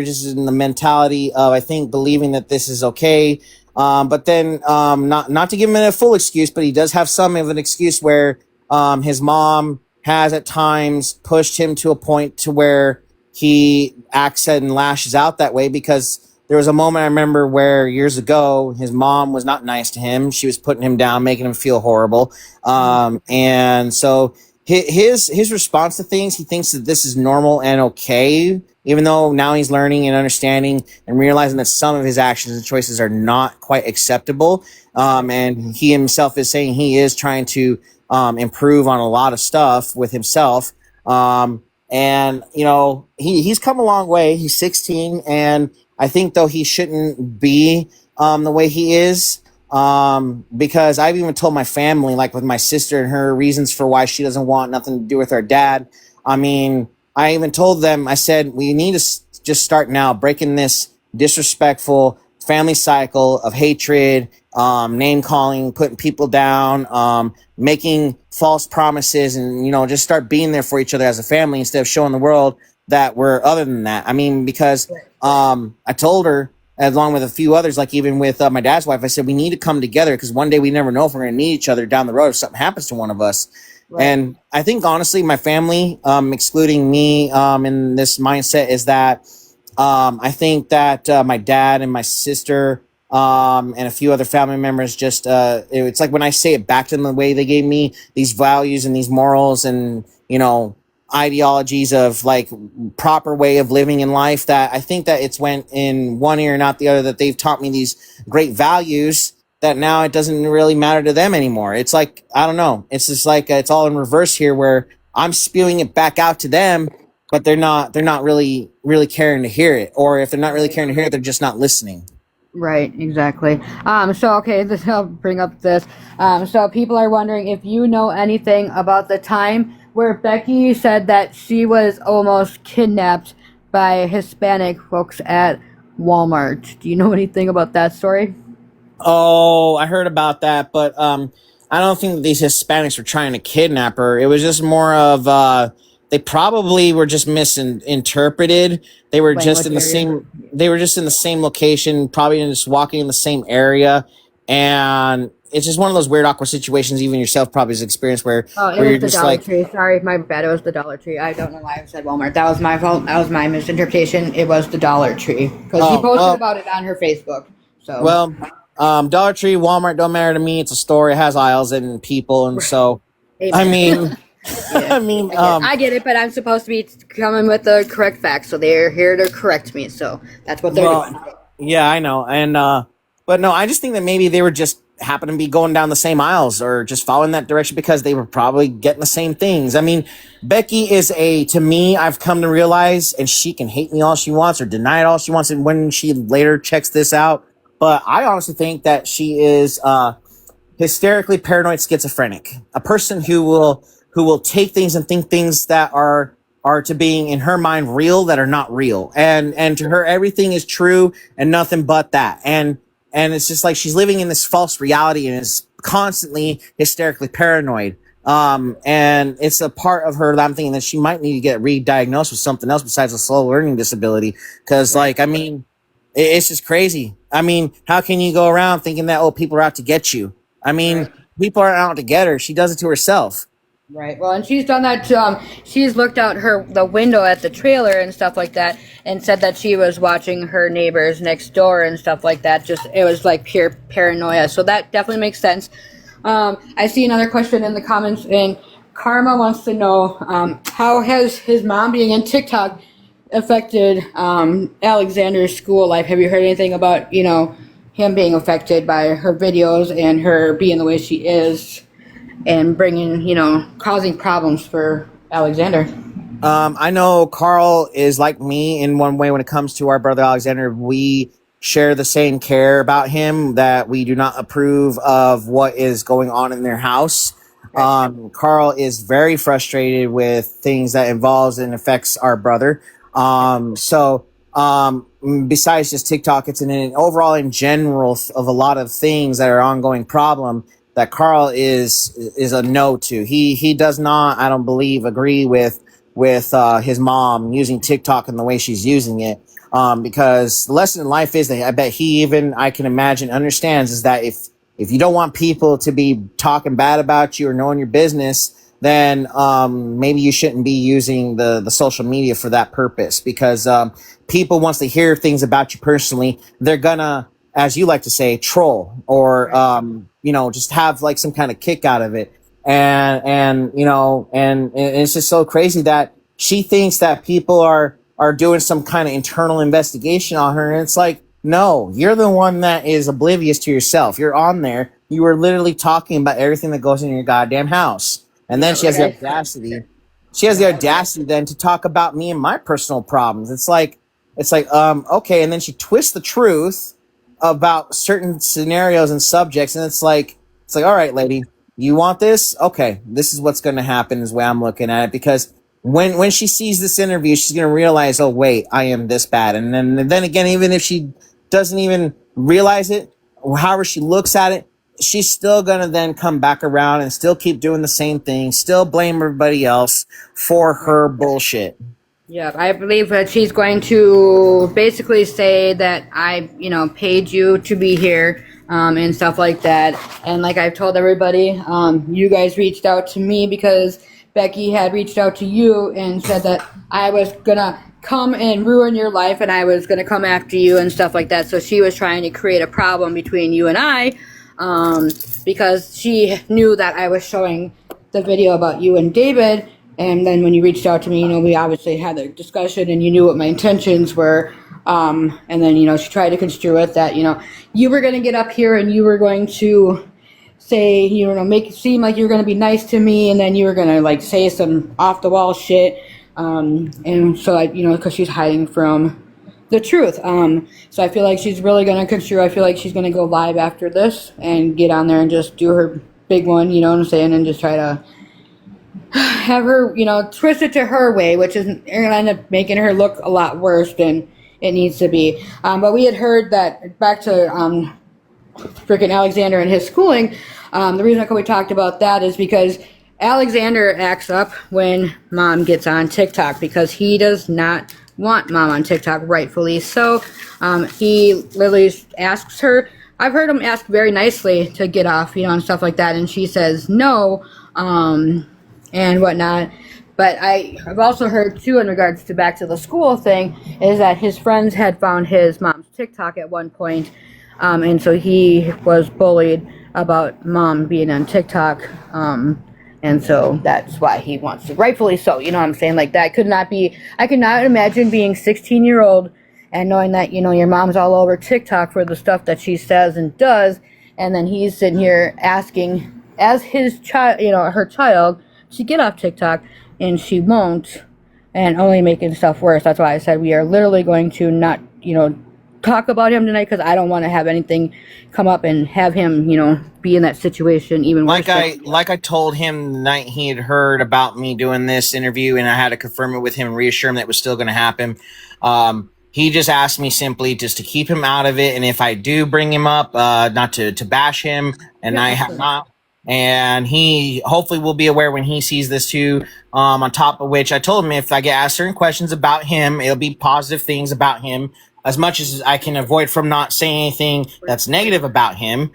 just is in the mentality of, I think, believing that this is okay. But then, not to give him a full excuse, but he does have some of an excuse where, his mom has at times pushed him to a point to where he acts and lashes out that way, because there was a moment I remember where years ago his mom was not nice to him. She was putting him down, making him feel horrible. And so his response to things, he thinks that this is normal and okay, even though now he's learning and understanding and realizing that some of his actions and choices are not quite acceptable. And he himself is saying he is trying to improve on a lot of stuff with himself. And he's come a long way. He's 16, and I think though he shouldn't be the way he is, because I've even told my family, like with my sister and her reasons for why she doesn't want nothing to do with our dad. I mean, I even told them, I said, we need to just start now breaking this disrespectful family cycle of hatred, name calling, putting people down, making false promises, and just start being there for each other as a family instead of showing the world that we're other than that. I mean, because I told her, along with a few others, like even with my dad's wife, I said we need to come together, because one day we never know if we're going to need each other down the road if something happens to one of us. Right. And I think honestly, my family, excluding me, in this mindset is that I think that my dad and my sister and a few other family members just it's like when I say it back to them the way they gave me these values and these morals and ideologies of like proper way of living in life, that I think that it's went in one ear not the other, that they've taught me these great values that now it doesn't really matter to them anymore. It's like, I don't know, it's just like it's all in reverse here, where I'm spewing it back out to them, but they're not really caring to hear it, or if they're not really caring to hear it, they're just not listening.
Right, exactly. So okay, I'll bring up this. So people are wondering if you know anything about the time where Becky said that she was almost kidnapped by Hispanic folks at Walmart. Do you know anything about that story?
Oh, I heard about that, but I don't think that these Hispanics were trying to kidnap her. It was just more of they probably were just misinterpreted. They were just in the same. They were just in the same location, probably just walking in the same area, and it's just one of those weird, awkward situations. Even yourself probably has experienced where
you're just Dollar Tree. Sorry, my bad. It was the Dollar Tree. I don't know why I said Walmart. That was my fault. That was my misinterpretation. It was the Dollar Tree, because she posted about it on her Facebook. So
well. Dollar Tree, Walmart don't matter to me. It's a store. It has aisles and people, and so
Amen.
I mean,
yeah. I get it, but I'm supposed to be coming with the correct facts, so they're here to correct me. So that's what they're doing.
Yeah, I know, and but no, I just think that maybe they were just happen to be going down the same aisles or just following that direction because they were probably getting the same things. I mean, Becky is to me, I've come to realize, and she can hate me all she wants or deny it all she wants, and when she later checks this out. But I honestly think that she is hysterically paranoid schizophrenic, a person who will take things and think things that are to being in her mind real that are not real, and to her everything is true and nothing but that, and it's just like she's living in this false reality and is constantly hysterically paranoid. And it's a part of her that I'm thinking that she might need to get re-diagnosed with something else besides a slow learning disability, because like I mean. It's just crazy. I mean, how can you go around thinking that, people are out to get you? I mean, people aren't out to get her. She does it to herself.
Right. Well, and she's done that. She's looked out the window at the trailer and stuff like that, and said that she was watching her neighbors next door and stuff like that. It was like pure paranoia. So that definitely makes sense. I see another question in the comments, and Karma wants to know how has his mom being in TikTok affected Alexander's school life. Have you heard anything about him being affected by her videos and her being the way she is and bringing causing problems for Alexander?
I know Carl is like me in one way when it comes to our brother Alexander. We share the same care about him, that we do not approve of what is going on in their house. Carl is very frustrated with things that involves and affects our brother. besides just TikTok, it's an overall in general of a lot of things that are ongoing problem that Carl is a no to. He does not, I don't believe, agree with his mom using TikTok and the way she's using it. Because the lesson in life is that I bet he even, I can imagine, understands is that if you don't want people to be talking bad about you or knowing your business, then maybe you shouldn't be using the social media for that purpose. Because people, once they hear things about you personally, they're gonna, as you like to say, troll or just have like some kind of kick out of it. And it's just so crazy that she thinks that people are doing some kind of internal investigation on her, and it's like, no, you're the one that is oblivious to yourself. You're on there. You were literally talking about everything that goes in your goddamn house. And then she has the audacity. She has the audacity then to talk about me and my personal problems. It's like, okay. And then she twists the truth about certain scenarios and subjects. And it's like, all right, lady, you want this? Okay. This is what's going to happen is the way I'm looking at it. Because when she sees this interview, she's going to realize, oh, wait, I am this bad. And then again, even if she doesn't even realize it, or however she looks at it, she's still going to then come back around and still keep doing the same thing, still blame everybody else for her bullshit.
Yeah, I believe that she's going to basically say that I, paid you to be here, and stuff like that. And like I've told everybody, you guys reached out to me because Becky had reached out to you and said that I was gonna come and ruin your life and I was gonna come after you and stuff like that. So she was trying to create a problem between you and I, because she knew that I was showing the video about you and David. And then when you reached out to me, we obviously had a discussion and you knew what my intentions were. And then, she tried to construe it that, you were going to get up here and you were going to say, make it seem like you were going to be nice to me. And then you were going to like say some off the wall shit. And so because she's hiding from the truth. So I feel like she's really going to construe. I feel like she's going to go live after this and get on there and just do her big one, you know what I'm saying? And just try to have her, twist it to her way, which is going to end up making her look a lot worse than it needs to be. But we had heard that, back to freaking Alexander and his schooling, the reason we talked about that is because Alexander acts up when mom gets on TikTok because he does not want mom on TikTok, rightfully so. He literally asks her, I've heard him ask very nicely to get off, and stuff like that, and she says no, and whatnot. But I've also heard, too, in regards to back to the school thing, is that his friends had found his mom's TikTok at one point, and so he was bullied about mom being on TikTok, and so that's why he wants to, rightfully so, you know what I'm saying? Like, that could not be, I could not imagine being 16-year-old and knowing that, your mom's all over TikTok for the stuff that she says and does, and then he's sitting here asking, as his child, her child, to get off TikTok, and she won't, and only making stuff worse. That's why I said we are literally going to not, talk about him tonight, because I don't want to have anything come up and have him, be in that situation even worse.
Like I told him the night he had heard about me doing this interview, and I had to confirm it with him and reassure him that it was still going to happen. He just asked me simply just to keep him out of it, and if I do bring him up, not to bash him, and I have not. And he hopefully will be aware when he sees this too. On top of which, I told him if I get asked certain questions about him, it'll be positive things about him, as much as I can avoid from not saying anything that's negative about him.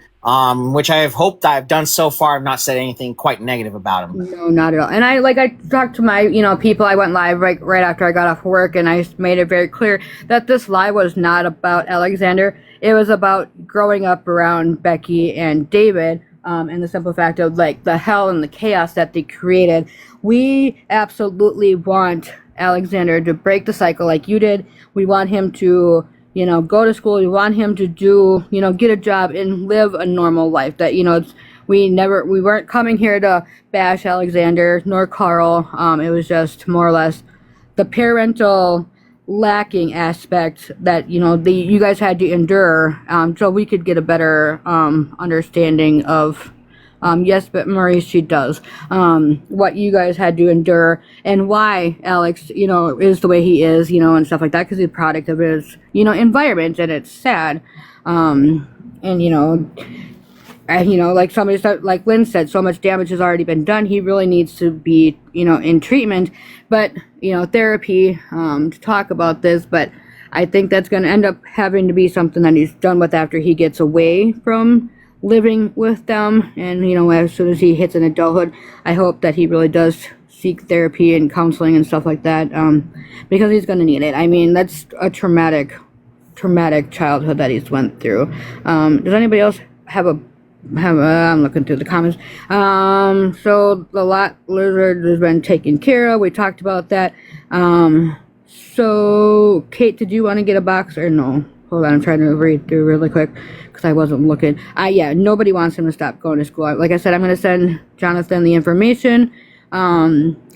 Which I have hoped I've done so far. I've not said anything quite negative about him.
No, not at all. And I talked to my, people. I went live right after I got off work, and I made it very clear that this live was not about Alexander. It was about growing up around Becky and David. And the simple fact of like the hell and the chaos that they created. We absolutely want Alexander to break the cycle like you did. We want him to, go to school. We want him to do, get a job and live a normal life. That, we weren't coming here to bash Alexander nor Carl. It was just more or less the parental lacking aspect that you guys had to endure, so we could get a better understanding of Yes, but Maurice, she does. What you guys had to endure and why Alex, is the way he is, and stuff like that, because he's a product of his, environment, and it's sad. And, like somebody said, like Lynn said, so much damage has already been done. He really needs to be, in treatment, but, therapy, to talk about this, but I think that's going to end up having to be something that he's done with after he gets away from living with them. And, as soon as he hits an adulthood, I hope that he really does seek therapy and counseling and stuff like that, because he's going to need it. I mean, that's a traumatic childhood that he's went through. Does anybody else I'm looking through the comments. So the lot lizard has been taken care of. We talked about that. So Kate, did you want to get a box or no? Hold on, I'm trying to read through really quick because I wasn't looking. Yeah, nobody wants him to stop going to school. Like I said, I'm going to send Jonathan the information. Jonathan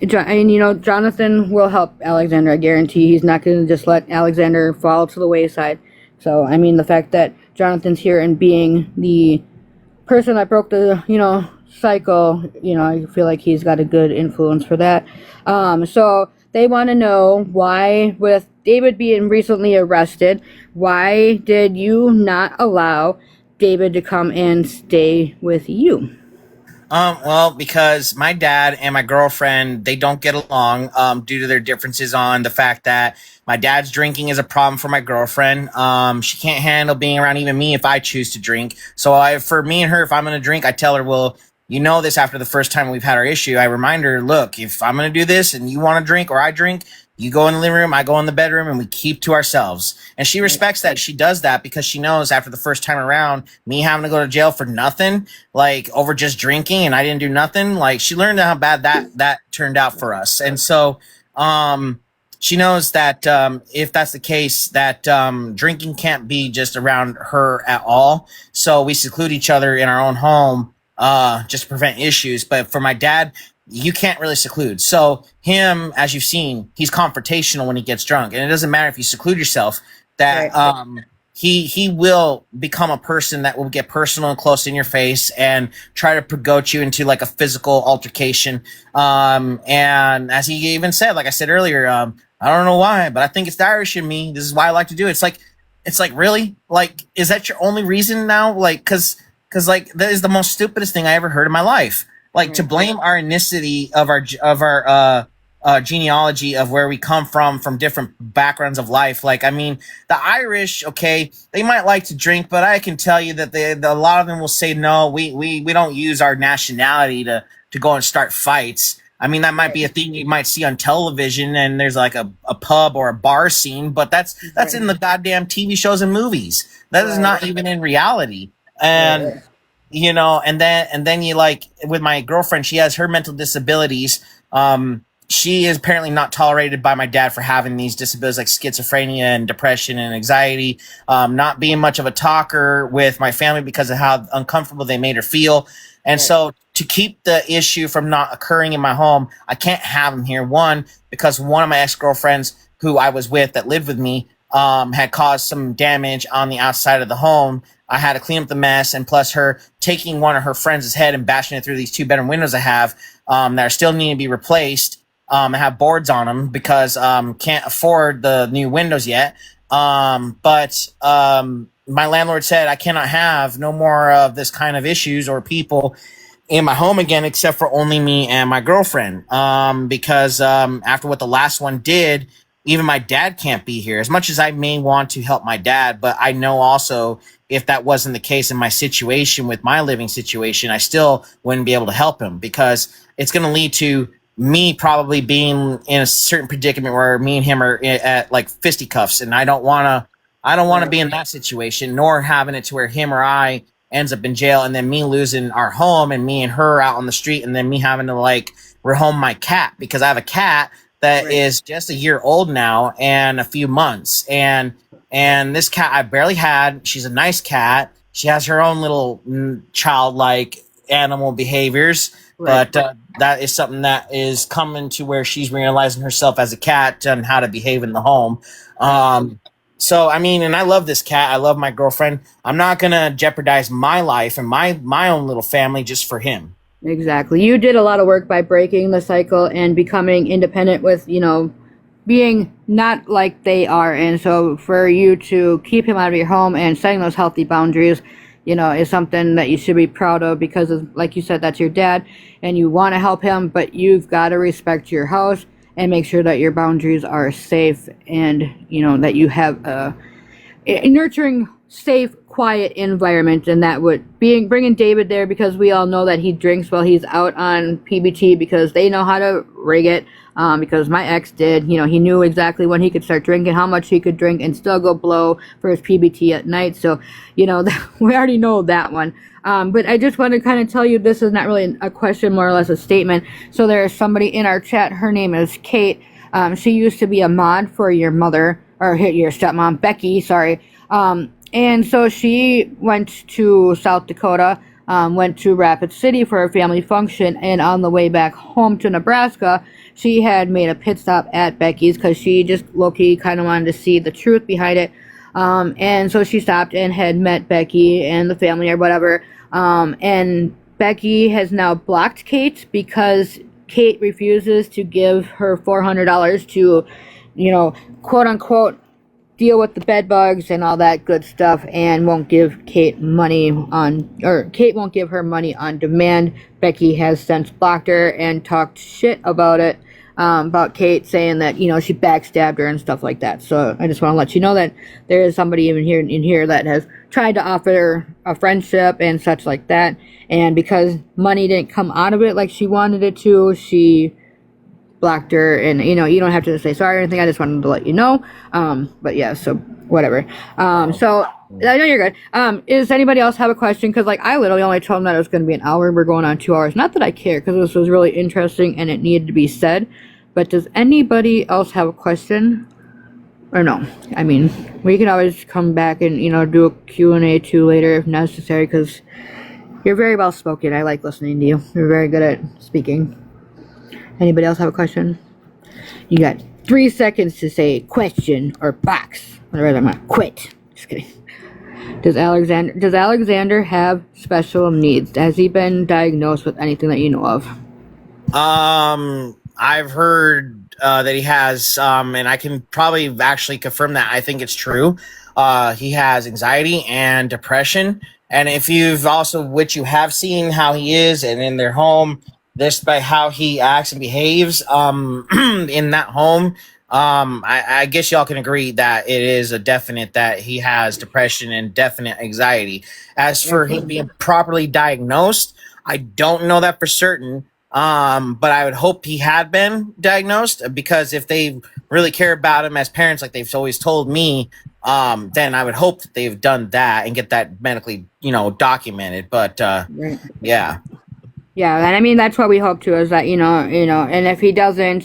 will help Alexander. I guarantee he's not going to just let Alexander fall to the wayside. So, I mean, the fact that Jonathan's here and being the person that broke the, cycle, I feel like he's got a good influence for that. So they want to know why, with David being recently arrested, why did you not allow David to come and stay with you?
Well, because my dad and my girlfriend, they don't get along, due to their differences on the fact that my dad's drinking is a problem for my girlfriend. She can't handle being around even me if I choose to drink. So for me and her, if I'm going to drink, I tell her, well, this after the first time we've had our issue, I remind her, look, if I'm going to do this and you want to drink or I drink, you go in the living room, I go in the bedroom, and we keep to ourselves. And she respects that. She does that because she knows after the first time around, me having to go to jail for nothing, like over just drinking, and I didn't do nothing. Like, she learned how bad that turned out for us. And so, she knows that if that's the case, that drinking can't be just around her at all. So we seclude each other in our own home, just to prevent issues. But for my dad, you can't really seclude. So him, as you've seen, he's confrontational when he gets drunk. And it doesn't matter if you seclude yourself, that he will become a person that will get personal and close in your face and try to provoke you into like a physical altercation. And as he even said, like I said earlier, I don't know why, but I think it's the Irish in me. This is why I like to do it. It's like really? Like, is that your only reason now? Like, cause like that is the most stupidest thing I ever heard in my life. Like, to blame our ethnicity of our genealogy of where we come from different backgrounds of life. Like, I mean, the Irish, okay, they might like to drink, but I can tell you that a lot of them will say, no, we don't use our nationality to go and start fights. I mean, that might be a thing you might see on television, and there's like a pub or a bar scene, but that's in the goddamn TV shows and movies. That is not even in reality. And and then you, like, with my girlfriend, she has her mental disabilities. She is apparently not tolerated by my dad for having these disabilities like schizophrenia and depression and anxiety, not being much of a talker with my family because of how uncomfortable they made her feel. And so to keep the issue from not occurring in my home, I can't have him here. One, because one of my ex-girlfriends who I was with that lived with me had caused some damage on the outside of the home. I had to clean up the mess, and plus her taking one of her friends' head and bashing it through these 2-bedroom windows I have that are still need to be replaced. I have boards on them because can't afford the new windows yet. But my landlord said I cannot have no more of this kind of issues or people in my home again, except for only me and my girlfriend. Because after what the last one did, even my dad can't be here. As much as I may want to help my dad, but I know also if that wasn't the case in my situation with my living situation, I still wouldn't be able to help him because it's going to lead to me probably being in a certain predicament where me and him are at like fisticuffs, and I don't want to be in that situation, nor having it to where him or I ends up in jail and then me losing our home and me and her out on the street and then me having to like rehome my cat because I have a cat that is just a year old now and a few months. And this cat I barely had. She's a nice cat. She has her own little childlike animal behaviors, but that is something that is coming to where she's realizing herself as a cat and how to behave in the home. So I mean, and I love this cat. I love my girlfriend. I'm not gonna jeopardize my life and my own little family just for him.
Exactly. You did a lot of work by breaking the cycle and becoming independent with, being not like they are. And so for you to keep him out of your home and setting those healthy boundaries, is something that you should be proud of because, like you said, that's your dad and you want to help him, but you've got to respect your house and make sure that your boundaries are safe and, that you have a nurturing, safe, quiet environment. And that would bringing David there because we all know that he drinks while he's out on PBT because they know how to rig it. Because my ex did, he knew exactly when he could start drinking, how much he could drink, and still go blow for his PBT at night. So, we already know that one. But I just want to kind of tell you, this is not really a question, more or less a statement. So there's somebody in our chat. Her name is Kate. She used to be a mod for your mother, or your stepmom, Becky, sorry. And so she went to South Dakota, went to Rapid City for a family function, and on the way back home to Nebraska, she had made a pit stop at Becky's because she just low-key kind of wanted to see the truth behind it. And so she stopped and had met Becky and the family or whatever. And Becky has now blocked Kate because Kate refuses to give her $400 to, quote unquote, deal with the bed bugs and all that good stuff, and won't give Kate Kate won't give her money on demand. Becky has since blocked her and talked shit about it, about Kate, saying that, she backstabbed her and stuff like that. So I just want to let you know that there is somebody even in here that has tried to offer her a friendship and such like that. And because money didn't come out of it like she wanted it to, she blocked her. And you don't have to say sorry or anything, I just wanted to let you know. But yeah, so whatever. So I know you're good. Does anybody else have a question? Because I literally only told them that it was going to be an hour. We're going on 2 hours. Not that I care, because this was really interesting and it needed to be said. But does anybody else have a question? Or no? I mean, we can always come back and do a Q&A too later if necessary, because you're very well spoken. I like listening to you. You're very good at speaking. Anybody else have a question? You got 3 seconds to say question or box. Otherwise, I'm gonna quit. Just kidding. Does Alexander have special needs? Has he been diagnosed with anything that you know of?
I've heard that he has, and I can probably actually confirm that. I think it's true. He has anxiety and depression. And if you've also, which you have seen how he is and in their home, this by how he acts and behaves in that home, I guess y'all can agree that it is a definite that he has depression and definite anxiety. As for him being properly diagnosed, I don't know that for certain, but I would hope he had been diagnosed, because if they really care about him as parents, like they've always told me, then I would hope that they've done that and get that medically, documented. But yeah.
Yeah, and I mean, that's what we hope to, is that, and if he doesn't,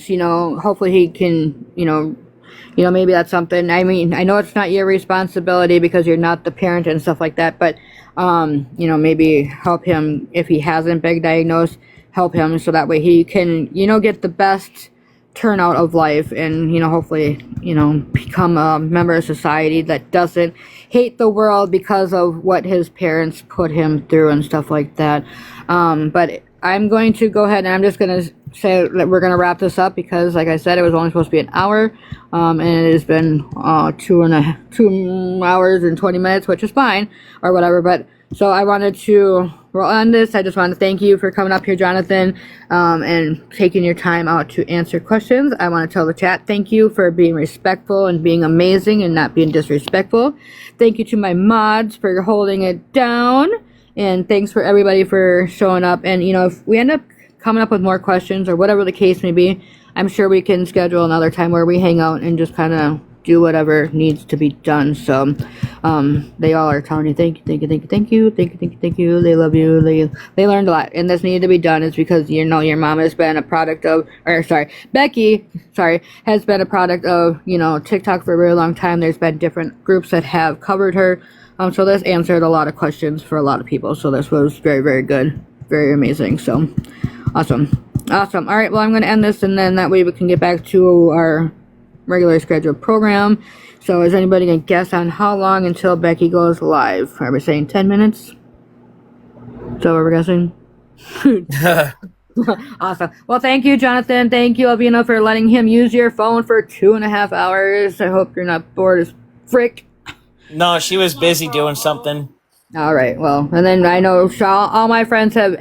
hopefully he can, maybe that's something. I mean, I know it's not your responsibility because you're not the parent and stuff like that, but, maybe help him if he hasn't been diagnosed, help him so that way he can, get the best turnout of life and, hopefully, become a member of society that doesn't hate the world because of what his parents put him through and stuff like that. But I'm going to go ahead and I'm just going to say that we're going to wrap this up because, like I said, it was only supposed to be an hour, and it has been 2 hours and 20 minutes, which is fine, or whatever. But so I wanted to roll on this. I just want to thank you for coming up here, Jonathan, and taking your time out to answer questions. I want to tell the chat, thank you for being respectful and being amazing and not being disrespectful. Thank you to my mods for holding it down. And thanks for everybody for showing up. And, if we end up coming up with more questions or whatever the case may be, I'm sure we can schedule another time where we hang out and just kind of do whatever needs to be done. So they all are telling you thank you, thank you, thank you, thank you, thank you, thank you, thank you. They love you. They learned a lot. And this needed to be done is because, your mom has been a product of, Becky, has been a product of, TikTok for a very long time. There's been different groups that have covered her. So this answered a lot of questions for a lot of people. So this was very, very good. Very amazing. So awesome. All right. Well, I'm going to end this and then that way we can get back to our regular scheduled program. So is anybody going to guess on how long until Becky goes live? Are we saying 10 minutes? So what we're guessing? Awesome. Well, thank you, Jonathan. Thank you, Alvina, for letting him use your phone for 2.5 hours. I hope you're not bored as frick.
No, she was busy doing something.
All right. Well, and then I know all my friends have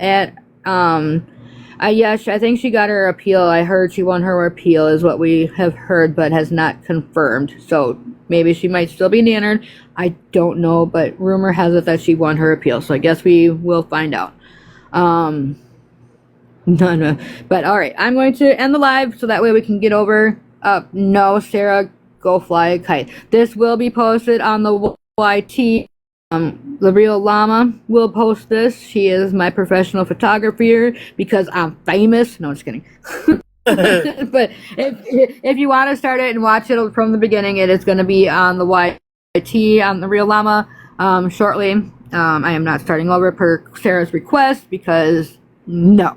yes, I think she got her appeal. I heard she won her appeal, is what we have heard, but has not confirmed. So maybe she might still be nannered. I don't know, but rumor has it that she won her appeal. So I guess we will find out. No. But all right, I'm going to end the live so that way we can get over. No, Sarah, go fly a kite. This will be posted on the YT. The Real Llama will post this. She is my professional photographer because I'm famous. No, I'm just kidding. But if you want to start it and watch it from the beginning, it is going to be on the YT on the Real Llama shortly. I am not starting over per Sarah's request because no.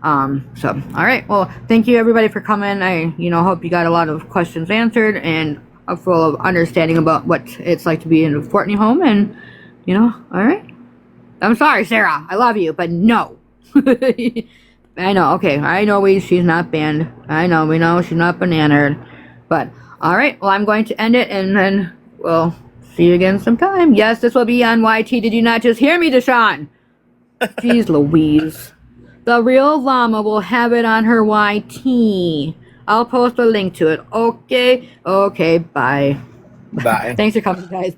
So all right. Well, thank you everybody for coming. I hope you got a lot of questions answered and are full of understanding about what it's like to be in a Fortney home. And all right. I'm sorry, Sarah. I love you, but no. I know. Okay, I know she's not banned. I know. We know she's not bananaed. But all right. Well, I'm going to end it, and then we'll see you again sometime. Yes, this will be on YT. Did you not just hear me, Deshaun? Jeez Louise. The Real Llama will have it on her YT. I'll post a link to it. Okay. Okay. Bye.
Bye.
Thanks for coming, guys.